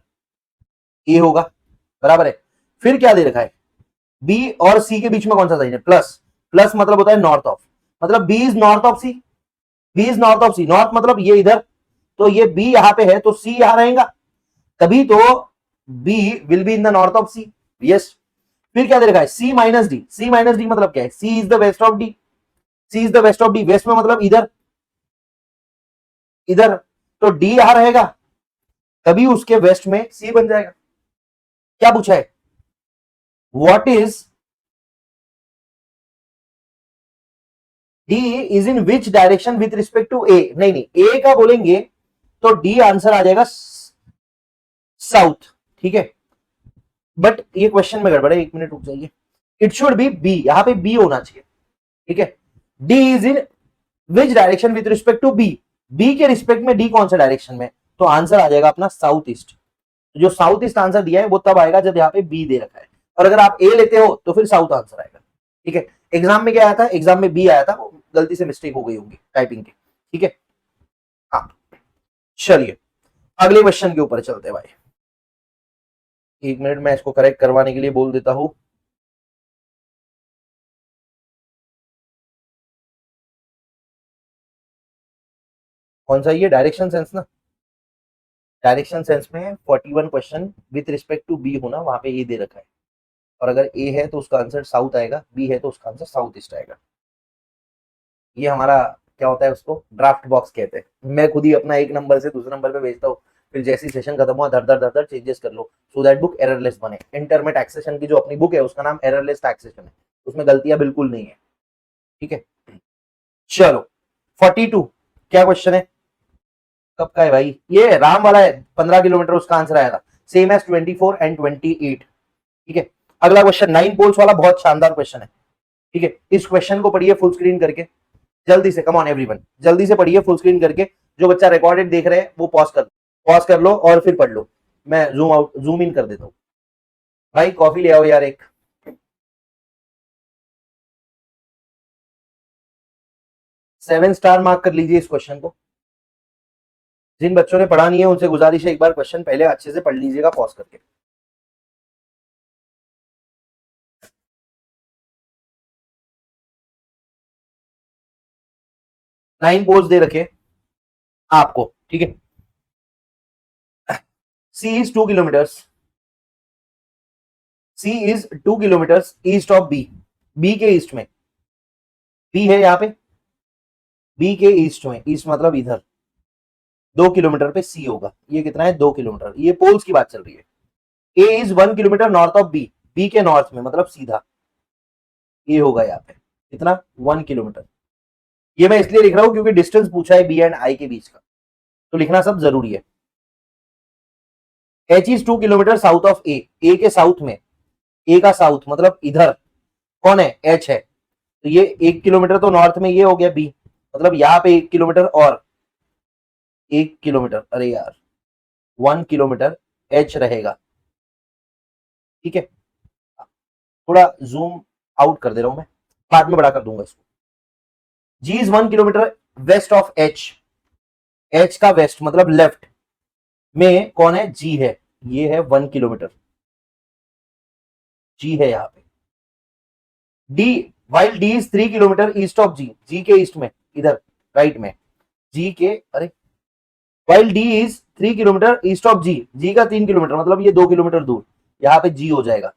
ए होगा, बराबर है। फिर क्या दे रखा है, बी और सी के बीच में कौन सा साइन है, प्लस। प्लस मतलब होता है नॉर्थ ऑफ, मतलब B is north of C, B is north of C, north मतलब ये इधर, तो ये बी यहां पे है तो सी यहां रहेगा, तभी तो B will be in the north of C, yes. फिर क्या दे रखा है, C minus D, C minus D मतलब क्या है, C is the west of D, C is the west of D, west में मतलब इधर, इधर, तो डी यहां रहेगा, तभी उसके वेस्ट में सी बन जाएगा। क्या पूछा है, what is D is in which direction with respect to A, नहीं नहीं ए का बोलेंगे तो डी आंसर आ जाएगा साउथ, ठीक है। बट ये क्वेश्चन में गड़बड़ है, एक मिनट रुक जाइए, इट शुड बी बी, यहां पे बी होना चाहिए, ठीक है। D is in which direction with respect to B, B के रिस्पेक्ट में डी कौन सा डायरेक्शन में, तो आंसर आ जाएगा अपना साउथ ईस्ट। जो साउथ ईस्ट आंसर दिया है वो तब आएगा जब यहाँ पे बी दे रखा है, और अगर आप ए लेते हो तो फिर साउथ आंसर आएगा, ठीक है। एग्जाम में क्या आया था, एग्जाम में बी आया था, वो गलती से मिस्टेक हो गई होगी टाइपिंग की, ठीक है। हाँ, चलिए अगले क्वेश्चन के ऊपर चलते हैं भाई, एक मिनट मैं इसको करेक्ट करवाने के लिए बोल देता हूं। कौन सा, ये डायरेक्शन सेंस ना, डायरेक्शन सेंस में 41 question with respect to B होना, वहां पे ए दे रखा है, और अगर ए है तो उसका आंसर साउथ आएगा, बी है तो उसका आंसर साउथ ईस्ट आएगा। ये हमारा क्या होता है, उसको ड्राफ्ट बॉक्स कहते हैं। मैं खुद ही अपना एक नंबर से दूसरे नंबर पे भेजता हूँ, फिर जैसे ही सेशन खत्म हुआ धर धर धर धर चेंजेस कर लो, सो दैट बुक एररलेस बने। इंटर में टैक्सेशन की जो अपनी बुक है उसका नाम एररलेस टैक्सेशन है, उसमें गलतियां बिल्कुल नहीं है, ठीक है। चलो 42 क्या क्वेश्चन है, कब का है भाई, ये राम वाला है, 15 किलोमीटर, उसका आंसर आया था, सेम एज 24 एंड 28, ठीक है। अगला क्वेश्चन 9 पोल्स वाला बहुत शानदार क्वेश्चन है, ठीक है। इस क्वेश्चन को पढ़िए फुल स्क्रीन करके, जल्दी से, कम ऑन एवरीवन, जल्दी से पढ़िए फुल स्क्रीन करके। जो बच्चा रिकॉर्डेड देख रहे हैं वो पॉज कर लो और फिर पढ़ लो, मैं जूम आउट जूम इन कर देता हूं। भाई कॉफी ले आओ यार एक, 7 स्टार मार्क कर लीजिए इस क्वेश्चन को। जिन बच्चों ने पढ़ा नहीं है उनसे गुजारिश है, एक बार क्वेश्चन पहले अच्छे से पढ़ लीजिएगा पॉज करके। 9 पोल्स दे रखे आपको, ठीक है। C is 2 kilometres, C is 2 kilometres east of B, B के ईस्ट में, बी है यहाँ पे, बी के ईस्ट में, ईस्ट मतलब इधर, 2 किलोमीटर पे सी होगा। ये कितना है, 2 किलोमीटर, ये पोल्स की बात चल रही है। A is 1 kilometre north of B, B के नॉर्थ में मतलब सीधा ये होगा यहाँ पे, कितना, 1 किलोमीटर। ये मैं इसलिए लिख रहा हूं क्योंकि डिस्टेंस पूछा है बी एंड आई के बीच का, तो लिखना सब जरूरी है। H is 2 kilometre south of A, A के साउथ में, ए का साउथ मतलब इधर कौन है, एच है, तो ये 1 किलोमीटर तो नॉर्थ में ये हो गया बी, मतलब यहाँ पे 1 किलोमीटर और 1 किलोमीटर, अरे यार 1 किलोमीटर एच रहेगा, ठीक है। थोड़ा जूम आउट कर दे रहा हूं मैं, बाद में बड़ा कर दूंगा इसको। G is 1 kilometre west of H, H का वेस्ट मतलब लेफ्ट में कौन है, जी है, ये है 1 किलोमीटर, जी है यहाँ पे। D, while D is 3 kilometre east of G, G के ईस्ट में इधर राइट में, जी के, अरे while D is 3 kilometre east of G, G का 3 किलोमीटर मतलब ये 2 किलोमीटर दूर, यहाँ पे जी हो जाएगा,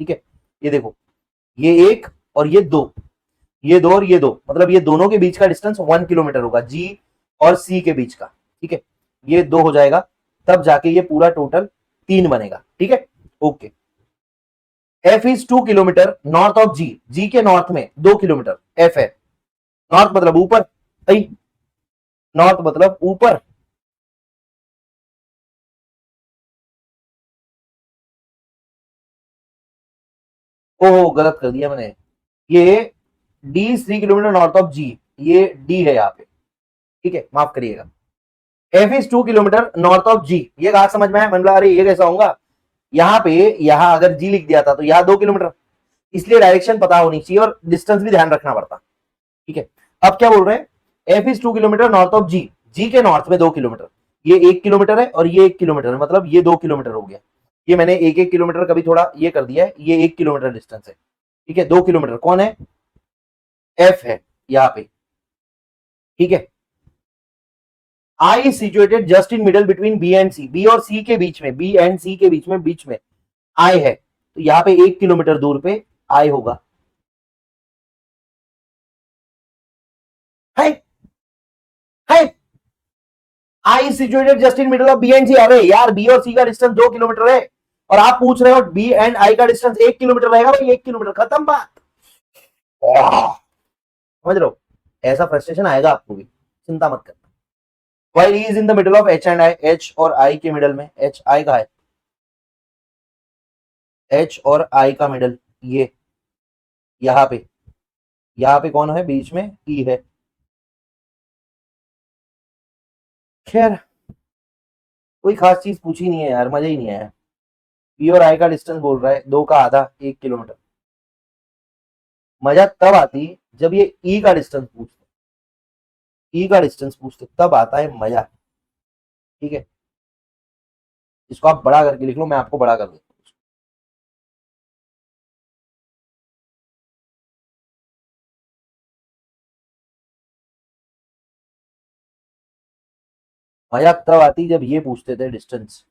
ठीक है। ये देखो ये एक और ये दो, ये दो और ये दो, मतलब ये दोनों के बीच का डिस्टेंस 1 किलोमीटर होगा, जी और सी के बीच का। ठीक है, ये 2 हो जाएगा, तब जाके ये पूरा टोटल 3 बनेगा। ठीक है, okay. F is 2 kilometre north of G, G के नॉर्थ में 2 किलोमीटर एफ है। नॉर्थ मतलब ऊपर, सही, नॉर्थ मतलब ऊपर। ओह गलत कर दिया मैंने, ये D 3 kilometre north of G, ये डी है यहाँ पे। ठीक है, माफ करिएगा। F is 2 kilometre north of G, ये कहा समझ में आया, मतलब अरे ये कैसा होगा, यहाँ पे, यहाँ अगर जी लिख दिया था तो यहाँ 2 किलोमीटर, इसलिए डायरेक्शन पता होनी चाहिए और डिस्टेंस भी ध्यान रखना पड़ता। ठीक है, अब क्या बोल रहे हैं, F is 2 kilometre north of G, G के नॉर्थ में 2 किलोमीटर, ये 1 किलोमीटर है और ये 1 किलोमीटर है, मतलब ये 2 किलोमीटर हो गया। ये मैंने एक एक किलोमीटर कभी थोड़ा ये कर दिया है, ये 1 किलोमीटर डिस्टेंस है। ठीक है, 2 किलोमीटर कौन है, एफ है यहाँ पे। ठीक है, I is situated just in middle between B and C, B और सी के बीच में, बी एंड सी के बीच में आई है, तो यहाँ पे 1 किलोमीटर दूर पे आई होगा। है, है, I situated just in middle of B and C, अरे यार बी और सी का डिस्टेंस 2 किलोमीटर है, और आप पूछ रहे हो बी एंड आई का डिस्टेंस 1 किलोमीटर रहेगा, भाई 1 किलोमीटर, खत्म बात। समझ रहे हो, ऐसा फ्रस्ट्रेशन आएगा आपको भी, चिंता मत करना। While he is in the middle of H and I, H और आई के मिडल में, एच आई का है, एच और आई का मिडल, ये यहाँ पे, यहाँ पे कौन है बीच में, ई है। खैर कोई खास चीज पूछी नहीं है यार, मजा ही नहीं आया। पी और आई का डिस्टेंस बोल रहा है, दो का आधा 1 किलोमीटर। मजा तब आती जब ये ई का डिस्टेंस पूछते, ई का डिस्टेंस पूछते तब आता है मजा। ठीक है, इसको आप बड़ा करके लिख लो, मैं आपको बड़ा कर देता हूँ। मजा तब आती जब ये पूछते थे डिस्टेंस,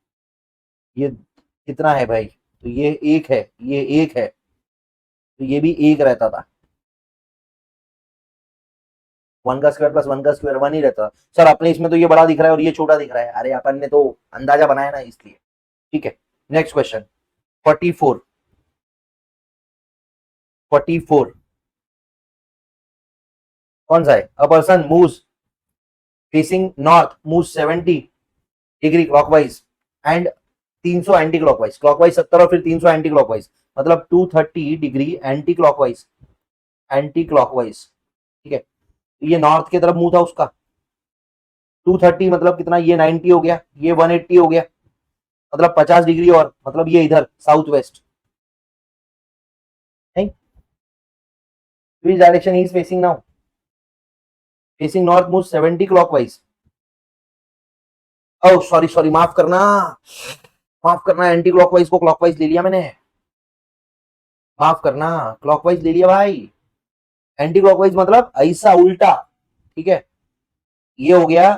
ये कितना है भाई, तो ये एक है, ये एक है, तो ये भी एक रहता था। 1 का स्क्वायर प्लस 1 का स्क्वायर 1 ही रहता। सर अपने इसमें तो ये बड़ा दिख रहा है और ये छोटा दिख रहा है, अरे अपन ने तो अंदाजा बनाया ना इसलिए। ठीक है, नेक्स्ट क्वेश्चन 44, 44 कौन सा है, a person moves facing north moves 70 degree clockwise and 300 anti clockwise, clockwise 70 और फिर 300 एंटी क्लॉकवाइज, मतलब 230 degree anti clockwise, anti clockwise. ठीक है, ये नॉर्थ की तरफ मुंह था उसका, 230 मतलब कितना, ये 90 हो गया, ये 180 हो गया, मतलब 50 डिग्री, और मतलब ये इधर south west, which direction he is facing now, facing north moves 70 clockwise। Oh sorry sorry, माफ करना, माफ करना, एंटी क्लॉकवाइज को क्लॉकवाइज ले लिया मैंने, माफ करना, क्लॉकवाइज ले लिया भाई। एंटी क्लॉकवाइज मतलब ऐसा उल्टा। ठीक है, ये हो गया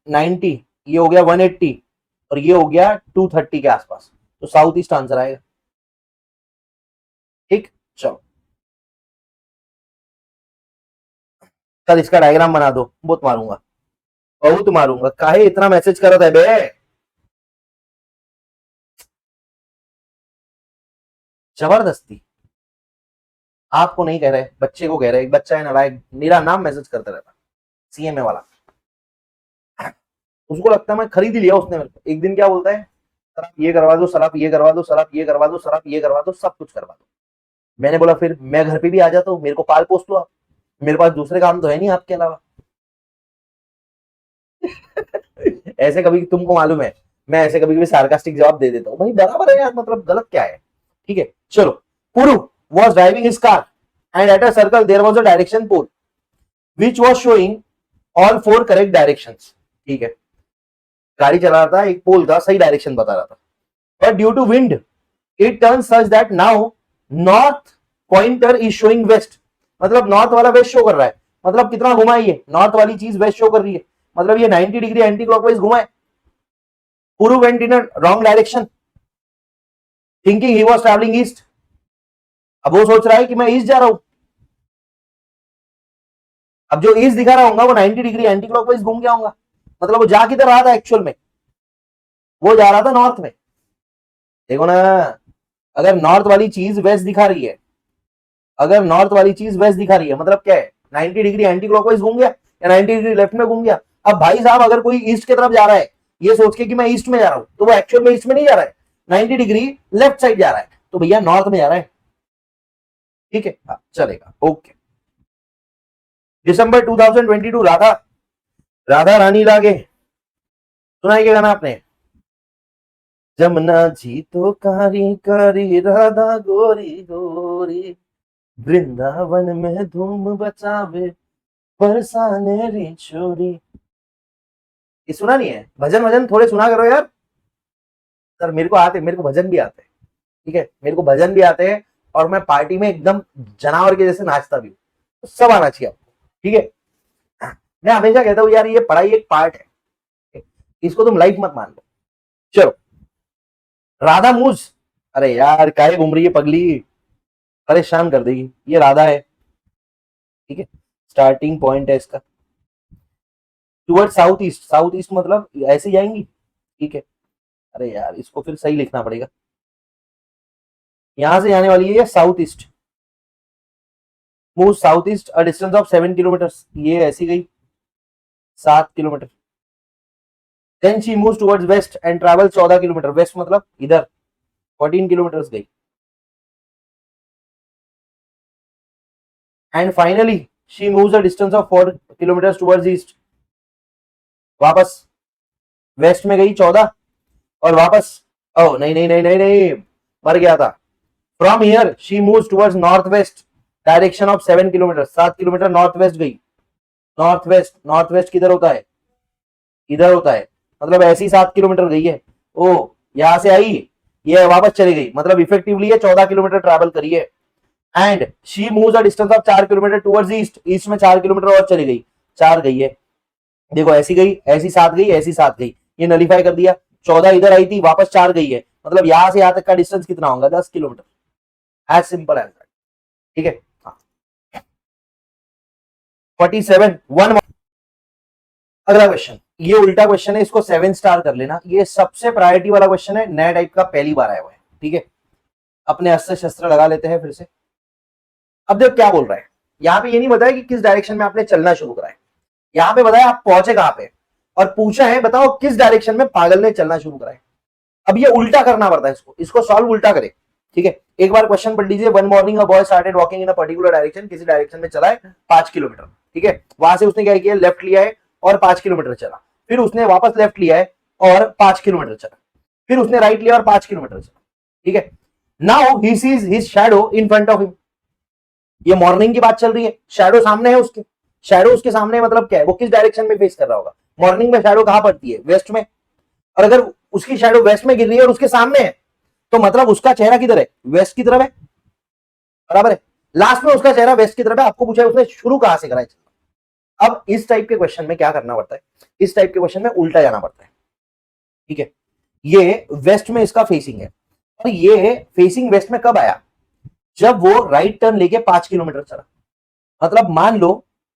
90, ये हो गया 180 और ये हो गया 230 के आसपास, तो साउथ ईस्ट आंसर आएगा। ठीक, चलो कल इसका डायग्राम बना दो, बहुत मारूंगा, बहुत मारूंगा, काहे इतना मैसेज करत है बे। जबरदस्ती, आपको नहीं कह रहे, बच्चे को कह रहे, एक बच्चा है नालायक, मेरा नाम मैसेज करता रहता, सीएमए वाला, उसको लगता है मैं खरीद ही लिया उसने मेरे को। एक दिन क्या बोलता है, सर आप ये करवा दो, सर आप ये करवा दो, सर आप ये करवा दो, सर आप ये करवा दो, सब कुछ करवा दो। मैंने बोला फिर मैं घर पे भी आ जाता हूँ, मेरे को पाल पोस लो आप, मेरे पास दूसरे काम तो है नहीं आपके अलावा। ऐसे कभी तुमको मालूम है, मैं ऐसे कभी कभी सार्कास्टिक जवाब दे देता हूँ, भाई बराबर है यार, मतलब गलत क्या है। ठीक है, चलो, Puru was driving his car and at a circle there was a direction pole which was showing all 4 correct direction. ठीक है, गाड़ी चला रहा था, एक पोल था सही डायरेक्शन बता रहा था, but due to wind it turn such that now north pointer is showing west, मतलब नॉर्थ वाला वेस्ट शो कर रहा है, मतलब कितना घुमा है ये, नॉर्थ वाली चीज वेस्ट शो कर रही है, मतलब ये 90 डिग्री एंटी क्लॉकवाइज घुमा है। Puru went in a wrong direction thinking he was travelling east, अब वो सोच रहा है कि मैं ईस्ट जा रहा हूं, अब जो ईस्ट दिखा रहा होगा वो 90 डिग्री एंटी क्लॉकवाइज घूम गया होगा, मतलब वो जा किधर रहा था एक्चुअल में, वो जा रहा था नॉर्थ में। देखो ना, अगर नॉर्थ वाली चीज वेस्ट दिखा रही है, अगर नॉर्थ वाली चीज वेस्ट दिखा रही है मतलब क्या है, 90 डिग्री एंटी क्लॉकवाइज घूम गया या 90 डिग्री लेफ्ट में घूम गया। अब भाई साहब अगर कोई ईस्ट की तरफ जा रहा है ये सोच के कि मैं ईस्ट में जा रहा हूं, तो वो एक्चुअल में ईस्ट में नहीं जा रहा है, 90 डिग्री लेफ्ट साइड जा रहा है, तो भैया नॉर्थ में जा रहा है। ठीक है, हाँ चलेगा, ओके। दिसंबर 2022, राधा, राधा रानी लागे, सुना है क्या गाना आपने? जमुना जी तो कारी कारी राधा गोरी गोरी, वृंदावन में धूम बचावे बरसाने री छोरी। ये सुना नहीं है? भजन भजन थोड़े सुना करो यार। सर मेरे को आते, मेरे को भजन भी आते हैं, ठीक है, मेरे को भजन भी आते हैं, और मैं पार्टी में एकदम जानवर के जैसे नाचता भी हूँ, तो सब आना चाहिए आपको, ठीक है। मैं हमेशा कहता हूँ यार ये पढ़ाई एक पार्ट है, इसको तुम लाइफ मत मान लो। चलो, राधा मूज, अरे यार काहे घूम रही है पगली, परेशान कर देगी, ये राधा है, ठीक है, स्टार्टिंग पॉइंट है इसका, toward south east, south east मतलब ऐसे जाएंगी, ठीक है। अरे यार इसको फिर सही लिखना पड़ेगा, यहां से जाने वाली है south east, move south east a distance of 7 kilometre, ये ऐसी गई 7 kilometre. Then she moves towards west and travel 14 kilometre, west मतलब इधर 14 किलोमीटर गई। And finally she moves a distance of 4 kilometre towards east, वापस वेस्ट में गई 14, और वापस, ओ नहीं नहीं नहीं नहीं नहीं, मर गया था। From here she moves towards north west direction of 7 kilometre, 7 kilometre north west गई। नॉर्थ वेस्ट, नॉर्थ वेस्ट किधर होता है, इधर होता है, मतलब ऐसी 7 किलोमीटर गई है। ओ, यहां से आई, ये वापस चली गई, मतलब इफेक्टिवली ये 14 किलोमीटर ट्रैवल करी है। And she moves a distance of 4 kilometre towards east, east में 4 किलोमीटर और चली गई, 4 गई है। देखो ऐसी गई, ऐसी 7 गई, ऐसी 7 गई, ये नलीफाई कर दिया, 14 इधर आई थी, वापस 4 गई है, मतलब यहां से यहां तक का डिस्टेंस कितना होगा, 10 kilometre, as simple as that, ठीक है। 47, वन। अगला क्वेश्चन, ये उल्टा क्वेश्चन है, इसको 7 स्टार कर लेना, ये सबसे प्रायोरिटी वाला क्वेश्चन है, नया टाइप का, पहली बार आया हुआ है, ठीक है। अपने अस्त्र शस्त्र लगा लेते हैं फिर से। अब देखो क्या बोल रहा है, यहाँ पे ये नहीं बताया कि किस डायरेक्शन में आपने चलना शुरू करा है, यहाँ पे बताया आप पहुंचे कहां पे, और पूछा है बताओ किस डायरेक्शन में पागल ने चलना शुरू करा है। अब ये उल्टा करना पड़ता है, इसको इसको सॉल्व उल्टा करे, ठीक है। एक बार क्वेश्चन पढ़ लीजिए, one morning a boy started walking in a particular direction, किसी डायरेक्शन में चला है 5 किलोमीटर, ठीक है, वहां से उसने क्या किया, लेफ्ट लिया है और 5 किलोमीटर चला, फिर उसने वापस लेफ्ट लिया है और 5 किलोमीटर चला, फिर उसने राइट लिया और 5 किलोमीटर चला, ठीक है। Now he sees his shadow in front of him, ये मॉर्निंग की बात चल रही है, शैडो सामने है उसके, शैडो उसके सामने मतलब क्या है, वो किस डायरेक्शन में फेस कर रहा होगा, मॉर्निंग में शैडो कहां पड़ती है, वेस्ट में, और अगर उसकी शैडो वेस्ट में गिर रही है और उसके सामने है, तो मतलब उसका चेहरा किधर है, वेस्ट की तरफ है, बराबर है, लास्ट में उसका चेहरा वेस्ट की तरफ है। आपको पूछा है उसने शुरू कहां से करा है। अब इस टाइप के क्वेश्चन में क्या करना पड़ता है, इस टाइप के क्वेश्चन में उल्टा जाना पड़ता है, ठीक है। ये वेस्ट में इसका फेसिंग है, और ये फेसिंग वेस्ट में कब आया, जब वो राइट टर्न लेके 5 किलोमीटर चला, मतलब मान लो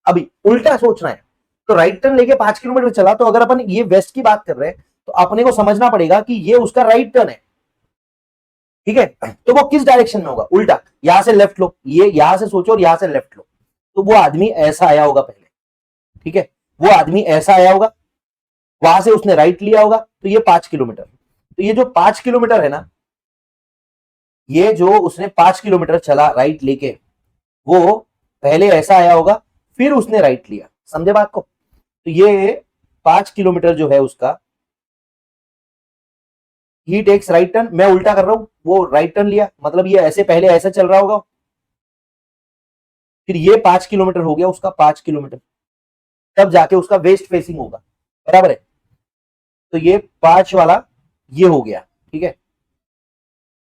अभी उल्टा सोचना है, तो राइट टर्न लेके 5 किलोमीटर चला, तो अगर अपन ये वेस्ट की बात कर रहे हैं तो अपने को समझना पड़ेगा कि ये उसका राइट टर्न है, ठीक है। तो वो किस डायरेक्शन में होगा, उल्टा, यहां से लेफ्ट लो, ये यहां से सोचो और यहां से लेफ्ट लो, तो वो आदमी ऐसा आया होगा पहले, ठीक है, वो आदमी ऐसा आया होगा, वहां से उसने राइट लिया होगा, तो ये 5 किलोमीटर, तो ये जो 5 किलोमीटर है ना, ये जो उसने 5 किलोमीटर चला राइट लेके, वो पहले ऐसा आया होगा, फिर उसने राइट लिया, समझे बात को। तो ये 5 किलोमीटर जो है उसका, ही टेक्स राइट टर्न, मैं उल्टा कर रहा हूं, वो राइट टर्न लिया, मतलब ये ऐसे पहले ऐसा चल रहा होगा, फिर ये 5 किलोमीटर हो गया उसका, 5 किलोमीटर, तब जाके उसका वेस्ट फेसिंग होगा, बराबर है। तो ये 5 वाला ये हो गया, ठीक है,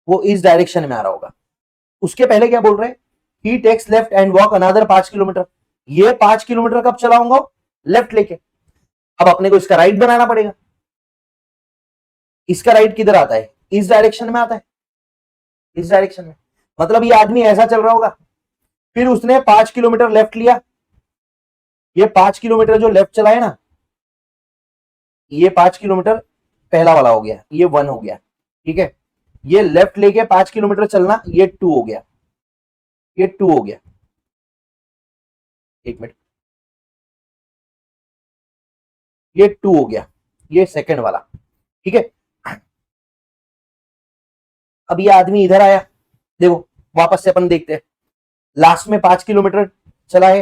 वो इस डायरेक्शन में आ रहा होगा। उसके पहले क्या बोल रहे हैं, he takes left and walk another 5 kilometre, ये 5 किलोमीटर कब चलाऊंगा, लेफ्ट लेके। अब अपने को इसका राइट बनाना पड़ेगा, इसका राइट किधर आता है, इस डायरेक्शन में आता है, इस डायरेक्शन में, मतलब ये आदमी ऐसा चल रहा होगा, फिर उसने 5 किलोमीटर लेफ्ट लिया, ये 5 किलोमीटर जो लेफ्ट चला है ना, ये 5 किलोमीटर पहला वाला हो गया, ये 1 हो गया, ठीक है। ये लेफ्ट लेके 5 किलोमीटर चलना, ये 2 हो गया, ये 2 हो गया, एक मिनट, ये 2 हो गया, ये सेकंड वाला, ठीक है। अब ये आदमी इधर आया, देखो वापस से अपन देखते हैं, लास्ट में 5 किलोमीटर चला है,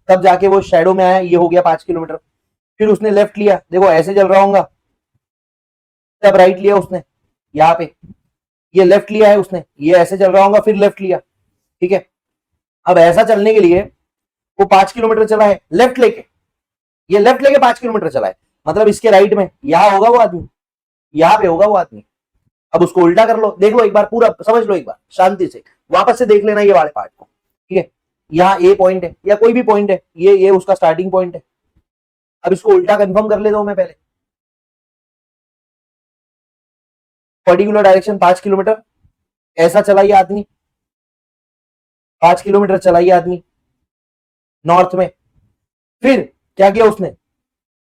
तब जाके वो शैडो में आया, ये हो गया 5 किलोमीटर, फिर उसने लेफ्ट लिया, देखो ऐसे चल रहा होगा, तब राइट लिया उसने यहाँ पे, ये लेफ्ट लिया है उसने, ये ऐसे चल रहा होगा, फिर लेफ्ट लिया, ठीक है। अब ऐसा चलने के लिए वो 5 किलोमीटर चला है लेफ्ट लेके, ये लेफ्ट लेके 5 किलोमीटर चला है, मतलब इसके राइट में यहां होगा वो आदमी, यहां पे होगा वो आदमी। अब उसको उल्टा कर लो, देख लो एक बार, पूरा समझ लो एक बार शांति से, वापस से देख लेना ये वाले पार्ट को, ठीक है। यहाँ ए पॉइंट है या कोई भी पॉइंट है, ये उसका स्टार्टिंग पॉइंट है। अब इसको उल्टा कंफर्म कर लेता हूं मैं पहले, पर्टिकुलर डायरेक्शन 5 किलोमीटर, ऐसा चला ये आदमी, 5 किलोमीटर चला ये आदमी नॉर्थ में, फिर क्या किया उसने,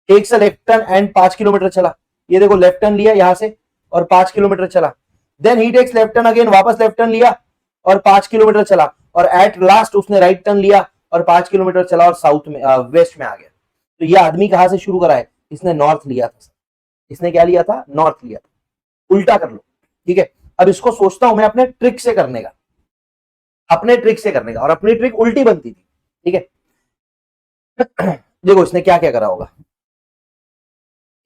एक से लेफ्ट टर्न एंड 5 किलोमीटर चला, ये देखो लेफ्ट टर्न लिया यहां से और 5 किलोमीटर चला, then he takes left turn again, वापस लेफ्ट टर्न लिया और 5 किलोमीटर चला, और एट लास्ट उसने राइट टर्न लिया और 5 किलोमीटर चला और साउथ में वेस्ट में आ गया। तो ये आदमी कहां से शुरू करा है, इसने नॉर्थ लिया था, इसने क्या लिया था, नॉर्थ लिया था। उल्टा कर लो, ठीक है। अब इसको सोचता हूं मैं अपने ट्रिक से करने का, अपने ट्रिक से करने का, और अपनी ट्रिक उल्टी बनती थी, ठीक है। देखो इसने क्या क्या करा होगा,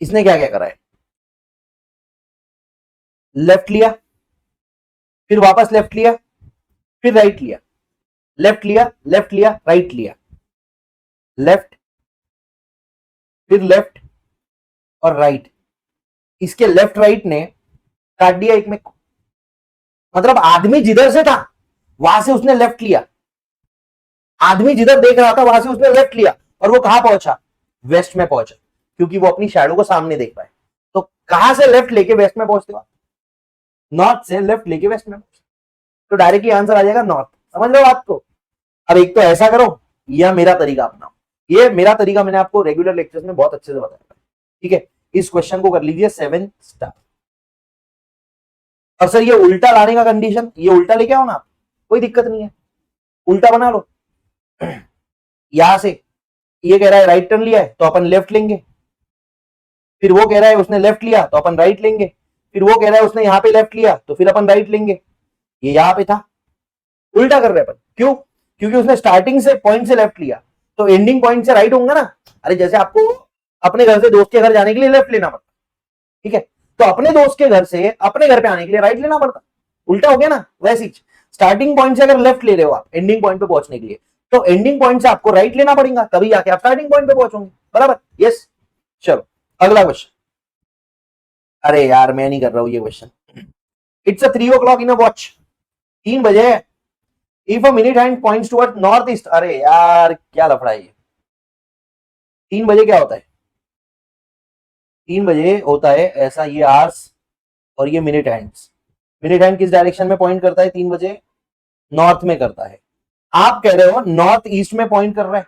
इसने क्या क्या करा है, लेफ्ट लिया, फिर वापस लेफ्ट लिया, फिर राइट लिया, लेफ्ट लिया, लेफ्ट लिया, राइट लिया, लेफ्ट, फिर लेफ्ट और राइट, इसके लेफ्ट राइट ने काट दिया एक में, मतलब आदमी जिधर से था वहां से उसने लेफ्ट लिया, आदमी जिधर देख रहा था वहां से उसने लेफ्ट लिया, और वो कहां पहुंचा, वेस्ट में पहुंचा, क्योंकि वो अपनी शैडो को सामने देख पाए। तो कहां से लेफ्ट लेके वेस्ट में पहुंचते हो, नॉर्थ से लेफ्ट लेके वेस्ट में पहुंचते, तो डायरेक्टली आंसर आ जाएगा नॉर्थ। समझ लो बात को। अब एक तो ऐसा करो, या मेरा तरीका अपनाओ, ये मेरा तरीका मैंने आपको रेगुलर लेक्चर्स में बहुत अच्छे से बताया, ठीक है। इस क्वेश्चन को कर लीजिए 7 स्टार। और सर ये उल्टा लाने का कंडीशन, ये उल्टा लेके आओ ना आप, कोई दिक्कत नहीं है, उल्टा बना लो। यहां से ये कह रहा है राइट टर्न लिया है तो अपन लेफ्ट लेंगे, फिर वो कह रहा है उसने लेफ्ट लिया तो अपन राइट लेंगे, फिर वो कह रहा है उसने यहाँ पे लेफ्ट लिया तो फिर अपन राइट लेंगे, ये यहाँ पे था, उल्टा कर रहे अपन, क्यों, क्योंकि उसने स्टार्टिंग से पॉइंट से लेफ्ट लिया तो एंडिंग पॉइंट से राइट होगा ना। अरे जैसे आपको अपने घर से दोस्त के घर जाने के लिए लेफ्ट लेना पड़ता, ठीक है, तो अपने दोस्त के घर से अपने घर पे आने के लिए राइट लेना पड़ता, उल्टा हो गया ना। वैसे ही स्टार्टिंग पॉइंट से अगर लेफ्ट ले रहे हो आप एंडिंग पॉइंट पे पहुंचने के लिए, तो एंडिंग पॉइंट से आपको राइट लेना पड़ेगा, तभी आके आप स्टार्टिंग पॉइंट पे पहुंचोगे, बराबर। यस, चलो अगला क्वेश्चन। अरे यार मैं नहीं कर रहा हूं ये question, it's a 3 o'clock in a watch, 3 बजे है, if a minute hand points toward north east, अरे यार क्या लफड़ा है ये, 3 बजे क्या होता है, 3 बजे होता है ऐसा, ये आवर्स और ये मिनट हैंड्स, मिनट हैंड किस डायरेक्शन में पॉइंट करता है 3 बजे, नॉर्थ में करता है, आप कह रहे हो नॉर्थ ईस्ट में पॉइंट कर रहा है,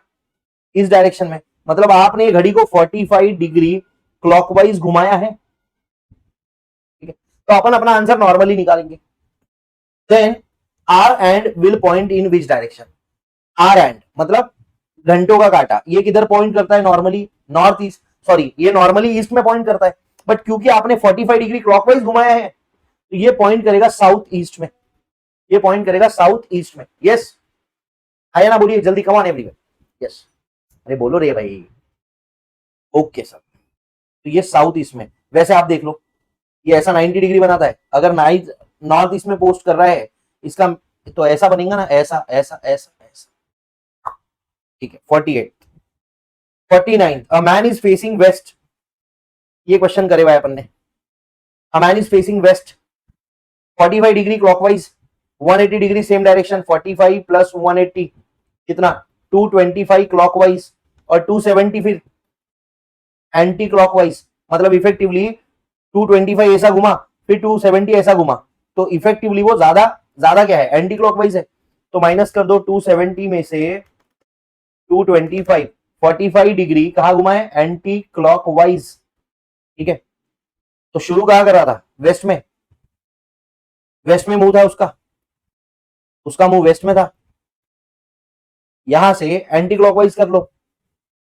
इस डायरेक्शन में, मतलब आपने ये घड़ी को 45 डिग्री क्लॉकवाइज घुमाया है, ठीक है, तो अपन अपना आंसर नॉर्मली निकालेंगे। Then hour hand will point in which direction, hour hand मतलब घंटों का कांटा, ये किधर पॉइंट करता है नॉर्मली, नॉर्थ ईस्ट, सॉरी ये नॉर्मली ईस्ट में पॉइंट करता है, बट क्योंकि आपने 45 डिग्री क्लॉकवाइज घुमाया है तो ये पॉइंट करेगा साउथ ईस्ट में, ये पॉइंट करेगा साउथ ईस्ट में। यस आया ना, बोलिए जल्दी, कम ऑन एवरीवन, यस, अरे बोलो रे भाई, ओके सर, तो ये साउथ ईस्ट में, वैसे आप देख लो ये ऐसा 90 डिग्री बनाता है, अगर नॉर्थ ईस्ट में पोस्ट कर रहा है इसका, तो ऐसा बनेगा ना, ऐसा ऐसा ऐसा ऐसा, ठीक है। 48 49 a man is facing west, ये क्वेश्चन करे हुआ है अपन ने, a man is facing west 45 degree clockwise, 180 degree same direction, 45 plus 180 कितना 225 क्लॉकवाइज, और 270 फिर एंटी क्लॉकवाइज, मतलब इफेक्टिवली 225 ऐसा घुमा फिर 270 ऐसा घुमा, तो इफेक्टिवली वो ज्यादा ज्यादा क्या है, एंटी क्लॉकवाइज है, तो माइनस कर दो 270 में से 225, 45 डिग्री कहाँ घुमा है, एंटी क्लॉकवाइज। ठीक है, तो शुरू कहाँ कर रहा था, वेस्ट में, वेस्ट में मुंह था उसका, उसका मुंह वेस्ट में था, यहां से एंटी क्लॉकवाइज कर लो,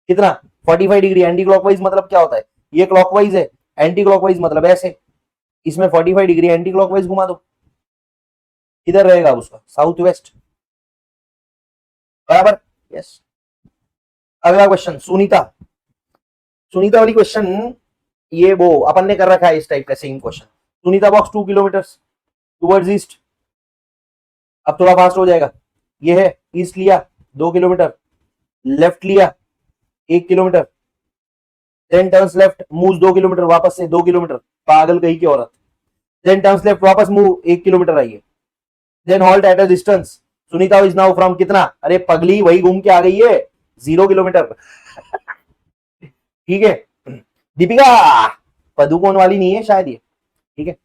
कितना 45 डिग्री। एंटी क्लॉकवाइज मतलब क्या होता है, ये क्लॉकवाइज है, एंटी क्लॉकवाइज मतलब ऐसे, इसमें 45 डिग्री एंटी क्लॉकवाइज घुमा दो, किधर रहेगा उसका, साउथ वेस्ट, बराबर, यस। अगला क्वेश्चन, सुनीता, सुनीता वाली क्वेश्चन, ये वो अपन ने कर रखा है इस टाइप का सेम क्वेश्चन। सुनीता वॉक्स 2 किलोमीटर टुवर्ड्स ईस्ट, अब थोड़ा फास्ट हो जाएगा, ये है ईस्ट लिया 2 किलोमीटर, लेफ्ट लिया 1 kilometre, then turns left, move 2 kilometre वापस से 2 किलोमीटर, पागल कहीं की औरत, देन टर्न्स लेफ्ट वापस मूव 1 किलोमीटर आइए, then halt at a distance, Sunita is now from कितना, अरे पगली वही घूम के आ गई है 0 किलोमीटर। ठीक है, दीपिका पदुकोण वाली नहीं है शायद ये, ठीक है,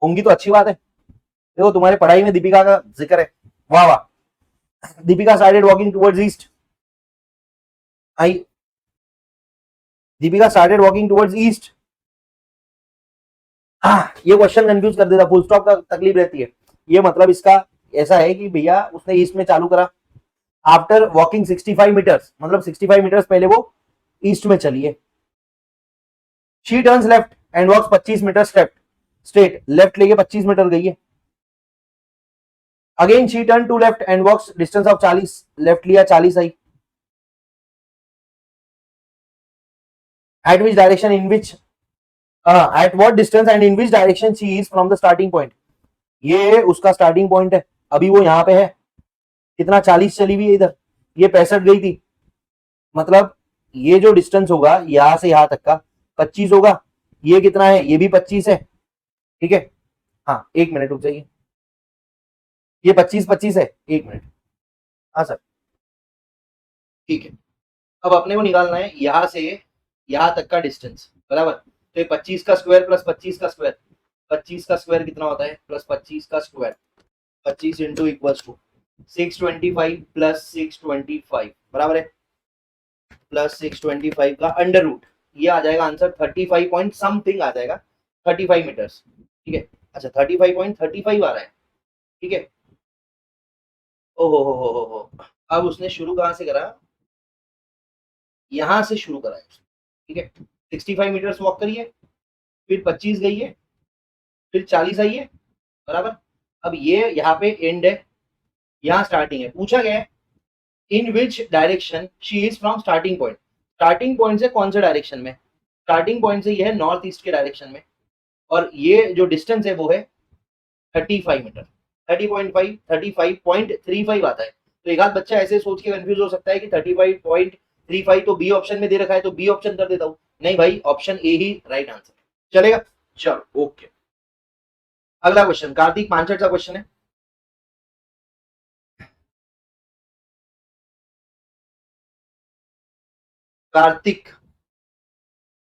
होंगी तो अच्छी बात है, देखो तुम्हारे पढ़ाई में दीपिका का जिक्र है, वाह वाह। Deepika started walking towards east, I, Deepika started walking towards east. ये क्वेश्चन कंफ्यूज कर देता, फुल स्टॉप का तकलीफ रहती है, ये मतलब इसका ऐसा है कि भैया उसने ईस्ट में चालू करा, आफ्टर वॉकिंग 65 मीटर्स, मतलब 65 मीटर्स पहले वो ईस्ट में चली है, she turns left and walks 25 metre step straight, left लेके 25 मीटर गई है, again she turn to left and walks distance of 40, लेफ्ट लिया 40 I, at which direction in which, at what distance and in which direction she is from the starting point, ये उसका स्टार्टिंग पॉइंट है, अभी वो यहां पे है, कितना 40 चली हुई है इधर, ये 65 गई थी, मतलब ये जो डिस्टेंस होगा यहां से यहां तक का 25 होगा, ये कितना है, ये भी 25 है, ठीक है, हाँ 1 मिनट रुक जाइए, ये 25-25 है, 1 मिनट, हाँ सर, ठीक है, अब अपने को निकालना है यहां से यहां तक का डिस्टेंस, बराबर, तो ये 25 का स्क्वायर प्लस 25 का स्क्वायर, 25 का स्क्वायर कितना होता है, प्लस 25 का square, 25 into equals to 625 plus 625, बराबर है, प्लस 625 का अंडर रूट, ये आ जाएगा आंसर 35 पॉइंट समथिंग आ जाएगा, 35 मीटर्स, ठीक है, अच्छा 35.35 आ रहा है, ठीक है, ओहो हो, अब उसने शुरू कहां से करा, यहां से शुरू करा है, ठीक है, 65 मीटर्स वॉक करिए, फिर 25 गई है, फिर 40 आई है, बराबर, अब ये यहाँ पे एंड है, यहाँ स्टार्टिंग है, पूछा गया है in which direction she is from starting point, starting point से कौन से डायरेक्शन में, स्टार्टिंग पॉइंट से ये है नॉर्थ ईस्ट के डायरेक्शन में, और ये जो डिस्टेंस है वो है 35 मीटर, 30.5 35.35 आता है, तो एक आध बच्चा ऐसे सोच के कंफ्यूज हो सकता है कि 35.35 तो बी ऑप्शन में दे रखा है, तो बी ऑप्शन कर देता हूँ, नहीं भाई option A he right answer, चलेगा, चलो ओके। अगला क्वेश्चन कार्तिक पांचट का क्वेश्चन है, कार्तिक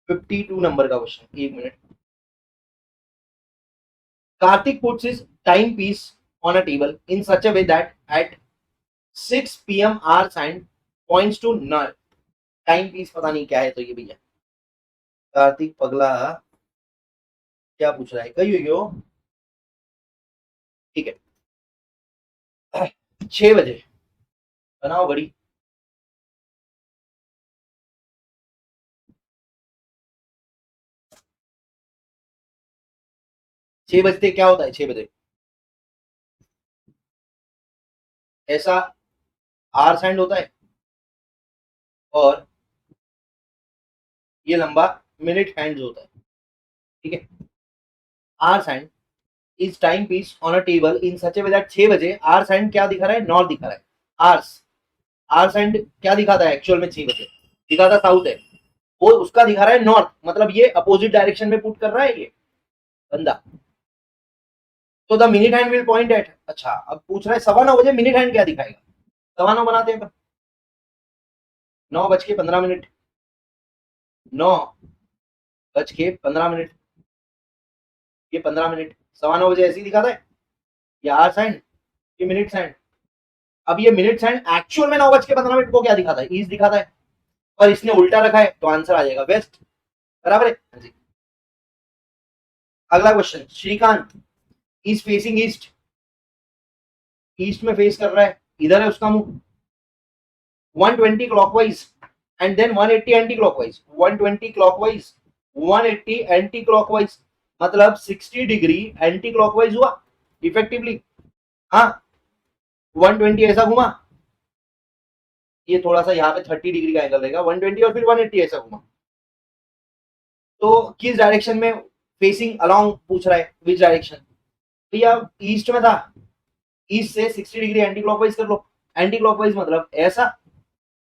52 नंबर का question, 1 minute, Karthik puts his timepiece on a table in such a way that at 6 p.m. hours and points to null. Timepiece पता नहीं क्या है, तो ये भैया कार्तिक पगला क्या पूछ रहा है, कही हुई हो, ठीक है, 6 बजे बनाओ घड़ी, 6 बजते क्या होता है, 6 बजे ऐसा आर हैंड होता है, और ये लंबा मिनट हैंड होता है, ठीक है, hour hand is time piece on a table in such a way that 6 बजे आर हैंड क्या दिखा रहा है, नॉर्थ दिखा रहा है, आर्स आर्स एंड क्या दिखाता है एक्चुअल में, 6 बजे दिखाता साउथ है, वो उसका दिखा रहा है नॉर्थ, मतलब ये अपोजिट डायरेक्शन में पुट कर रहा है ये बंदा, तो the minute hand will point at, अच्छा अब पूछ रहा है 9:15 मिनट हैंड क्या दिखाएगा, 9:15 बनाते हैं, 9:15, 9:15, ये 15 मिनट, 9:15 ऐसे ही दिखाता है, ये आवर्स हैंड, ये मिनट्स हैंड। अब ये मिनट्स हैंड एक्चुअल में 9:15 को क्या दिखाता है, ईस्ट दिखाता है, पर इसने उल्टा रखा है तो आंसर आ जाएगा वेस्ट। बराबर है। हाँ जी। अगला question, Shrikant is facing east, east में फेस कर रहा है, इधर है उसका मुंह। 120 clockwise and then 180 anti clockwise, 120 clockwise 180 anti clockwise, मतलब 60 डिग्री एंटी क्लॉकवाइज हुआ इफेक्टिवली। हाँ, 120 ऐसा घुमा, ये थोड़ा सा यहाँ पे 30 डिग्री का एंगल रहेगा, 120 और फिर 180 ऐसा घुमा। तो किस डायरेक्शन में फेसिंग अलोंग पूछ रहा है, विच डायरेक्शन। भैया ईस्ट में था, ईस्ट से 60 डिग्री एंटी क्लॉकवाइज कर लो, एंटी क्लॉकवाइज मतलब ऐसा,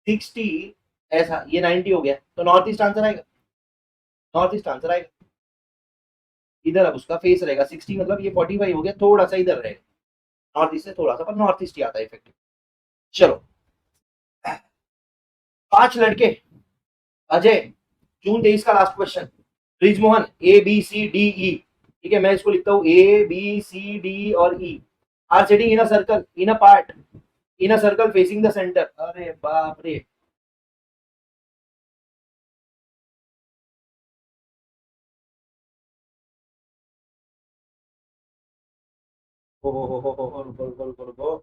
60 ऐसा, ये 90 हो गया, तो नॉर्थ ईस्ट आंसर आएगा, नॉर्थ ईस्ट आंसर आएगा। इधर अब उसका फेस रहेगा 60, मतलब ये 45 हो गया, थोड़ा सा इधर रहेगा, नॉर्थ ईस्ट से थोड़ा सा, पर नॉर्थ ईस्ट ही आता है इफेक्टिव। चलो, 5 लड़के, अजय, जून 23 का last question, Brijmohan, A B C D E, ठीक है, मैं इसको लिखता हूँ ए बी सी डी और E, are sitting in a circle in a part, in a circle facing the centre. अरे बाप रे, हो रुको रुको रुको रुको,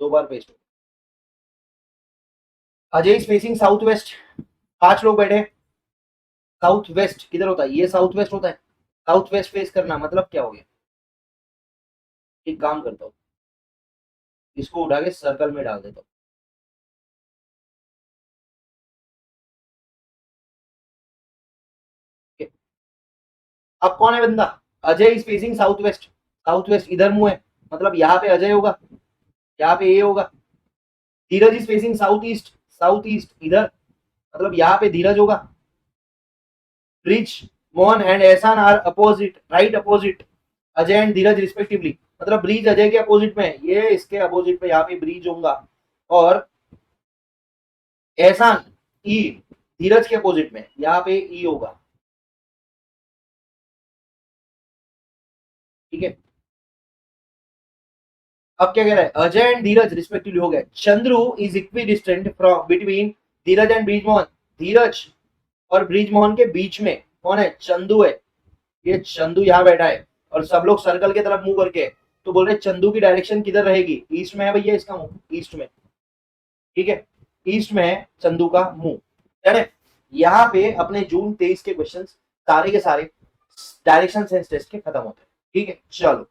2 बार paste. Ajay is facing south west, 5 लोग बैठे, साउथ वेस्ट किधर होता है, ये साउथ वेस्ट होता है, साउथ वेस्ट फेस करना मतलब क्या हो गया, एक काम करता हूँ, इसको उठा के सर्कल में डाल देता हूँ। अब कौन है बंदा, Ajay is facing south west, south waste इधर मुंह है, मतलब यहाँ पे अजय होगा, यहाँ पे ए होगा। Dheeraj is facing south east इधर, मतलब यहाँ पे धीरज होगा। Brij Mohan and Ehsan are opposite, right opposite Ajay and Dheeraj respectively, मतलब ब्रिज अजय के अपोजिट में है, ये इसके अपोजिट में यहाँ पे ब्रिज होगा, और एहसान ई धीरज के अपोजिट में, यहाँ पे ई होगा। ठीक है, अब क्या कह रहा है, अजय एंड धीरज रिस्पेक्टिवली हो गए। Chandru is equidistant from between Dheeraj and Brijmohan, Dheeraj और ब्रिजमोहन के बीच में कौन है, चंदू है, ये चंदू यहाँ बैठा है, और सब लोग सर्कल की तरफ मुंह करके, तो बोल रहे चंदू की डायरेक्शन किधर रहेगी, ईस्ट में है भैया इसका मुंह, ईस्ट में। ठीक है, ईस्ट में है चंदू का मुंह, है। यहाँ पे अपने जून 23 के क्वेश्चन सारे के सारे डायरेक्शन सेंस टेस्ट के खत्म होते हैं। ठीक है, चलो